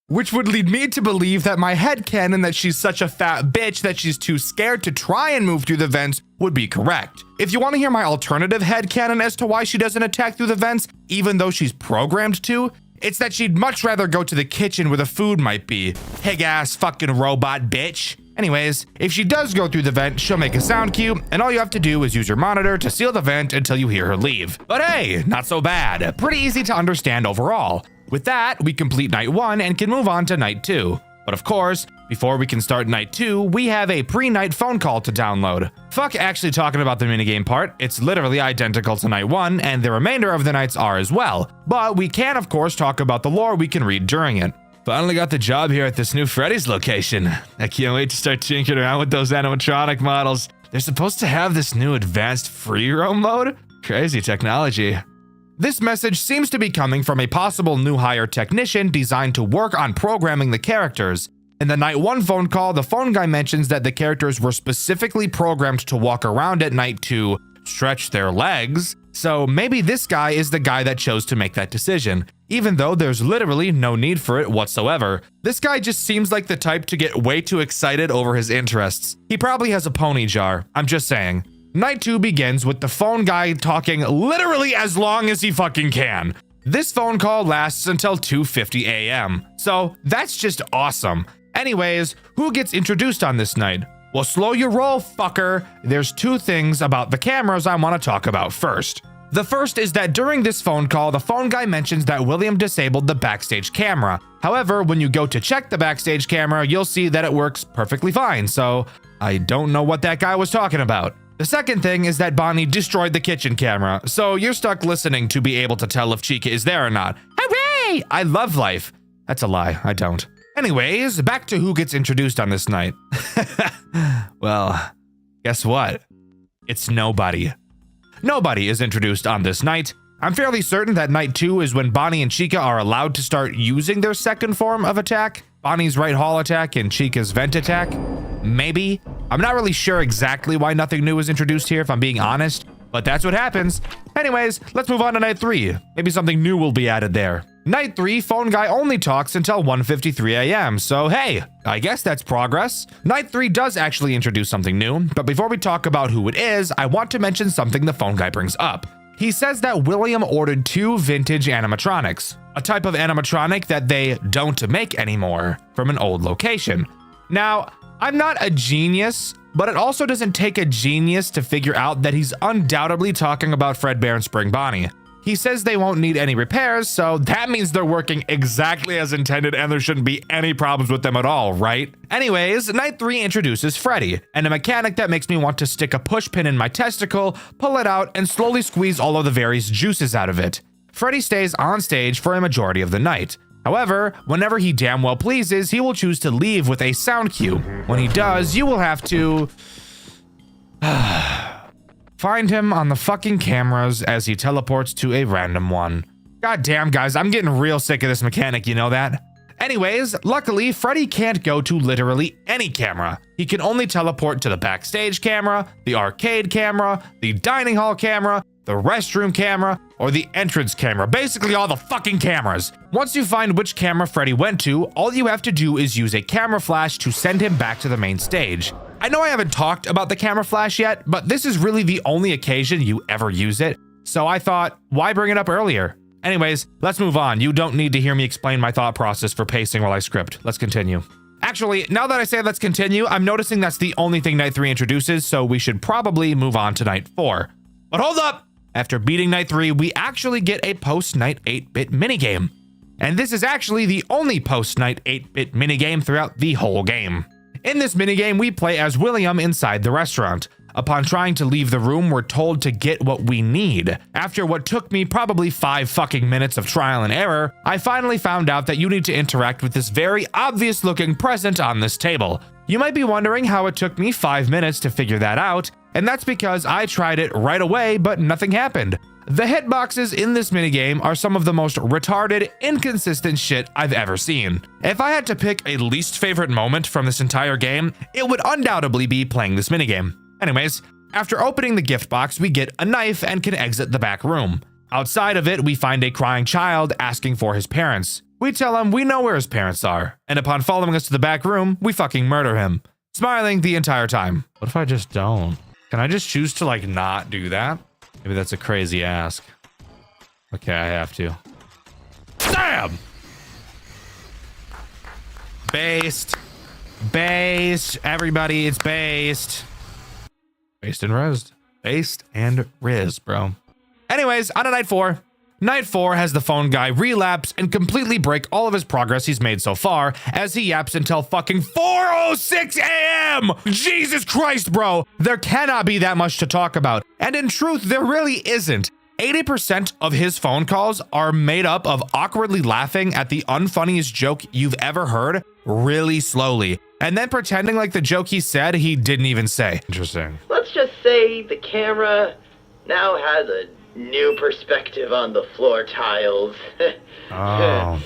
Which would lead me to believe that my headcanon that she's such a fat bitch that she's too scared to try and move through the vents would be correct. If you want to hear my alternative headcanon as to why she doesn't attack through the vents, even though she's programmed to, it's that she'd much rather go to the kitchen where the food might be. Pig-ass fucking robot bitch. Anyways, if she does go through the vent, she'll make a sound cue, and all you have to do is use your monitor to seal the vent until you hear her leave. But hey, not so bad. Pretty easy to understand overall. With that, we complete night 1 and can move on to night 2. But of course, before we can start night 2, we have a pre-night phone call to download. Fuck actually talking about the minigame part, it's literally identical to night 1, and the remainder of the nights are as well. But we can of course talk about the lore we can read during it. Finally got the job here at this new Freddy's location. I can't wait to start tinkering around with those animatronic models. They're supposed to have this new advanced free roam mode? Crazy technology. This message seems to be coming from a possible new hire technician designed to work on programming the characters. In the night 1 phone call, the phone guy mentions that the characters were specifically programmed to walk around at night to stretch their legs, So maybe this guy is the guy that chose to make that decision, even though there's literally no need for it whatsoever. This guy just seems like the type to get way too excited over his interests. He probably has a pony jar, I'm just saying. Night 2 begins with the phone guy talking literally as long as he fucking can. This phone call lasts until 2:50 a.m. So that's just awesome. Anyways, who gets introduced on this night? Well, slow your roll, fucker. There's 2 things about the cameras I want to talk about first. The first is that during this phone call, the phone guy mentions that William disabled the backstage camera. However, when you go to check the backstage camera, you'll see that it works perfectly fine. So I don't know what that guy was talking about. The second thing is that Bonnie destroyed the kitchen camera. So you're stuck listening to be able to tell if Chica is there or not. Hooray! I love life. That's a lie. I don't. Anyways, back to who gets introduced on this night. Well, guess what? It's nobody. Nobody is introduced on this night. I'm fairly certain that night 2 is when Bonnie and Chica are allowed to start using their second form of attack. Bonnie's right hall attack and Chica's vent attack. Maybe. I'm not really sure exactly why nothing new is introduced here, if I'm being honest, but that's what happens. Anyways, let's move on to night 3. Maybe something new will be added there. Night 3, phone guy only talks until 1:53 a.m. So hey, I guess that's progress. Night 3 does actually introduce something new, but before we talk about who it is, I want to mention something the phone guy brings up. He says that William ordered 2 vintage animatronics, a type of animatronic that they don't make anymore, from an old location. Now, I'm not a genius, but it also doesn't take a genius to figure out that he's undoubtedly talking about Fredbear and Spring Bonnie. He says they won't need any repairs, so that means they're working exactly as intended and there shouldn't be any problems with them at all, right? Anyways, night 3 introduces Freddy, and a mechanic that makes me want to stick a push pin in my testicle, pull it out, and slowly squeeze all of the various juices out of it. Freddy stays on stage for a majority of the night. However, whenever he damn well pleases, he will choose to leave with a sound cue. When he does, you will have to find him on the fucking cameras as he teleports to a random one. God damn, guys, I'm getting real sick of this mechanic, you know that? Anyways, luckily, Freddy can't go to literally any camera. He can only teleport to the backstage camera, the arcade camera, the dining hall camera, the restroom camera, or the entrance camera. Basically all the fucking cameras. Once you find which camera Freddy went to, all you have to do is use a camera flash to send him back to the main stage. I know I haven't talked about the camera flash yet, but this is really the only occasion you ever use it. So I thought, why bring it up earlier? Anyways, let's move on. You don't need to hear me explain my thought process for pacing while I script. Let's continue. Actually, now that I say let's continue, I'm noticing that's the only thing night 3 introduces, so we should probably move on to night 4. But hold up! After beating night 3, we actually get a post-night 8-bit minigame. And this is actually the only post-night 8-bit minigame throughout the whole game. In this minigame, we play as William inside the restaurant. Upon trying to leave the room, we're told to get what we need. After what took me probably 5 fucking minutes of trial and error, I finally found out that you need to interact with this very obvious looking present on this table. You might be wondering how it took me 5 minutes to figure that out, and that's because I tried it right away, but nothing happened. The hitboxes in this minigame are some of the most retarded, inconsistent shit I've ever seen. If I had to pick a least favorite moment from this entire game, it would undoubtedly be playing this minigame. Anyways, after opening the gift box, we get a knife and can exit the back room. Outside of it, we find a crying child asking for his parents. We tell him we know where his parents are, and upon following us to the back room, we fucking murder him, smiling the entire time. What if I just don't? Can I just choose to like not do that? Maybe that's a crazy ask. Okay, I have to. Damn! Based. Based. Everybody, it's based. Based and Riz. Based and Riz, bro. Anyways, on to night 4. Night 4 has the phone guy relapse and completely break all of his progress he's made so far as he yaps until fucking 4:06 a.m. Jesus Christ, bro. There cannot be that much to talk about. And in truth, there really isn't. 80% of his phone calls are made up of awkwardly laughing at the unfunniest joke you've ever heard really slowly, and then pretending like the joke he said he didn't even say. Interesting. Let's just say the camera now has a new perspective on the floor tiles. Oh.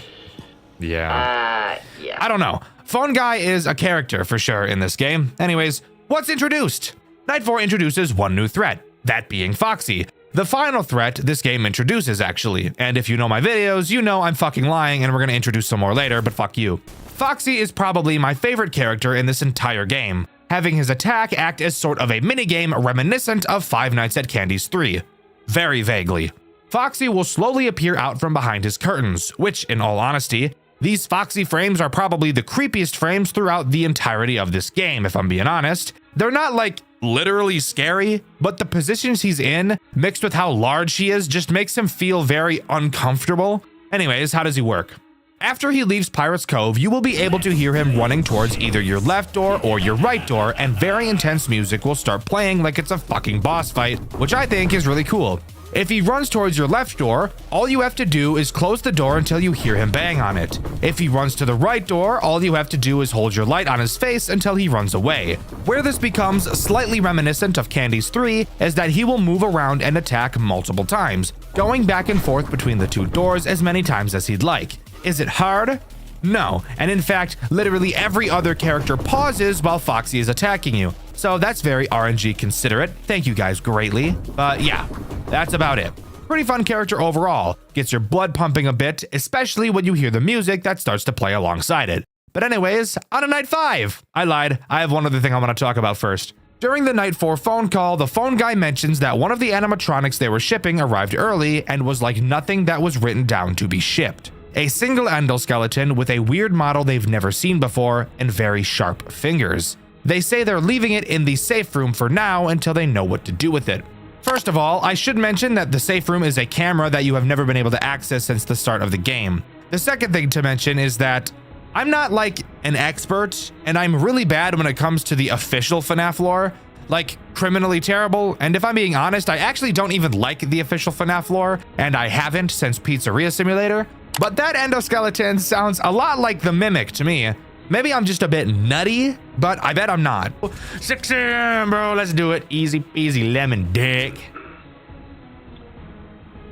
Yeah. Yeah. I don't know. Phone guy is a character for sure in this game. Anyways, what's introduced? Night 4 introduces one new threat, that being Foxy. The final threat this game introduces, actually. And if you know my videos, you know I'm fucking lying, and we're gonna introduce some more later, but fuck you. Foxy is probably my favorite character in this entire game, having his attack act as sort of a minigame reminiscent of Five Nights at Candy's 3. Very vaguely. Foxy will slowly appear out from behind his curtains, which, in all honesty, these Foxy frames are probably the creepiest frames throughout the entirety of this game, if I'm being honest. They're not like literally scary, but the positions he's in, mixed with how large he is, just makes him feel very uncomfortable. Anyways, how does he work? After he leaves Pirate's Cove, you will be able to hear him running towards either your left door or your right door, and very intense music will start playing like it's a fucking boss fight, which I think is really cool. If he runs towards your left door, all you have to do is close the door until you hear him bang on it. If he runs to the right door, all you have to do is hold your light on his face until he runs away. Where this becomes slightly reminiscent of Candy's 3 is that he will move around and attack multiple times, going back and forth between the two doors as many times as he'd like. Is it hard? No, and in fact, literally every other character pauses while Foxy is attacking you. So that's very RNG considerate. Thank you guys greatly. But yeah, that's about it. Pretty fun character overall. Gets your blood pumping a bit, especially when you hear the music that starts to play alongside it. But anyways, on to night 5. I lied. I have one other thing I want to talk about first. During the night 4 phone call, the phone guy mentions that one of the animatronics they were shipping arrived early and was like nothing that was written down to be shipped. A single endoskeleton with a weird model they've never seen before and very sharp fingers. They say they're leaving it in the safe room for now until they know what to do with it. First of all, I should mention that the safe room is a camera that you have never been able to access since the start of the game. The second thing to mention is that I'm not like an expert, and I'm really bad when it comes to the official FNAF lore, like criminally terrible, and if I'm being honest, I actually don't even like the official FNAF lore, and I haven't since Pizzeria Simulator. But that endoskeleton sounds a lot like the Mimic to me. Maybe I'm just a bit nutty, but I bet I'm not. 6 a.m., bro, let's do it. Easy peasy lemon dick.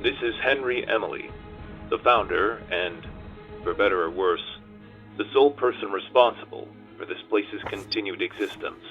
This is Henry Emily, the founder and, for better or worse, the sole person responsible for this place's continued existence.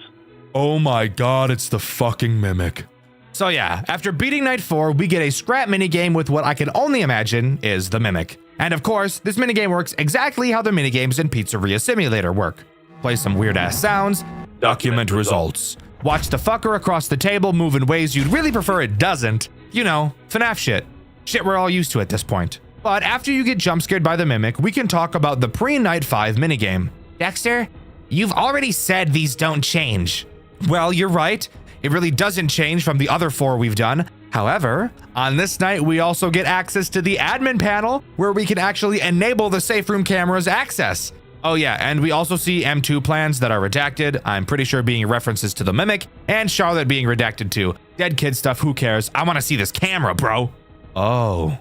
Oh my god, it's the fucking Mimic. So yeah, after beating night 4, we get a scrap minigame with what I can only imagine is the Mimic. And of course, this minigame works exactly how the minigames in Pizzeria Simulator work. Play some weird ass sounds, document results. Watch the fucker across the table move in ways you'd really prefer it doesn't. You know, FNAF shit. Shit we're all used to at this point. But after you get jump scared by the Mimic, we can talk about the pre-night 5 minigame. Dexter, you've already said these don't change. Well, you're right. It really doesn't change from the other 4 we've done. However, on this night, we also get access to the admin panel where we can actually enable the safe room camera's access. Oh yeah, and we also see M2 plans that are redacted. I'm pretty sure being references to the Mimic, and Charlotte being redacted too. Dead kid stuff, who cares? I want to see this camera, bro. Oh,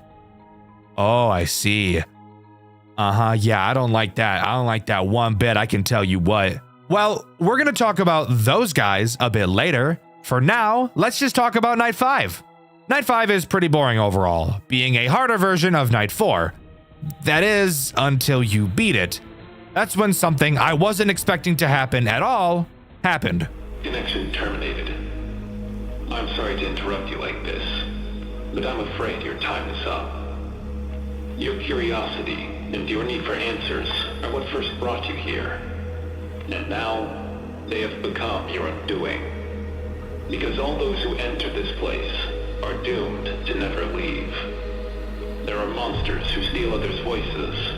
I see. Yeah, I don't like that. I don't like that one bit, I can tell you what. Well, we're gonna talk about those guys a bit later. For now, let's just talk about night 5. Night 5 is pretty boring overall, being a harder version of night 4. That is, until you beat it. That's when something I wasn't expecting to happen at all happened. Connection terminated. I'm sorry to interrupt you like this, but I'm afraid your time is up. Your curiosity and your need for answers are what first brought you here. And now, they have become your undoing. Because all those who enter this place are doomed to never leave. There are monsters who steal others' voices,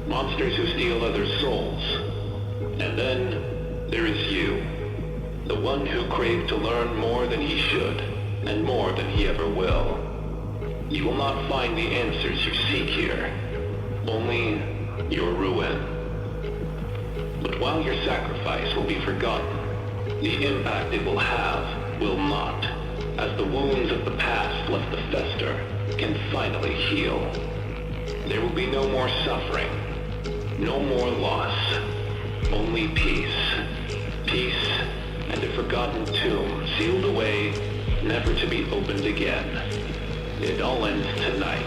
monsters who steal others' souls, and then there is you, the one who craved to learn more than he should, and more than he ever will. You will not find the answers you seek here, only your ruin. But while your sacrifice will be forgotten, the impact it will have will not, as the wounds of the past left to fester can finally heal. There will be no more suffering, no more loss, only peace. Peace and a forgotten tomb sealed away, never to be opened again. It all ends tonight.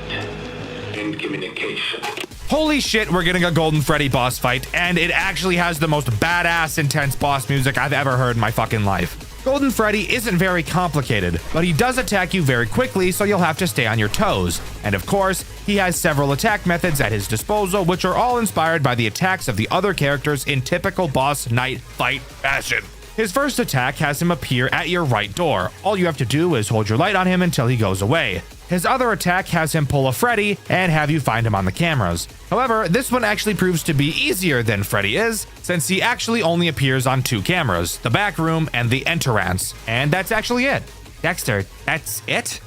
End communication. Holy shit, we're getting a Golden Freddy boss fight, and it actually has the most badass intense boss music I've ever heard in my fucking life. Golden Freddy isn't very complicated, but he does attack you very quickly, so you'll have to stay on your toes. And of course, he has several attack methods at his disposal, which are all inspired by the attacks of the other characters in typical boss night fight fashion. His first attack has him appear at your right door. All you have to do is hold your light on him until he goes away. His other attack has him pull a Freddy and have you find him on the cameras. However, this one actually proves to be easier than Freddy is, since he actually only appears on 2 cameras, the back room and the entrance. And that's actually it. Dexter, that's it?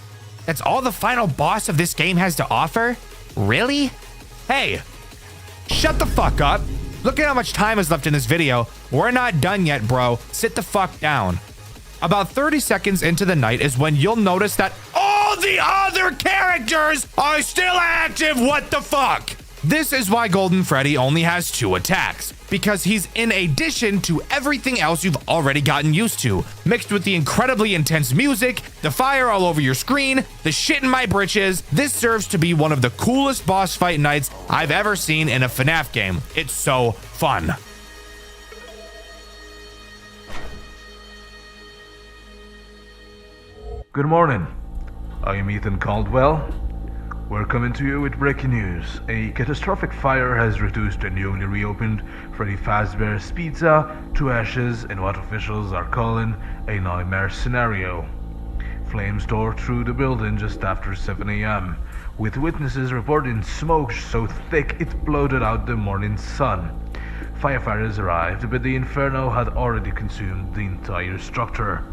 That's all the final boss of this game has to offer? Really? Hey, shut the fuck up. Look at how much time is left in this video. We're not done yet, bro. Sit the fuck down. About 30 seconds into the night is when you'll notice that all the other characters are still active. What the fuck? This is why Golden Freddy only has 2 attacks, because he's in addition to everything else you've already gotten used to, mixed with the incredibly intense music, the fire all over your screen, the shit in my britches. This serves to be one of the coolest boss fight nights I've ever seen in a FNAF game. It's so fun. Good morning. I am Ethan Caldwell. We're coming to you with breaking news. A catastrophic fire has reduced a newly reopened Freddy Fazbear's Pizza to ashes in what officials are calling a nightmare scenario. Flames tore through the building just after 7 a.m., with witnesses reporting smoke so thick it blotted out the morning sun. Firefighters arrived, but the inferno had already consumed the entire structure.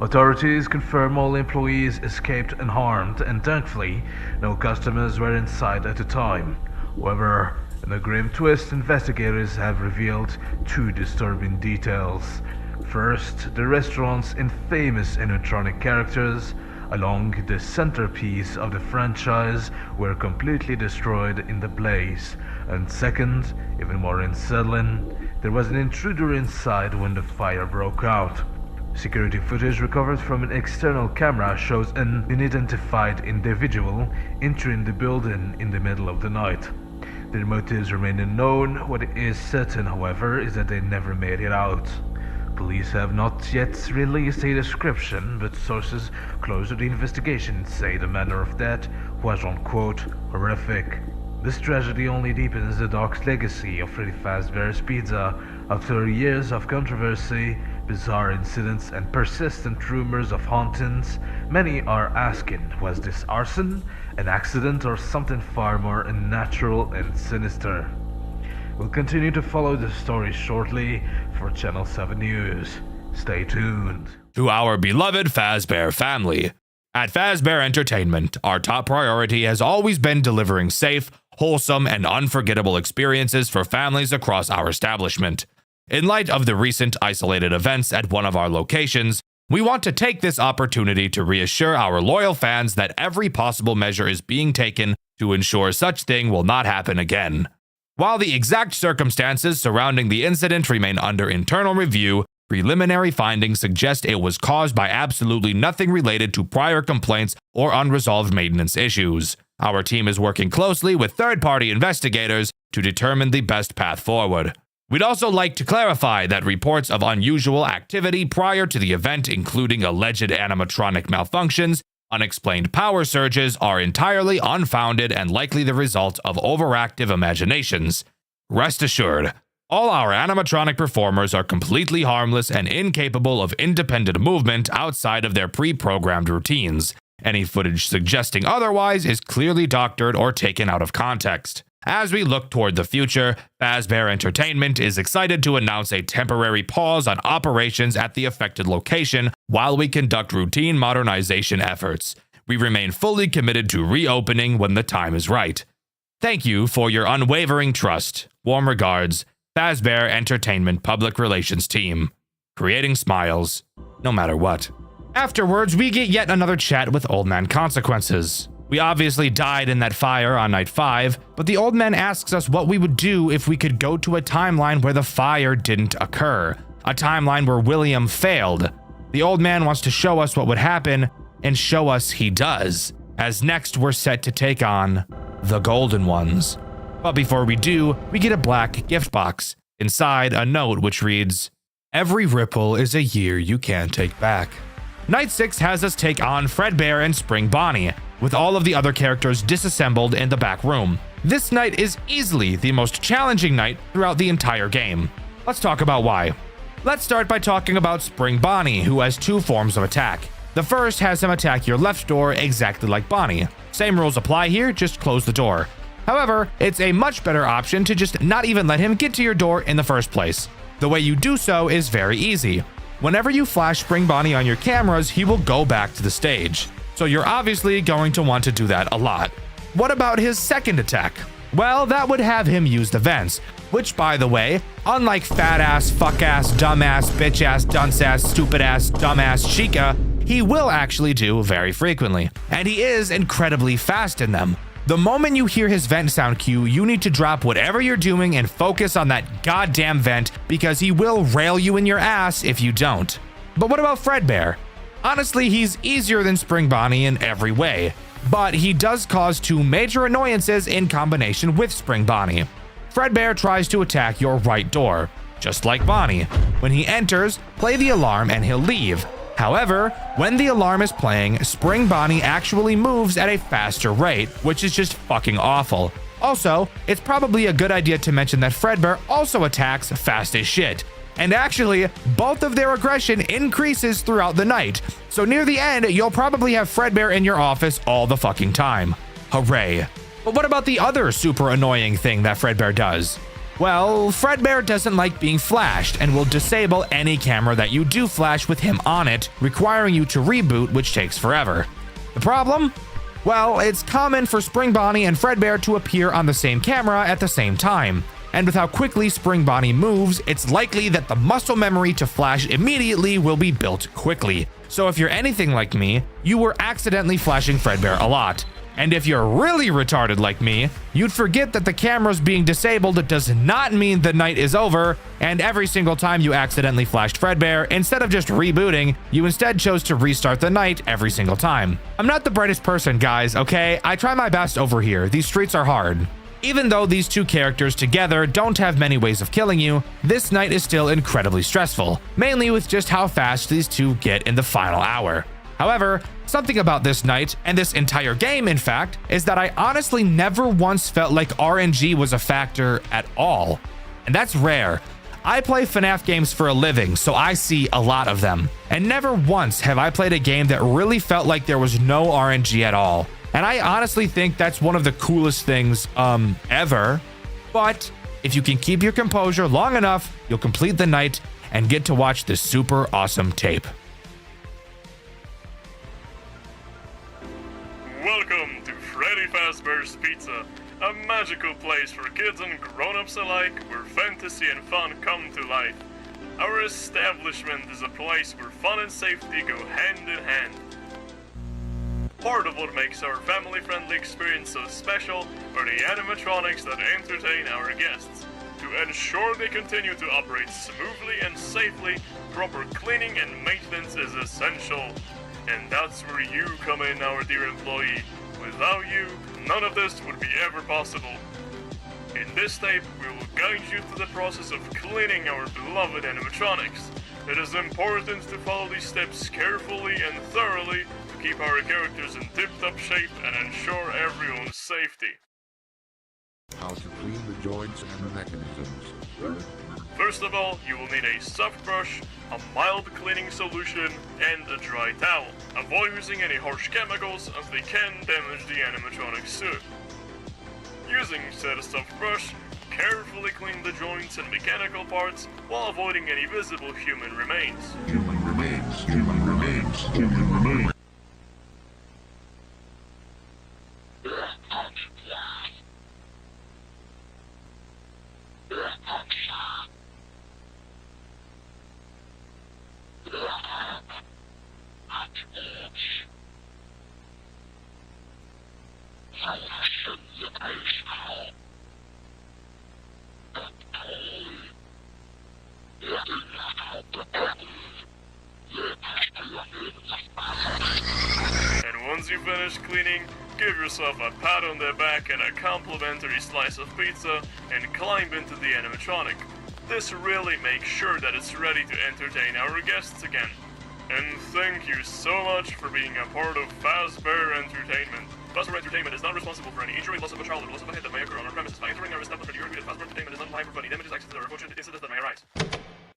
Authorities confirm all employees escaped unharmed, and thankfully, no customers were inside at the time. However, in a grim twist, investigators have revealed 2 disturbing details. First, the restaurant's infamous animatronic characters, along the centerpiece of the franchise, were completely destroyed in the blaze. And second, even more unsettling, there was an intruder inside when the fire broke out. Security footage recovered from an external camera shows an unidentified individual entering the building in the middle of the night. Their motives remain unknown. What is certain, however, is that they never made it out. Police have not yet released a description, but sources close to the investigation say the manner of death was, unquote, horrific. This tragedy only deepens the dark legacy of Freddy Fazbear's Pizza. After years of controversy, bizarre incidents, and persistent rumors of hauntings, many are asking, was this arson, an accident, or something far more unnatural and sinister? We'll continue to follow the story shortly for Channel 7 News. Stay tuned. To our beloved Fazbear family. At Fazbear Entertainment, our top priority has always been delivering safe, wholesome, and unforgettable experiences for families across our establishment. In light of the recent isolated events at one of our locations, we want to take this opportunity to reassure our loyal fans that every possible measure is being taken to ensure such thing will not happen again. While the exact circumstances surrounding the incident remain under internal review, preliminary findings suggest it was caused by absolutely nothing related to prior complaints or unresolved maintenance issues. Our team is working closely with third-party investigators to determine the best path forward. We'd also like to clarify that reports of unusual activity prior to the event, including alleged animatronic malfunctions, unexplained power surges, are entirely unfounded and likely the result of overactive imaginations. Rest assured, all our animatronic performers are completely harmless and incapable of independent movement outside of their pre-programmed routines. Any footage suggesting otherwise is clearly doctored or taken out of context. As we look toward the future, Fazbear Entertainment is excited to announce a temporary pause on operations at the affected location while we conduct routine modernization efforts. We remain fully committed to reopening when the time is right. Thank you for your unwavering trust. Warm regards, Fazbear Entertainment Public Relations Team. Creating smiles, no matter what. Afterwards, we get yet another chat with Old Man Consequences. We obviously died in that fire on night 5, but the old man asks us what we would do if we could go to a timeline where the fire didn't occur, a timeline where William failed. The old man wants to show us what would happen, and show us he does, as next we're set to take on the Golden Ones. But before we do, we get a black gift box. Inside, a note which reads, Every ripple is a year you can't take back. Night 6 has us take on Fredbear and Spring Bonnie, with all of the other characters disassembled in the back room. This night is easily the most challenging night throughout the entire game. Let's talk about why. Let's start by talking about Spring Bonnie, who has two forms of attack. The first has him attack your left door exactly like Bonnie. Same rules apply here, just close the door. However, it's a much better option to just not even let him get to your door in the first place. The way you do so is very easy. Whenever you flash Spring Bonnie on your cameras, he will go back to the stage. So you're obviously going to want to do that a lot. What about his second attack? Well, that would have him use the vents, which, by the way, unlike fat ass, fuck ass, dumb ass, bitch ass, dunce ass, stupid ass, dumb ass Chica, he will actually do very frequently, and he is incredibly fast in them. The moment you hear his vent sound cue, you need to drop whatever you're doing and focus on that goddamn vent, because he will rail you in your ass if you don't. But what about Fredbear? Honestly, he's easier than Spring Bonnie in every way, but he does cause two major annoyances in combination with Spring Bonnie. Fredbear tries to attack your right door, just like Bonnie. When he enters, play the alarm and he'll leave. However, when the alarm is playing, Spring Bonnie actually moves at a faster rate, which is just fucking awful. Also, it's probably a good idea to mention that Fredbear also attacks fast as shit. And actually, both of their aggression increases throughout the night, so near the end, you'll probably have Fredbear in your office all the fucking time. Hooray. But what about the other super annoying thing that Fredbear does? Well, Fredbear doesn't like being flashed and will disable any camera that you do flash with him on it, requiring you to reboot, which takes forever. The problem? Well, it's common for Spring Bonnie and Fredbear to appear on the same camera at the same time. And with how quickly Spring Bonnie moves, it's likely that the muscle memory to flash immediately will be built quickly. So if you're anything like me, you were accidentally flashing Fredbear a lot. And if you're really retarded like me, you'd forget that the camera's being disabled does not mean the night is over, and every single time you accidentally flashed Fredbear, instead of just rebooting, you instead chose to restart the night every single time. I'm not the brightest person, guys, okay? I try my best over here. These streets are hard. Even though these two characters together don't have many ways of killing you, this night is still incredibly stressful, mainly with just how fast these two get in the final hour. However, something about this night, and this entire game in fact, is that I honestly never once felt like RNG was a factor at all. And that's rare. I play FNAF games for a living, so I see a lot of them. And never once have I played a game that really felt like there was no RNG at all. And I honestly think that's one of the coolest things, ever. But if you can keep your composure long enough, you'll complete the night and get to watch this super awesome tape. Welcome to Freddy Fazbear's Pizza, a magical place for kids and grown-ups alike where fantasy and fun come to life. Our establishment is a place where fun and safety go hand in hand. Part of what makes our family-friendly experience so special are the animatronics that entertain our guests. To ensure they continue to operate smoothly and safely, proper cleaning and maintenance is essential. And that's where you come in, our dear employee. Without you, none of this would be ever possible. In this tape, we will guide you through the process of cleaning our beloved animatronics. It is important to follow these steps carefully and thoroughly to keep our characters in tip-top shape and ensure everyone's safety. How to clean the joints and mechanisms. First of all, you will need a soft brush, a mild cleaning solution, and a dry towel. Avoid using any harsh chemicals as they can damage the animatronic suit. Using said soft brush, carefully clean the joints and mechanical parts while avoiding any visible human remains. Human remains, human remains, human remains. And once you finish cleaning, give yourself a pat on the back and a complimentary slice of pizza and climb into the animatronic. This really makes sure that it's ready to entertain our guests again. And thank you so much for being a part of Fazbear Entertainment. Fazbear Entertainment is not responsible for any injury, loss of a child, or loss of a head that may occur on our premises. By entering our establishment, you agree that Fazbear Entertainment is not liable for any damages, accidents, or unfortunate incidents that may arise.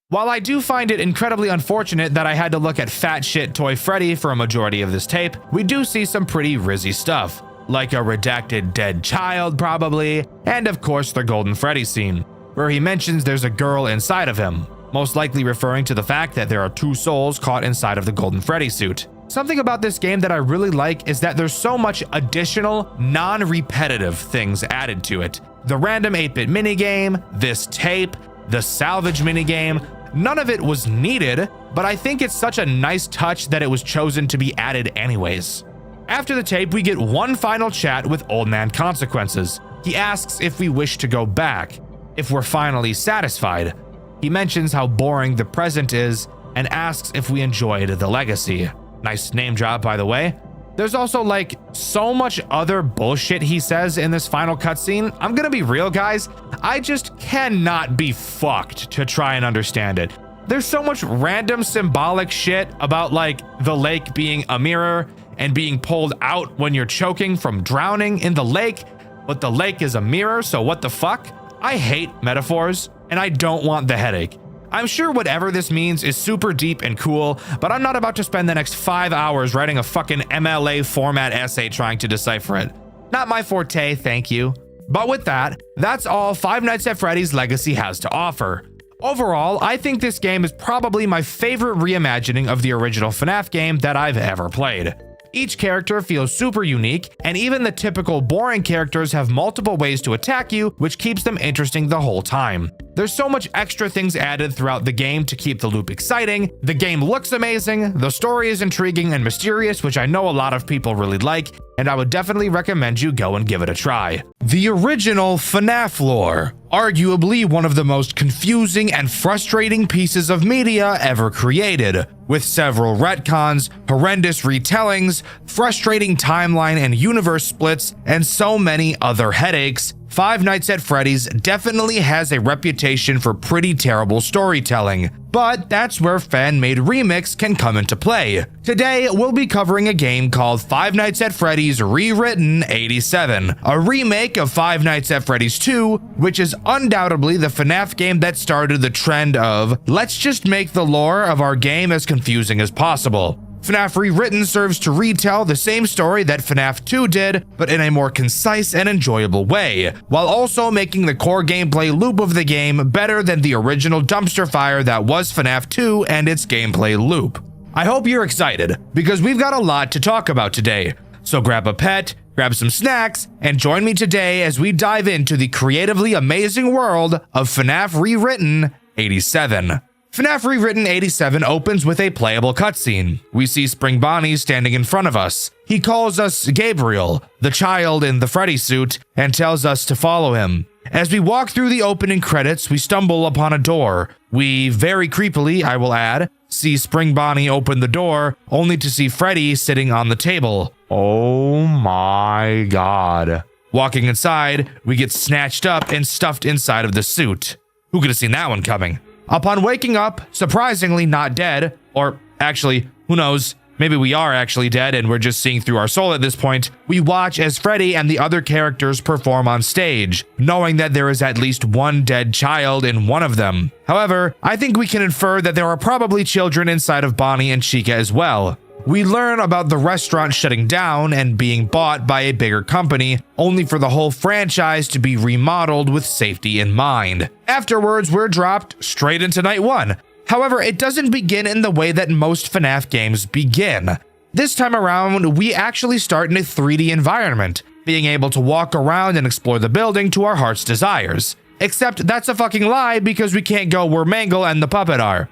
While I do find it incredibly unfortunate that I had to look at Fat Shit Toy Freddy for a majority of this tape, we do see some pretty rizzy stuff, like a redacted dead child probably, and of course the Golden Freddy scene, where he mentions there's a girl inside of him, most likely referring to the fact that there are two souls caught inside of the Golden Freddy suit. Something about this game that I really like is that there's so much additional, non-repetitive things added to it. The random 8-bit minigame, this tape, the salvage minigame, none of it was needed, but I think it's such a nice touch that it was chosen to be added anyways. After the tape, we get one final chat with Old Man Consequences. He asks if we wish to go back, if we're finally satisfied. He mentions how boring the present is and asks if we enjoyed the legacy. Nice name drop, by the way. There's also like so much other bullshit he says in this final cutscene. I'm gonna be real, guys. I just cannot be fucked to try and understand it. There's so much random symbolic shit about like the lake being a mirror and being pulled out when you're choking from drowning in the lake, but the lake is a mirror, so what the fuck? I hate metaphors, and I don't want the headache. I'm sure whatever this means is super deep and cool, but I'm not about to spend the next 5 hours writing a fucking MLA format essay trying to decipher it. Not my forte, thank you. But with that, that's all Five Nights at Freddy's Legacy has to offer. Overall, I think this game is probably my favorite reimagining of the original FNAF game that I've ever played. Each character feels super unique, and even the typical boring characters have multiple ways to attack you, which keeps them interesting the whole time. There's so much extra things added throughout the game to keep the loop exciting. The game looks amazing, the story is intriguing and mysterious, which I know a lot of people really like, and I would definitely recommend you go and give it a try. The original FNAF lore, arguably one of the most confusing and frustrating pieces of media ever created, with several retcons, horrendous retellings, frustrating timeline and universe splits, and so many other headaches. Five Nights at Freddy's definitely has a reputation for pretty terrible storytelling, but that's where fan-made remix can come into play. Today, we'll be covering a game called Five Nights at Freddy's Rewritten 87, a remake of Five Nights at Freddy's 2, which is undoubtedly the FNAF game that started the trend of, let's just make the lore of our game as confusing as possible. FNAF Rewritten serves to retell the same story that FNAF 2 did, but in a more concise and enjoyable way, while also making the core gameplay loop of the game better than the original dumpster fire that was FNAF 2 and its gameplay loop. I hope you're excited, because we've got a lot to talk about today. So grab a pet, grab some snacks, and join me today as we dive into the creatively amazing world of FNAF Rewritten 87. FNAF Rewritten 87 opens with a playable cutscene. We see Spring Bonnie standing in front of us. He calls us Gabriel, the child in the Freddy suit, and tells us to follow him. As we walk through the opening credits, we stumble upon a door. We, very creepily, I will add, see Spring Bonnie open the door, only to see Freddy sitting on the table. Oh my god. Walking inside, we get snatched up and stuffed inside of the suit. Who could have seen that one coming? Upon waking up, surprisingly not dead, or actually, who knows, maybe we are actually dead and we're just seeing through our soul at this point, we watch as Freddy and the other characters perform on stage, knowing that there is at least one dead child in one of them. However, I think we can infer that there are probably children inside of Bonnie and Chica as well. We learn about the restaurant shutting down and being bought by a bigger company, only for the whole franchise to be remodeled with safety in mind. Afterwards, we're dropped straight into night one. However, it doesn't begin in the way that most FNAF games begin. This time around, we actually start in a 3D environment, being able to walk around and explore the building to our heart's desires. Except that's a fucking lie because we can't go where Mangle and the puppet are.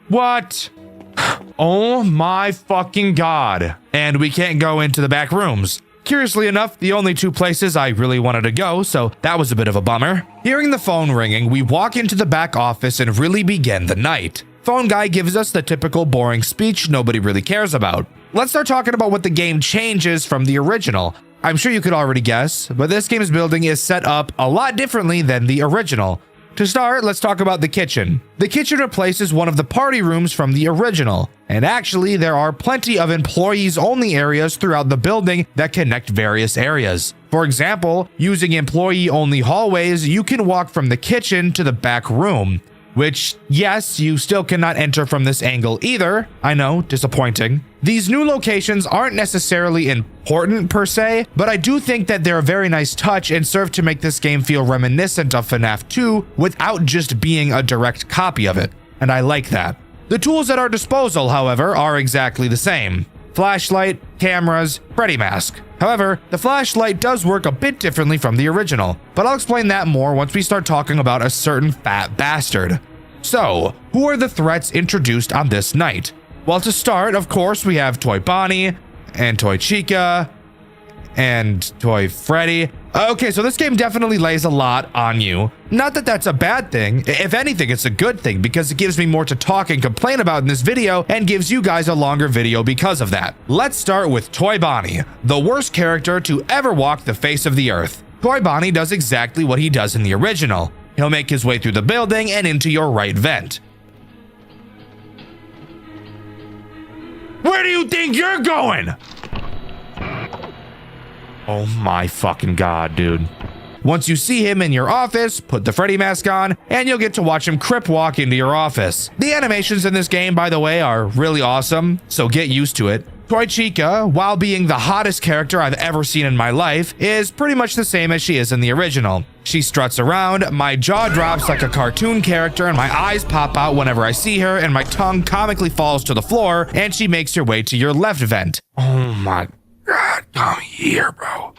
What? Oh my fucking god. And we can't go into the back rooms. Curiously enough, the only two places I really wanted to go, so that was a bit of a bummer. Hearing the phone ringing, we walk into the back office and really begin the night. Phone guy gives us the typical boring speech nobody really cares about. Let's start talking about what the game changes from the original. I'm sure you could already guess, but this game's building is set up a lot differently than the original. To start, let's talk about the kitchen. The kitchen replaces one of the party rooms from the original, and actually there are plenty of employees-only areas throughout the building that connect various areas. For example, using employee-only hallways, you can walk from the kitchen to the back room, which, yes, you still cannot enter from this angle either. I know, disappointing. These new locations aren't necessarily important per se, but I do think that they're a very nice touch and serve to make this game feel reminiscent of FNAF 2 without just being a direct copy of it, and I like that. The tools at our disposal, however, are exactly the same. Flashlight, cameras, Freddy mask. However, the flashlight does work a bit differently from the original, but I'll explain that more once we start talking about a certain fat bastard. So, who are the threats introduced on this night? Well, to start, of course, we have Toy Bonnie, and Toy Chica, and Toy Freddy. Okay, so this game definitely lays a lot on you. Not that that's a bad thing. If anything, it's a good thing because it gives me more to talk and complain about in this video and gives you guys a longer video because of that. Let's start with Toy Bonnie, the worst character to ever walk the face of the earth. Toy Bonnie does exactly what he does in the original. He'll make his way through the building and into your right vent. Where do you think you're going? Oh my fucking god, dude. Once you see him in your office, put the Freddy mask on, and you'll get to watch him crip walk into your office. The animations in this game, by the way, are really awesome, so get used to it. Toy Chica, while being the hottest character I've ever seen in my life, is pretty much the same as she is in the original. She struts around, my jaw drops like a cartoon character, and my eyes pop out whenever I see her, and my tongue comically falls to the floor, and she makes her way to your left vent. Oh my god, come here, bro.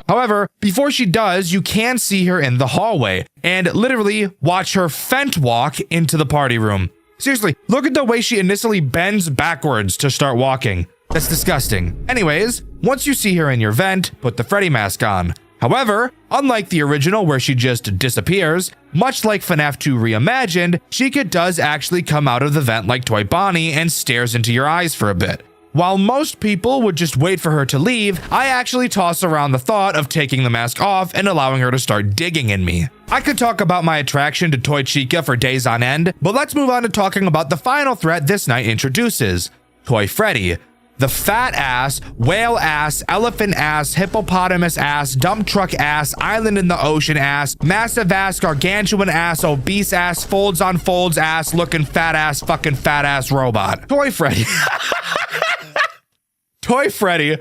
However, before she does, you can see her in the hallway, and literally watch her fent walk into the party room. Seriously, look at the way she initially bends backwards to start walking. That's disgusting. Anyways, once you see her in your vent, put the Freddy mask on. However, unlike the original where she just disappears, much like FNAF 2 Reimagined, Chica does actually come out of the vent like Toy Bonnie and stares into your eyes for a bit. While most people would just wait for her to leave, I actually toss around the thought of taking the mask off and allowing her to start digging in me. I could talk about my attraction to Toy Chica for days on end, but let's move on to talking about the final threat this night introduces, Toy Freddy. The fat ass, whale ass, elephant ass, hippopotamus ass, dump truck ass, island in the ocean ass, massive ass, gargantuan ass, obese ass, folds on folds ass, looking fat ass, fucking fat ass robot. Toy Freddy. Toy Freddy,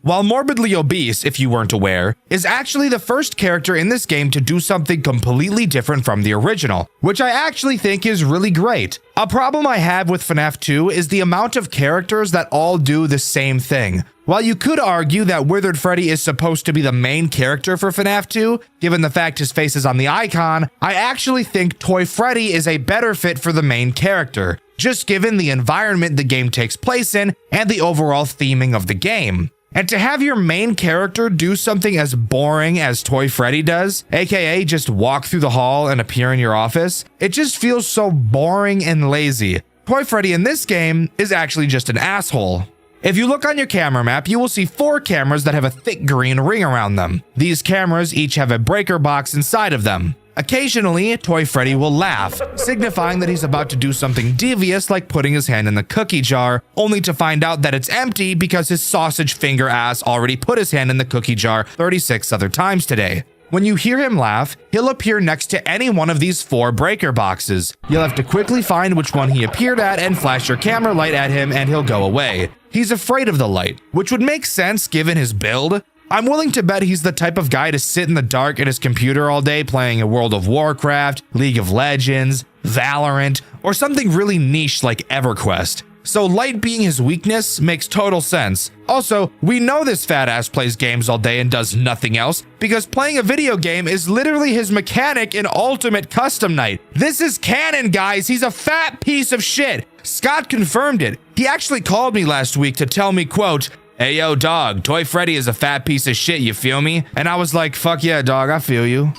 while morbidly obese, if you weren't aware, is actually the first character in this game to do something completely different from the original, which I actually think is really great. A problem I have with FNAF 2 is the amount of characters that all do the same thing. While you could argue that Withered Freddy is supposed to be the main character for FNAF 2, given the fact his face is on the icon, I actually think Toy Freddy is a better fit for the main character, just given the environment the game takes place in and the overall theming of the game. And to have your main character do something as boring as Toy Freddy does, aka just walk through the hall and appear in your office, it just feels so boring and lazy. Toy Freddy in this game is actually just an asshole. If you look on your camera map, you will see 4 cameras that have a thick green ring around them. These cameras each have a breaker box inside of them. Occasionally, Toy Freddy will laugh, signifying that he's about to do something devious like putting his hand in the cookie jar, only to find out that it's empty because his sausage finger ass already put his hand in the cookie jar 36 other times today. When you hear him laugh, he'll appear next to any one of these 4 breaker boxes. You'll have to quickly find which one he appeared at and flash your camera light at him and he'll go away. He's afraid of the light, which would make sense given his build. I'm willing to bet he's the type of guy to sit in the dark at his computer all day playing a World of Warcraft, League of Legends, Valorant, or something really niche like EverQuest. So light being his weakness makes total sense. Also, we know this fat ass plays games all day and does nothing else because playing a video game is literally his mechanic in Ultimate Custom Night. This is canon, guys. He's a fat piece of shit. Scott confirmed it. He actually called me last week to tell me, quote, "Hey yo dog, Toy Freddy is a fat piece of shit, you feel me?" And I was like, fuck yeah dog, I feel you.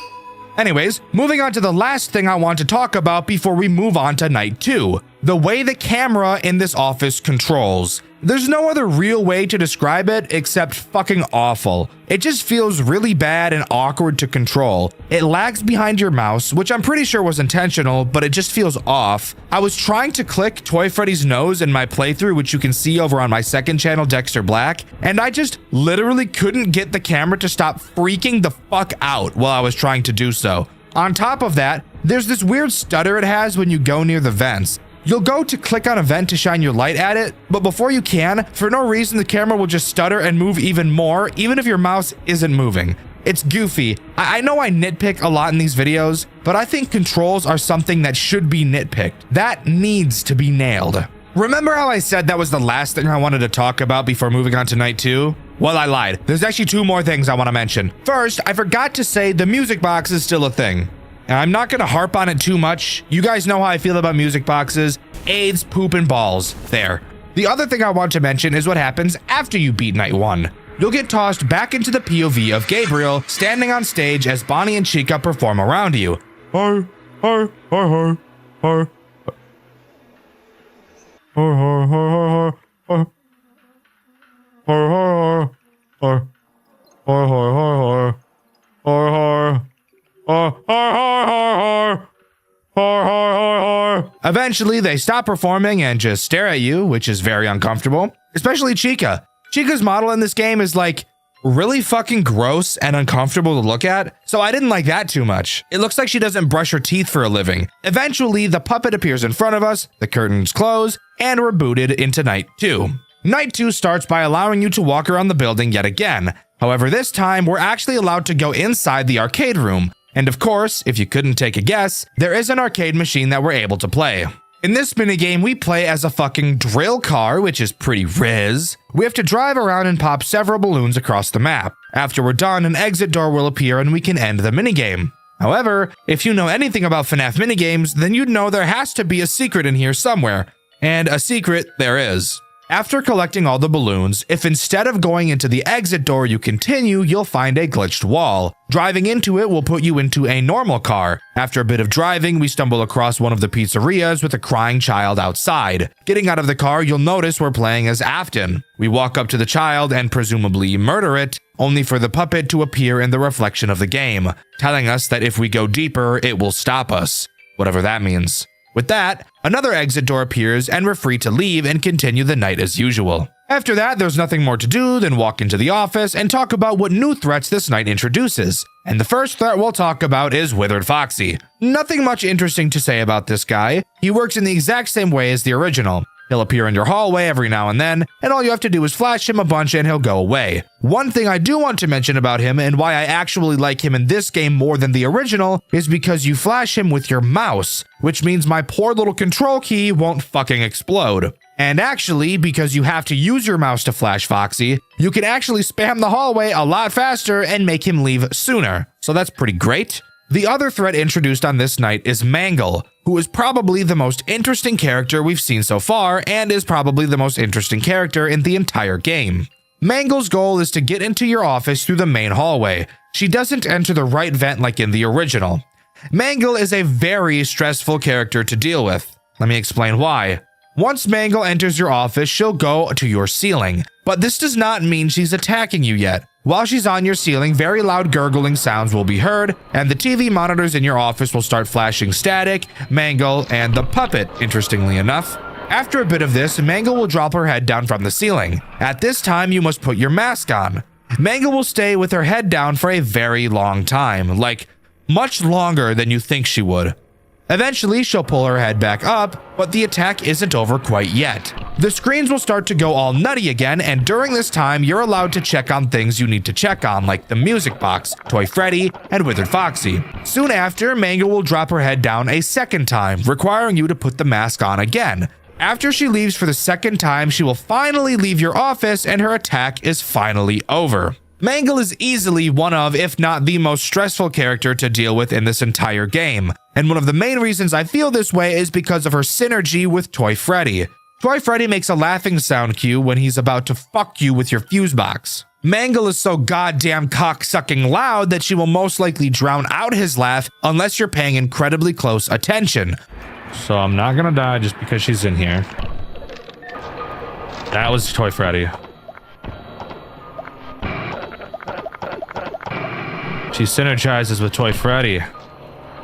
Anyways, moving on to the last thing I want to talk about before we move on to night 2. The way the camera in this office controls. There's no other real way to describe it except fucking awful. It just feels really bad and awkward to control. It lags behind your mouse, which I'm pretty sure was intentional, but it just feels off. I was trying to click Toy Freddy's nose in my playthrough, which you can see over on my second channel, Dxtr Black, and I just literally couldn't get the camera to stop freaking the fuck out while I was trying to do so. On top of that, there's this weird stutter it has when you go near the vents. You'll go to click on a vent to shine your light at it, but before you can, for no reason, the camera will just stutter and move even more, even if your mouse isn't moving. It's goofy. I know I nitpick a lot in these videos, but I think controls are something that should be nitpicked. That needs to be nailed. Remember how I said that was the last thing I wanted to talk about before moving on to night 2? Well, I lied. There's actually 2 more things I want to mention. First, I forgot to say the music box is still a thing. I'm not going to harp on it too much. You guys know how I feel about music boxes. AIDS, poop, and balls. There. The other thing I want to mention is what happens after you beat night 1. You'll get tossed back into the POV of Gabriel standing on stage as Bonnie and Chica perform around you. Hi, hi, hi, hi, hi. Hi, hi, hi, hi, hi. Hi, hi, hi, hi, hi, hi, hi, hi. Eventually, they stop performing and just stare at you, which is very uncomfortable, especially Chica. Chica's model in this game is like really fucking gross and uncomfortable to look at, so I didn't like that too much. It looks like she doesn't brush her teeth for a living. Eventually, the puppet appears in front of us, the curtains close, and we're booted into night 2. Night 2 starts by allowing you to walk around the building yet again. However, this time, we're actually allowed to go inside the arcade room. And of course, if you couldn't take a guess, there is an arcade machine that we're able to play. In this minigame, we play as a fucking drill car, which is pretty riz. We have to drive around and pop several balloons across the map. After we're done, an exit door will appear and we can end the minigame. However, if you know anything about FNAF minigames, then you'd know there has to be a secret in here somewhere. And a secret there is. After collecting all the balloons, if instead of going into the exit door you continue, you'll find a glitched wall. Driving into it will put you into a normal car. After a bit of driving, we stumble across one of the pizzerias with a crying child outside. Getting out of the car, you'll notice we're playing as Afton. We walk up to the child and presumably murder it, only for the puppet to appear in the reflection of the game, telling us that if we go deeper, it will stop us. Whatever that means. With that, another exit door appears and we're free to leave and continue the night as usual. After that, there's nothing more to do than walk into the office and talk about what new threats this night introduces. And the first threat we'll talk about is Withered Foxy. Nothing much interesting to say about this guy. He works in the exact same way as the original. He'll appear in your hallway every now and then, and all you have to do is flash him a bunch and he'll go away. One thing I do want to mention about him and why I actually like him in this game more than the original is because you flash him with your mouse, which means my poor little control key won't fucking explode. And actually, because you have to use your mouse to flash Foxy, you can actually spam the hallway a lot faster and make him leave sooner. So that's pretty great. The other threat introduced on this night is Mangle, who is probably the most interesting character we've seen so far and is probably the most interesting character in the entire game. Mangle's goal is to get into your office through the main hallway. She doesn't enter the right vent like in the original. Mangle is a very stressful character to deal with. Let me explain why. Once Mangle enters your office, she'll go to your ceiling, but this does not mean she's attacking you yet. While she's on your ceiling, very loud gurgling sounds will be heard, and the TV monitors in your office will start flashing static, Mangle, and the puppet, interestingly enough. After a bit of this, Mangle will drop her head down from the ceiling. At this time, you must put your mask on. Mangle will stay with her head down for a very long time, like much longer than you think she would. Eventually, she'll pull her head back up, but the attack isn't over quite yet. The screens will start to go all nutty again, and during this time, you're allowed to check on things you need to check on, like the music box, Toy Freddy, and Withered Foxy. Soon after, Mangle will drop her head down a second time, requiring you to put the mask on again. After she leaves for the second time, she will finally leave your office, and her attack is finally over. Mangle is easily one of, if not the most stressful character to deal with in this entire game. And one of the main reasons I feel this way is because of her synergy with Toy Freddy. Toy Freddy makes a laughing sound cue when he's about to fuck you with your fuse box. Mangle is so goddamn cock-sucking loud that she will most likely drown out his laugh unless you're paying incredibly close attention. So I'm not gonna die just because she's in here. That was Toy Freddy. She synergizes with Toy Freddy.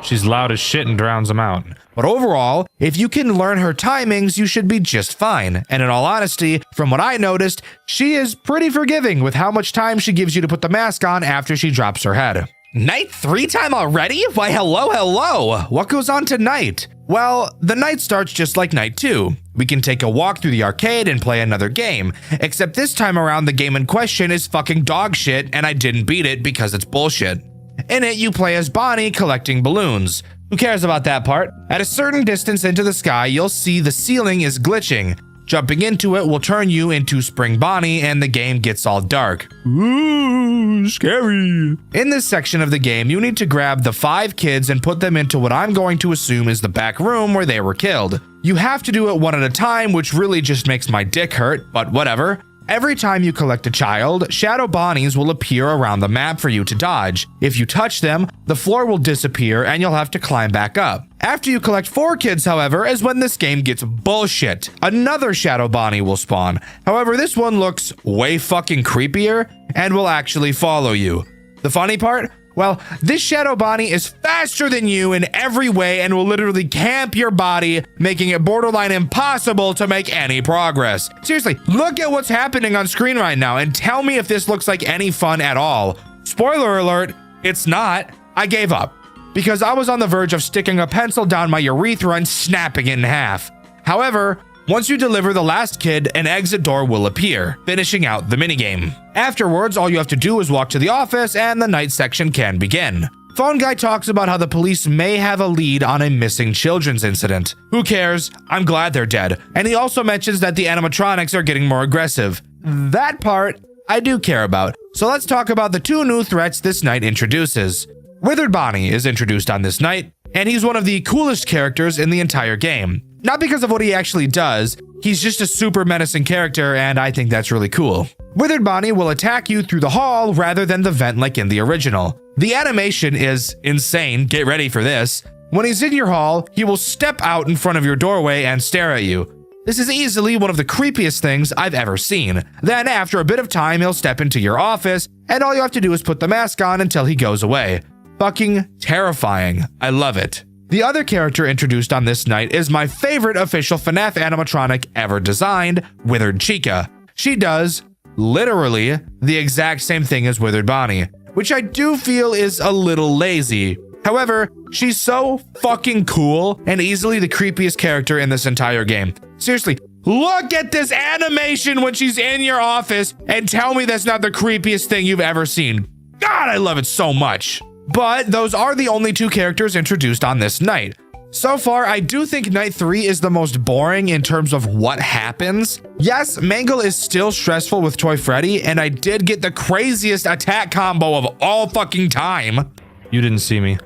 She's loud as shit and drowns him out. But overall, if you can learn her timings, you should be just fine. And in all honesty, from what I noticed, she is pretty forgiving with how much time she gives you to put the mask on after she drops her head. Night 3 time already? Why hello. What goes on tonight? Well, the night starts just like night 2. We can take a walk through the arcade and play another game, except this time around the game in question is fucking dog shit and I didn't beat it because it's bullshit. In it, you play as Bonnie collecting balloons. Who cares about that part? At a certain distance into the sky, you'll see the ceiling is glitching. Jumping into it will turn you into Spring Bonnie and the game gets all dark. Ooh, scary. In this section of the game, you need to grab the 5 kids and put them into what I'm going to assume is the back room where they were killed. You have to do it one at a time, which really just makes my dick hurt, but whatever. Every time you collect a child, shadow Bonnies will appear around the map for you to dodge. If you touch them, the floor will disappear and you'll have to climb back up. After you collect 4 kids, however, is when this game gets bullshit. Another shadow Bonnie will spawn. However, this one looks way fucking creepier and will actually follow you. The funny part? Well, this shadow Bonnie is faster than you in every way and will literally camp your body, making it borderline impossible to make any progress. Seriously, look at what's happening on screen right now and tell me if this looks like any fun at all. Spoiler alert, it's not. I gave up because I was on the verge of sticking a pencil down my urethra and snapping it in half. However, once you deliver the last kid, an exit door will appear, finishing out the minigame. Afterwards, all you have to do is walk to the office and the night section can begin. Phone Guy talks about how the police may have a lead on a missing children's incident. Who cares? I'm glad they're dead. And he also mentions that the animatronics are getting more aggressive. That part I do care about. So let's talk about the 2 new threats this night introduces. Withered Bonnie is introduced on this night, and he's one of the coolest characters in the entire game. Not because of what he actually does, he's just a super menacing character and I think that's really cool. Withered Bonnie will attack you through the hall rather than the vent like in the original. The animation is insane, get ready for this. When he's in your hall, he will step out in front of your doorway and stare at you. This is easily one of the creepiest things I've ever seen. Then after a bit of time, he'll step into your office and all you have to do is put the mask on until he goes away. Fucking terrifying. I love it. The other character introduced on this night is my favorite official FNAF animatronic ever designed, Withered Chica. She does, literally, the exact same thing as Withered Bonnie, which I do feel is a little lazy. However, she's so fucking cool and easily the creepiest character in this entire game. Seriously, look at this animation when she's in your office and tell me that's not the creepiest thing you've ever seen. God, I love it so much. But those are the only 2 characters introduced on this night. So far, I do think night 3 is the most boring in terms of what happens. Yes, Mangle is still stressful with Toy Freddy, and I did get the craziest attack combo of all fucking time. You didn't see me.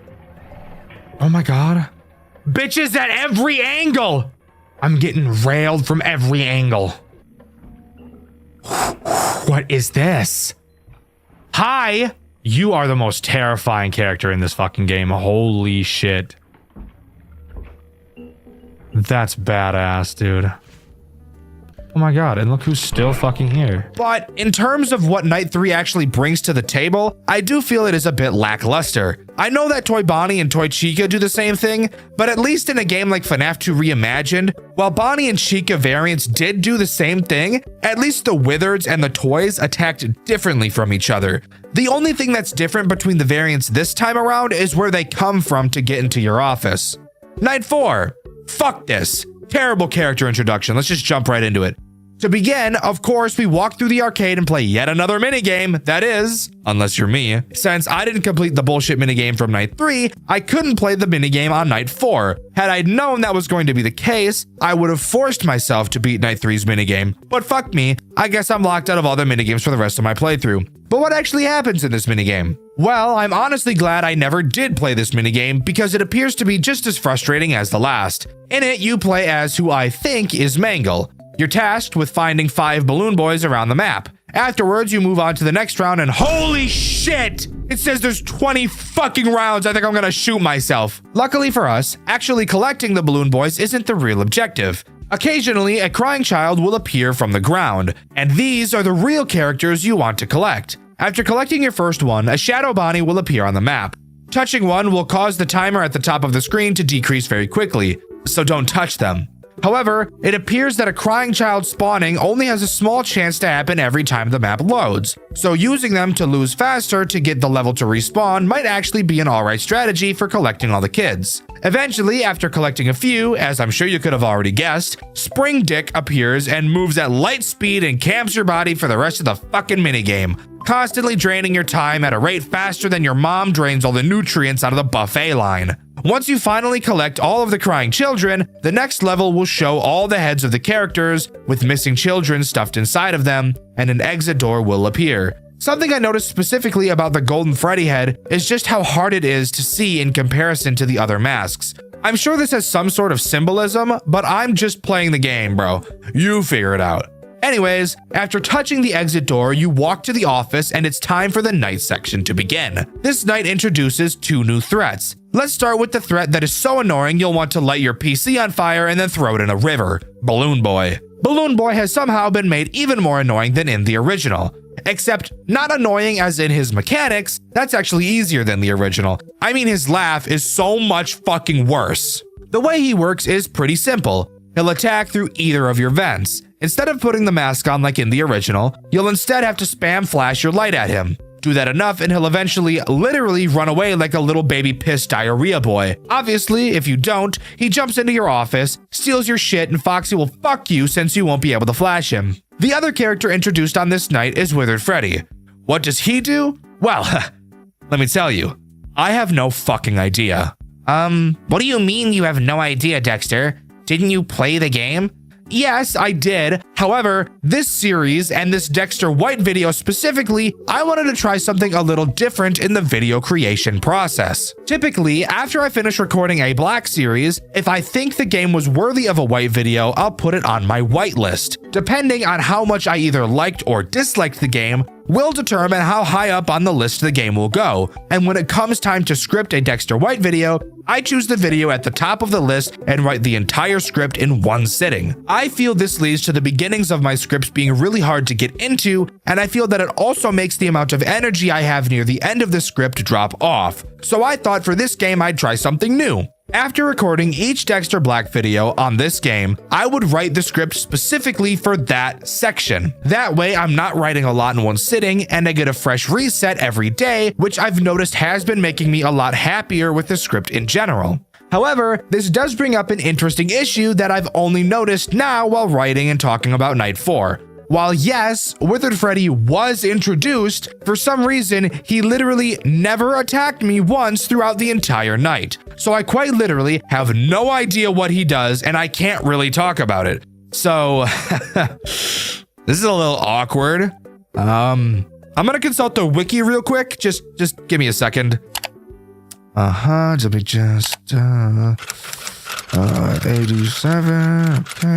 Oh my god. Bitches at every angle! I'm getting railed from every angle. What is this? Hi! You are the most terrifying character in this fucking game. Holy shit. That's badass, dude. Oh my god, and look who's still fucking here. But in terms of what Night 3 actually brings to the table, I do feel it is a bit lackluster. I know that Toy Bonnie and Toy Chica do the same thing, but at least in a game like FNAF 2 Reimagined, while Bonnie and Chica variants did do the same thing, at least the Withereds and the toys attacked differently from each other. The only thing that's different between the variants this time around is where they come from to get into your office. Night 4. Fuck this. Terrible character introduction. Let's just jump right into it. To begin, of course, we walk through the arcade and play yet another minigame. That is, unless you're me. Since I didn't complete the bullshit minigame from Night 3, I couldn't play the minigame on Night 4. Had I known that was going to be the case, I would have forced myself to beat Night 3's minigame. But fuck me, I guess I'm locked out of all the minigames for the rest of my playthrough. But what actually happens in this minigame? Well, I'm honestly glad I never did play this minigame because it appears to be just as frustrating as the last. In it, you play as who I think is Mangle. You're tasked with finding 5 balloon boys around the map. Afterwards, you move on to the next round and holy shit! It says there's 20 fucking rounds. I think I'm gonna shoot myself. Luckily for us, actually collecting the balloon boys isn't the real objective. Occasionally, a crying child will appear from the ground, and these are the real characters you want to collect. After collecting your first one, a shadow Bonnie will appear on the map. Touching one will cause the timer at the top of the screen to decrease very quickly, so don't touch them. However, it appears that a crying child spawning only has a small chance to happen every time the map loads, so using them to lose faster to get the level to respawn might actually be an alright strategy for collecting all the kids. Eventually, after collecting a few, as I'm sure you could have already guessed, Spring Dick appears and moves at light speed and camps your body for the rest of the fucking minigame, constantly draining your time at a rate faster than your mom drains all the nutrients out of the buffet line. Once you finally collect all of the crying children, the next level will show all the heads of the characters with missing children stuffed inside of them, and an exit door will appear. Something I noticed specifically about the Golden Freddy head is just how hard it is to see in comparison to the other masks. I'm sure this has some sort of symbolism, but I'm just playing the game, bro. You figure it out. Anyways, after touching the exit door, you walk to the office and it's time for the night section to begin. This night introduces 2 new threats. Let's start with the threat that is so annoying you'll want to light your PC on fire and then throw it in a river. Balloon Boy. Balloon Boy has somehow been made even more annoying than in the original. Except not annoying as in his mechanics, that's actually easier than the original. I mean, his laugh is so much fucking worse. The way he works is pretty simple. He'll attack through either of your vents. Instead of putting the mask on like in the original, you'll instead have to spam flash your light at him. Do that enough and he'll eventually literally run away like a little baby pissed diarrhea boy. Obviously, if you don't, he jumps into your office, steals your shit, and Foxy will fuck you since you won't be able to flash him. The other character introduced on this night is Withered Freddy. What does he do? Well, let me tell you, I have no fucking idea. What do you mean you have no idea, Dexter? Didn't you play the game? Yes, I did. However, this series and this Dexter White video specifically, I wanted to try something a little different in the video creation process. Typically, after I finish recording a black series, if I think the game was worthy of a white video, I'll put it on my white list. Depending on how much I either liked or disliked the game, will determine how high up on the list the game will go. And when it comes time to script a Dexter White video, I choose the video at the top of the list and write the entire script in one sitting. I feel this leads to the beginnings of my scripts being really hard to get into, and I feel that it also makes the amount of energy I have near the end of the script drop off. So I thought for this game I'd try something new. After recording each Dexter Black video on this game, I would write the script specifically for that section. That way, I'm not writing a lot in one sitting and I get a fresh reset every day, which I've noticed has been making me a lot happier with the script in general. However, this does bring up an interesting issue that I've only noticed now while writing and talking about Night 4. While yes, Withered Freddy was introduced, for some reason, he literally never attacked me once throughout the entire night. So I quite literally have no idea what he does and I can't really talk about it. So, this is a little awkward. I'm gonna consult the wiki real quick. Just give me a second. Let me just, 87, okay,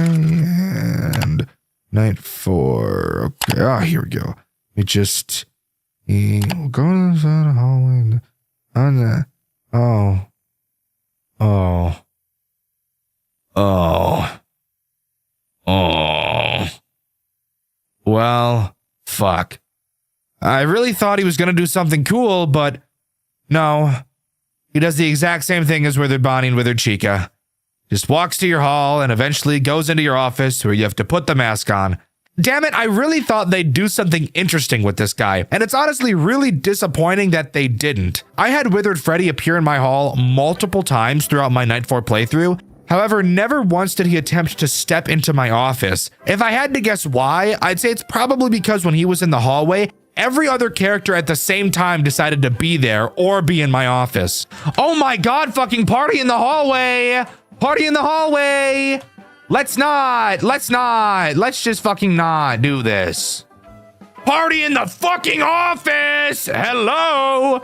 and Night 4. Okay, here we go. Let me just we'll go to the hallway on that. Well, fuck. I really thought he was gonna do something cool, but no. He does the exact same thing as Withered Bonnie and Withered Chica. Just walks to your hall and eventually goes into your office where you have to put the mask on. Damn it, I really thought they'd do something interesting with this guy, and it's honestly really disappointing that they didn't. I had Withered Freddy appear in my hall multiple times throughout my Night 4 playthrough. However, never once did he attempt to step into my office. If I had to guess why, I'd say it's probably because when he was in the hallway, every other character at the same time decided to be there or be in my office. Oh my god, fucking party in the hallway! Party in the hallway! Let's just fucking not do this. Party in the fucking office! Hello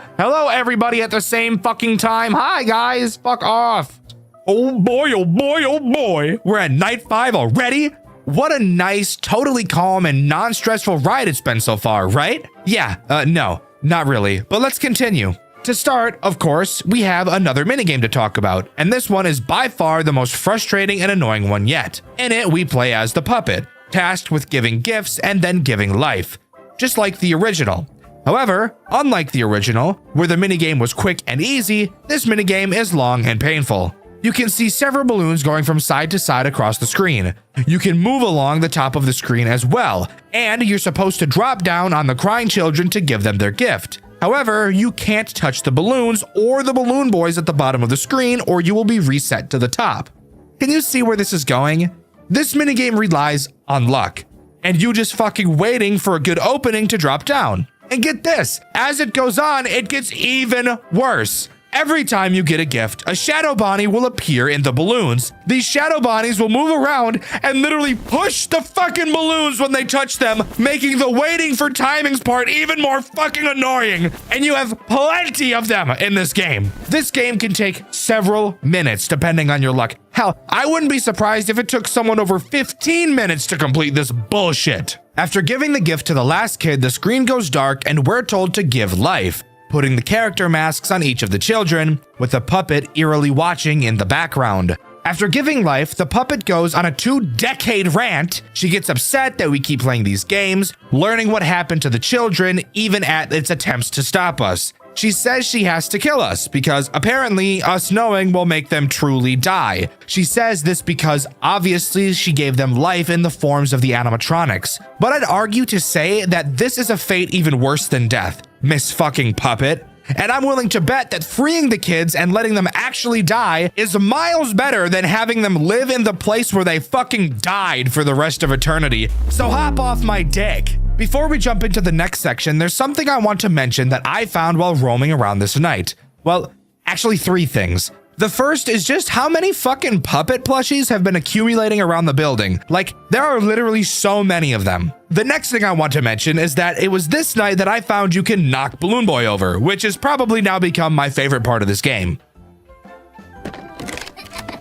everybody at the same fucking time. Hi guys, fuck off. Oh boy, oh boy, oh boy. We're at Night 5 already? What a nice, totally calm and non-stressful ride it's been so far, right? Yeah, no, not really, but let's continue. To start, of course, we have another minigame to talk about, and this one is by far the most frustrating and annoying one yet. In it, we play as the puppet, tasked with giving gifts and then giving life, just like the original. However, unlike the original, where the minigame was quick and easy, this minigame is long and painful. You can see several balloons going from side to side across the screen. You can move along the top of the screen as well, and you're supposed to drop down on the crying children to give them their gift. However, you can't touch the balloons or the balloon boys at the bottom of the screen, or you will be reset to the top. Can you see where this is going? This minigame relies on luck, and you just fucking waiting for a good opening to drop down. And get this, as it goes on, it gets even worse. Every time you get a gift, a shadow Bonnie will appear in the balloons. These shadow Bonnies will move around and literally push the fucking balloons when they touch them, making the waiting for timings part even more fucking annoying. And you have plenty of them in this game. This game can take several minutes depending on your luck. Hell, I wouldn't be surprised if it took someone over 15 minutes to complete this bullshit. After giving the gift to the last kid, the screen goes dark and we're told to give life, putting the character masks on each of the children, with the puppet eerily watching in the background. After giving life, the puppet goes on a 2-decade rant. She gets upset that we keep playing these games, learning what happened to the children, even at its attempts to stop us. She says she has to kill us because apparently us knowing will make them truly die. She says this because obviously she gave them life in the forms of the animatronics. But I'd argue to say that this is a fate even worse than death, Miss fucking Puppet. And I'm willing to bet that freeing the kids and letting them actually die is miles better than having them live in the place where they fucking died for the rest of eternity. So hop off my dick. Before we jump into the next section, there's something I want to mention that I found while roaming around this night. Well, actually 3 things. The first is just how many fucking puppet plushies have been accumulating around the building. Like, there are literally so many of them. The next thing I want to mention is that it was this night that I found you can knock Balloon Boy over, which has probably now become my favorite part of this game.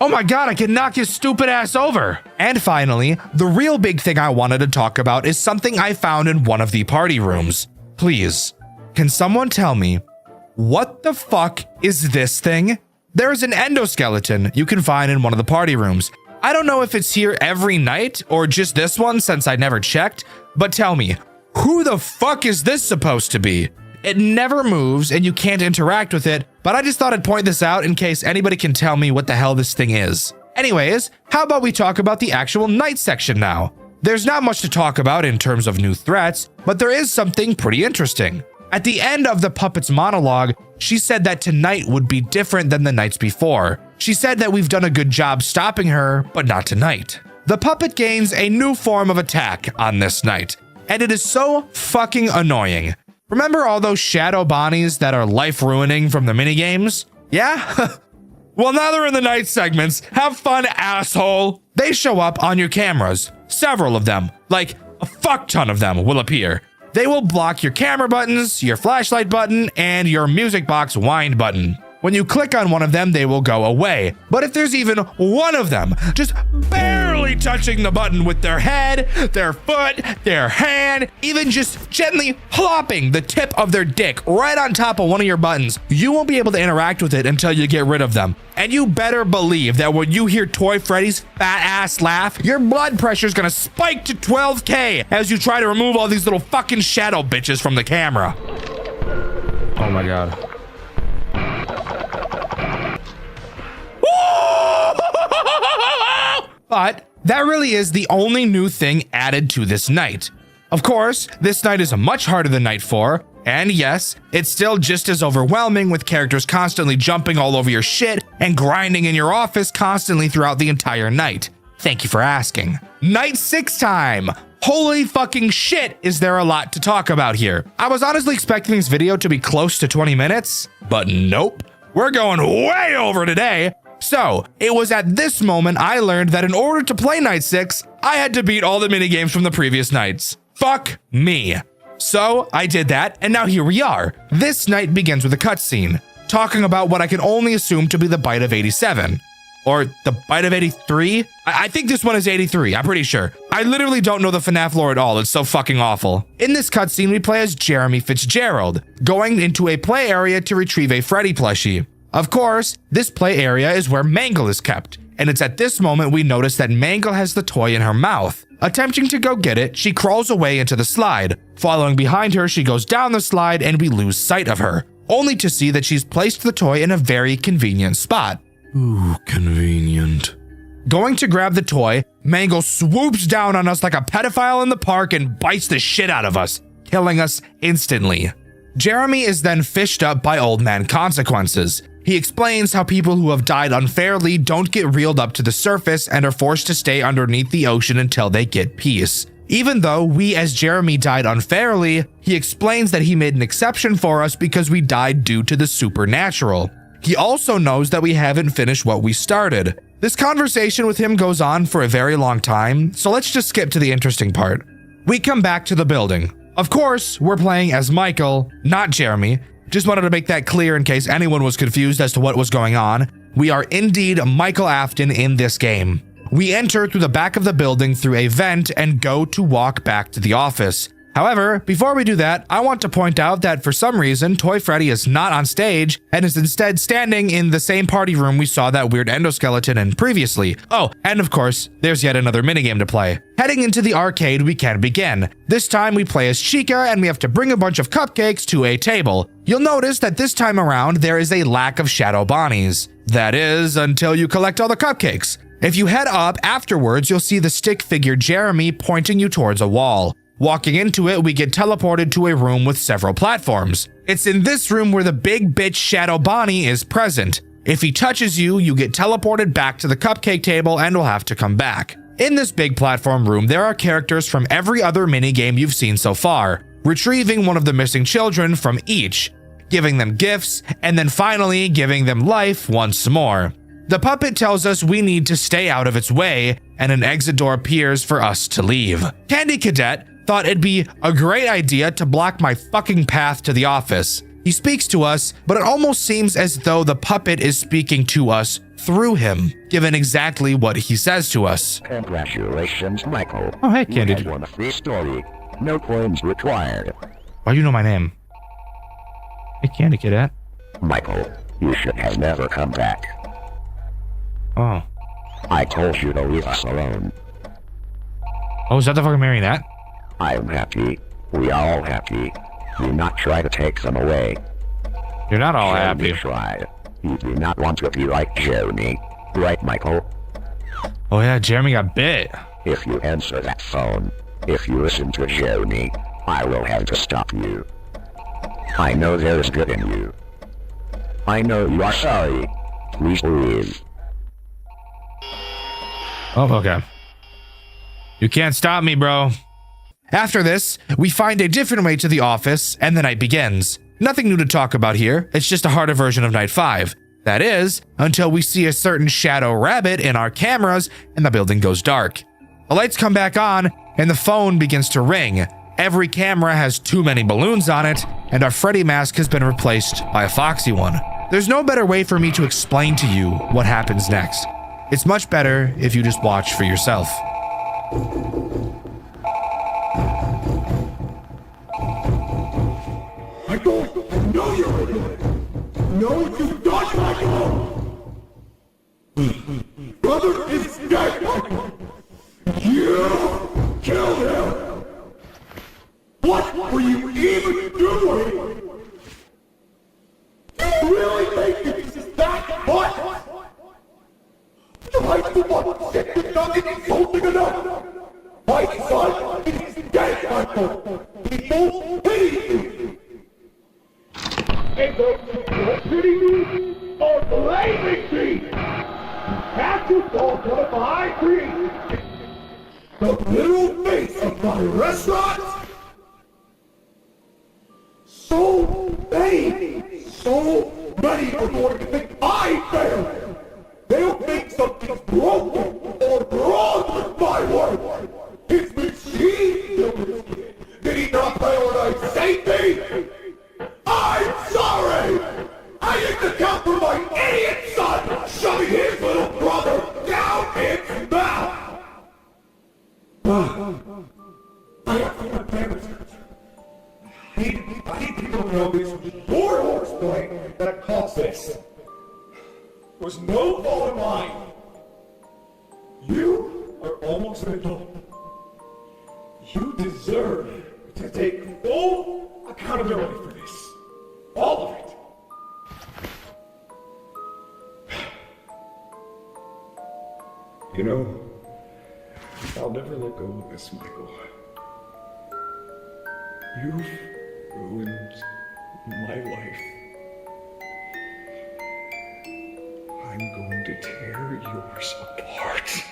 Oh my god, I can knock his stupid ass over. And finally, the real big thing I wanted to talk about is something I found in one of the party rooms. Please, can someone tell me, what the fuck is this thing? There is an endoskeleton you can find in one of the party rooms. I don't know if it's here every night or just this one since I never checked, but tell me, who the fuck is this supposed to be? It never moves and you can't interact with it, but I just thought I'd point this out in case anybody can tell me what the hell this thing is. Anyways, how about we talk about the actual night section now? There's not much to talk about in terms of new threats, but there is something pretty interesting. At the end of the puppet's monologue, she said that tonight would be different than the nights before. She said that we've done a good job stopping her, but not tonight. The puppet gains a new form of attack on this night, and it is so fucking annoying. Remember all those shadow Bonnies that are life-ruining from the minigames? Yeah? Well, now they're in the night segments. Have fun, asshole! They show up on your cameras. Several of them, like a fuck ton of them, will appear. They will block your camera buttons, your flashlight button, and your music box wind button. When you click on one of them, they will go away. But if there's even one of them just barely touching the button with their head, their foot, their hand, even just gently plopping the tip of their dick right on top of one of your buttons, you won't be able to interact with it until you get rid of them. And you better believe that when you hear Toy Freddy's fat ass laugh, your blood pressure is gonna spike to 12K as you try to remove all these little fucking shadow bitches from the camera. Oh my god. But that really is the only new thing added to this night. Of course, this night is much harder than night 4, and yes, it's still just as overwhelming with characters constantly jumping all over your shit and grinding in your office constantly throughout the entire night. Thank you for asking. Night 6 time! Holy fucking shit, is there a lot to talk about here. I was honestly expecting this video to be close to 20 minutes, but nope. We're going way over today. So, it was at this moment I learned that in order to play Night 6, I had to beat all the minigames from the previous nights. Fuck me. So, I did that, and now here we are. This night begins with a cutscene, talking about what I can only assume to be the bite of 87. Or the bite of 83? I think this one is 83, I'm pretty sure. I literally don't know the FNAF lore at all. It's so fucking awful. In this cutscene, we play as Jeremy Fitzgerald, going into a play area to retrieve a Freddy plushie. Of course, this play area is where Mangle is kept, and it's at this moment we notice that Mangle has the toy in her mouth. Attempting to go get it, she crawls away into the slide. Following behind her, she goes down the slide and we lose sight of her, only to see that she's placed the toy in a very convenient spot. Ooh, convenient. Going to grab the toy, Mangle swoops down on us like a pedophile in the park and bites the shit out of us, killing us instantly. Jeremy is then fished up by Old Man Consequences. He explains how people who have died unfairly don't get reeled up to the surface and are forced to stay underneath the ocean until they get peace. Even though we as Jeremy died unfairly, he explains that he made an exception for us because we died due to the supernatural. He also knows that we haven't finished what we started. This conversation with him goes on for a very long time, so let's just skip to the interesting part. We come back to the building. Of course, we're playing as Michael, not Jeremy. Just wanted to make that clear in case anyone was confused as to what was going on. We are indeed Michael Afton in this game. We enter through the back of the building through a vent and go to walk back to the office. However, before we do that, I want to point out that for some reason, Toy Freddy is not on stage and is instead standing in the same party room we saw that weird endoskeleton in previously. Oh, and of course, there's yet another minigame to play. Heading into the arcade, we can begin. This time we play as Chica and we have to bring a bunch of cupcakes to a table. You'll notice that this time around, there is a lack of Shadow Bonnies. That is, until you collect all the cupcakes. If you head up afterwards, you'll see the stick figure Jeremy pointing you towards a wall. Walking into it, we get teleported to a room with several platforms. It's in this room where the big bitch Shadow Bonnie is present. If he touches you, you get teleported back to the cupcake table and will have to come back. In this big platform room, there are characters from every other minigame you've seen so far, retrieving one of the missing children from each, giving them gifts, and then finally giving them life once more. The puppet tells us we need to stay out of its way, and an exit door appears for us to leave. Candy Cadet thought it'd be a great idea to block my fucking path to the office. He speaks to us, but it almost seems as though the puppet is speaking to us through him, given exactly what he says to us. Congratulations, Michael. Oh, hey, Candy. You won a free story. No coins required. Why do you know my name? Hey, Candy Cadet. Michael, you should have never come back. Oh. I told you to leave us alone. Oh, is that the fucking marionette? I'm happy. We all happy. Do not try to take them away. You're not all Jeremy happy. Tried. You do not want to be like Jeremy. Right, Michael? Oh yeah, Jeremy got bit. If you answer that phone, if you listen to Jeremy, I will have to stop you. I know there is good in you. I know you are sorry. Please leave. Oh, okay. You can't stop me, bro. After this, we find a different way to the office, and the night begins. Nothing new to talk about here, it's just a harder version of Night 5. That is, until we see a certain shadow rabbit in our cameras, and the building goes dark. The lights come back on, and the phone begins to ring. Every camera has too many balloons on it, and our Freddy mask has been replaced by a foxy one. There's no better way for me to explain to you what happens next. It's much better if you just watch for yourself. Michael, I know you're good. No, you don't, Michael. Brother is dead, Michael. You killed him. What were you even doing? You really think this is that hot? Try to what sick the nugget is holding it up. My son is dead, Michael. People hate you. And those who are pitying me are blaming me. Have you told one of my dreams? The little face of my restaurant? So many are going to think I failed. They'll think something's broken or wrong with my work. His machine did he not prioritize safety? I'm sorry! I didn't account for my idiot son shoving his little brother down its mouth! this was no fault of mine. You are almost an adult. You deserve to take full accountability for this. All of it. You know, I'll never let go of this, Michael. You've ruined my life. I'm going to tear yours apart.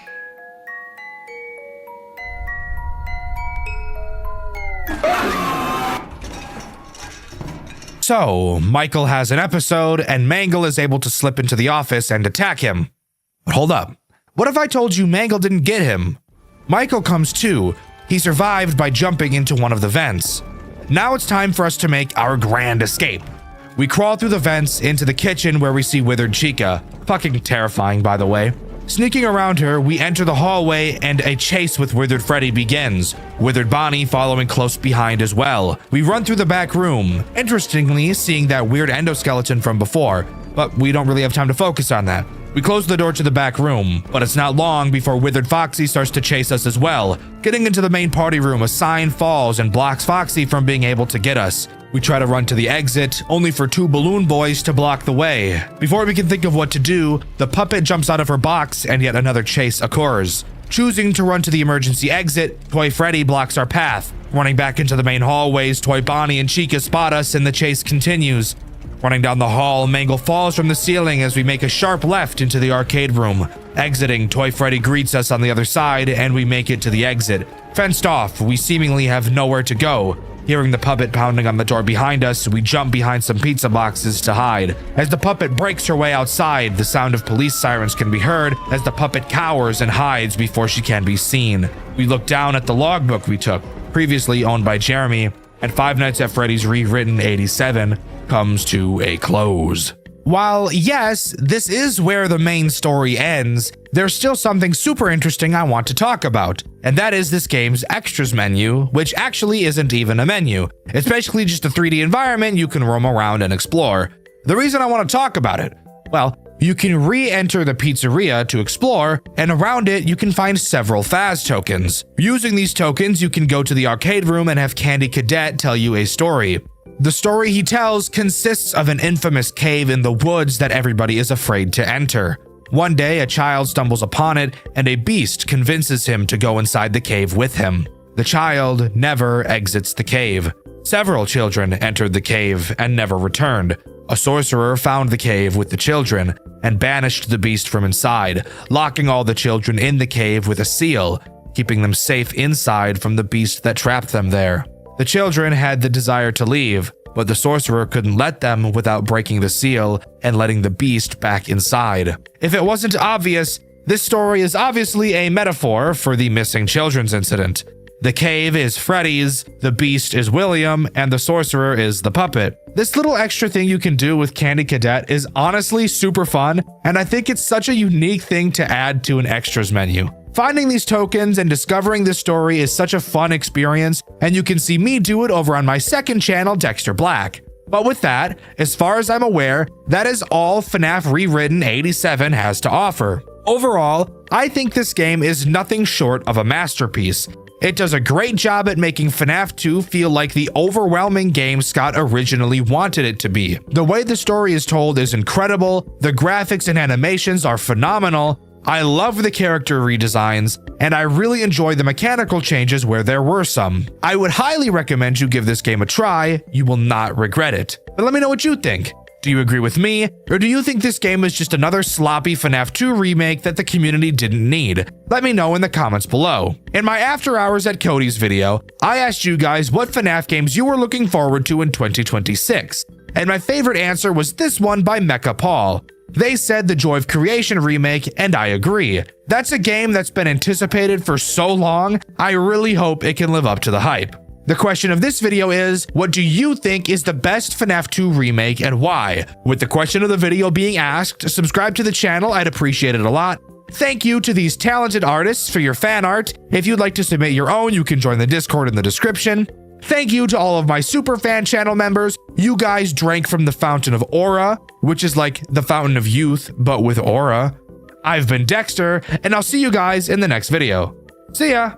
So, Michael has an episode, and Mangle is able to slip into the office and attack him. But hold up. What if I told you Mangle didn't get him? Michael comes to. He survived by jumping into one of the vents. Now it's time for us to make our grand escape. We crawl through the vents into the kitchen where we see withered Chica. Fucking terrifying, by the way. Sneaking around her, we enter the hallway and a chase with Withered Freddy begins, Withered Bonnie following close behind as well. We run through the back room, interestingly seeing that weird endoskeleton from before, but we don't really have time to focus on that. We close the door to the back room, but it's not long before Withered Foxy starts to chase us as well. Getting into the main party room, a sign falls and blocks Foxy from being able to get us. We try to run to the exit, only for two balloon boys to block the way. Before we can think of what to do, the puppet jumps out of her box and yet another chase occurs. Choosing to run to the emergency exit, Toy Freddy blocks our path. Running back into the main hallways, Toy Bonnie and Chica spot us and the chase continues. Running down the hall, Mangle falls from the ceiling as we make a sharp left into the arcade room. Exiting, Toy Freddy greets us on the other side and we make it to the exit. Fenced off, we seemingly have nowhere to go. Hearing the puppet pounding on the door behind us, we jump behind some pizza boxes to hide. As the puppet breaks her way outside, the sound of police sirens can be heard as the puppet cowers and hides before she can be seen. We look down at the logbook we took, previously owned by Jeremy, and Five Nights at Freddy's Rewritten 87 comes to a close. While yes, this is where the main story ends, there's still something super interesting I want to talk about, and that is this game's extras menu, which actually isn't even a menu. It's basically just a 3D environment you can roam around and explore. The reason I want to talk about it, well, you can re-enter the pizzeria to explore, and around it you can find several Faz tokens. Using these tokens, you can go to the arcade room and have Candy Cadet tell you a story. The story he tells consists of an infamous cave in the woods that everybody is afraid to enter. One day, a child stumbles upon it, and a beast convinces him to go inside the cave with him. The child never exits the cave. Several children entered the cave and never returned. A sorcerer found the cave with the children and banished the beast from inside, locking all the children in the cave with a seal, keeping them safe inside from the beast that trapped them there. The children had the desire to leave, but the sorcerer couldn't let them without breaking the seal and letting the beast back inside. If it wasn't obvious, this story is obviously a metaphor for the missing children's incident. The cave is Freddy's, the beast is William, and the sorcerer is the puppet. This little extra thing you can do with Candy Cadet is honestly super fun, and I think it's such a unique thing to add to an extras menu. Finding these tokens and discovering this story is such a fun experience, and you can see me do it over on my second channel, Dxtr Black. But with that, as far as I'm aware, that is all FNAF Rewritten 87 has to offer. Overall, I think this game is nothing short of a masterpiece. It does a great job at making FNAF 2 feel like the overwhelming game Scott originally wanted it to be. The way the story is told is incredible, the graphics and animations are phenomenal, I love the character redesigns, and I really enjoy the mechanical changes where there were some. I would highly recommend you give this game a try, you will not regret it. But let me know what you think. Do you agree with me, or do you think this game is just another sloppy FNAF 2 remake that the community didn't need? Let me know in the comments below. In my After Hours at Cody's video, I asked you guys what FNAF games you were looking forward to in 2026, and my favorite answer was this one by Mecha Paul. They said the Joy of Creation remake, and I agree. That's a game that's been anticipated for so long, I really hope it can live up to the hype. The question of this video is, what do you think is the best FNAF 2 remake and why? With the question of the video being asked, subscribe to the channel, I'd appreciate it a lot. Thank you to these talented artists for your fan art. If you'd like to submit your own, you can join the Discord in the description. Thank you to all of my superfan channel members. You guys drank from the fountain of aura, which is like the fountain of youth, but with aura. I've been Dexter, and I'll see you guys in the next video. See ya!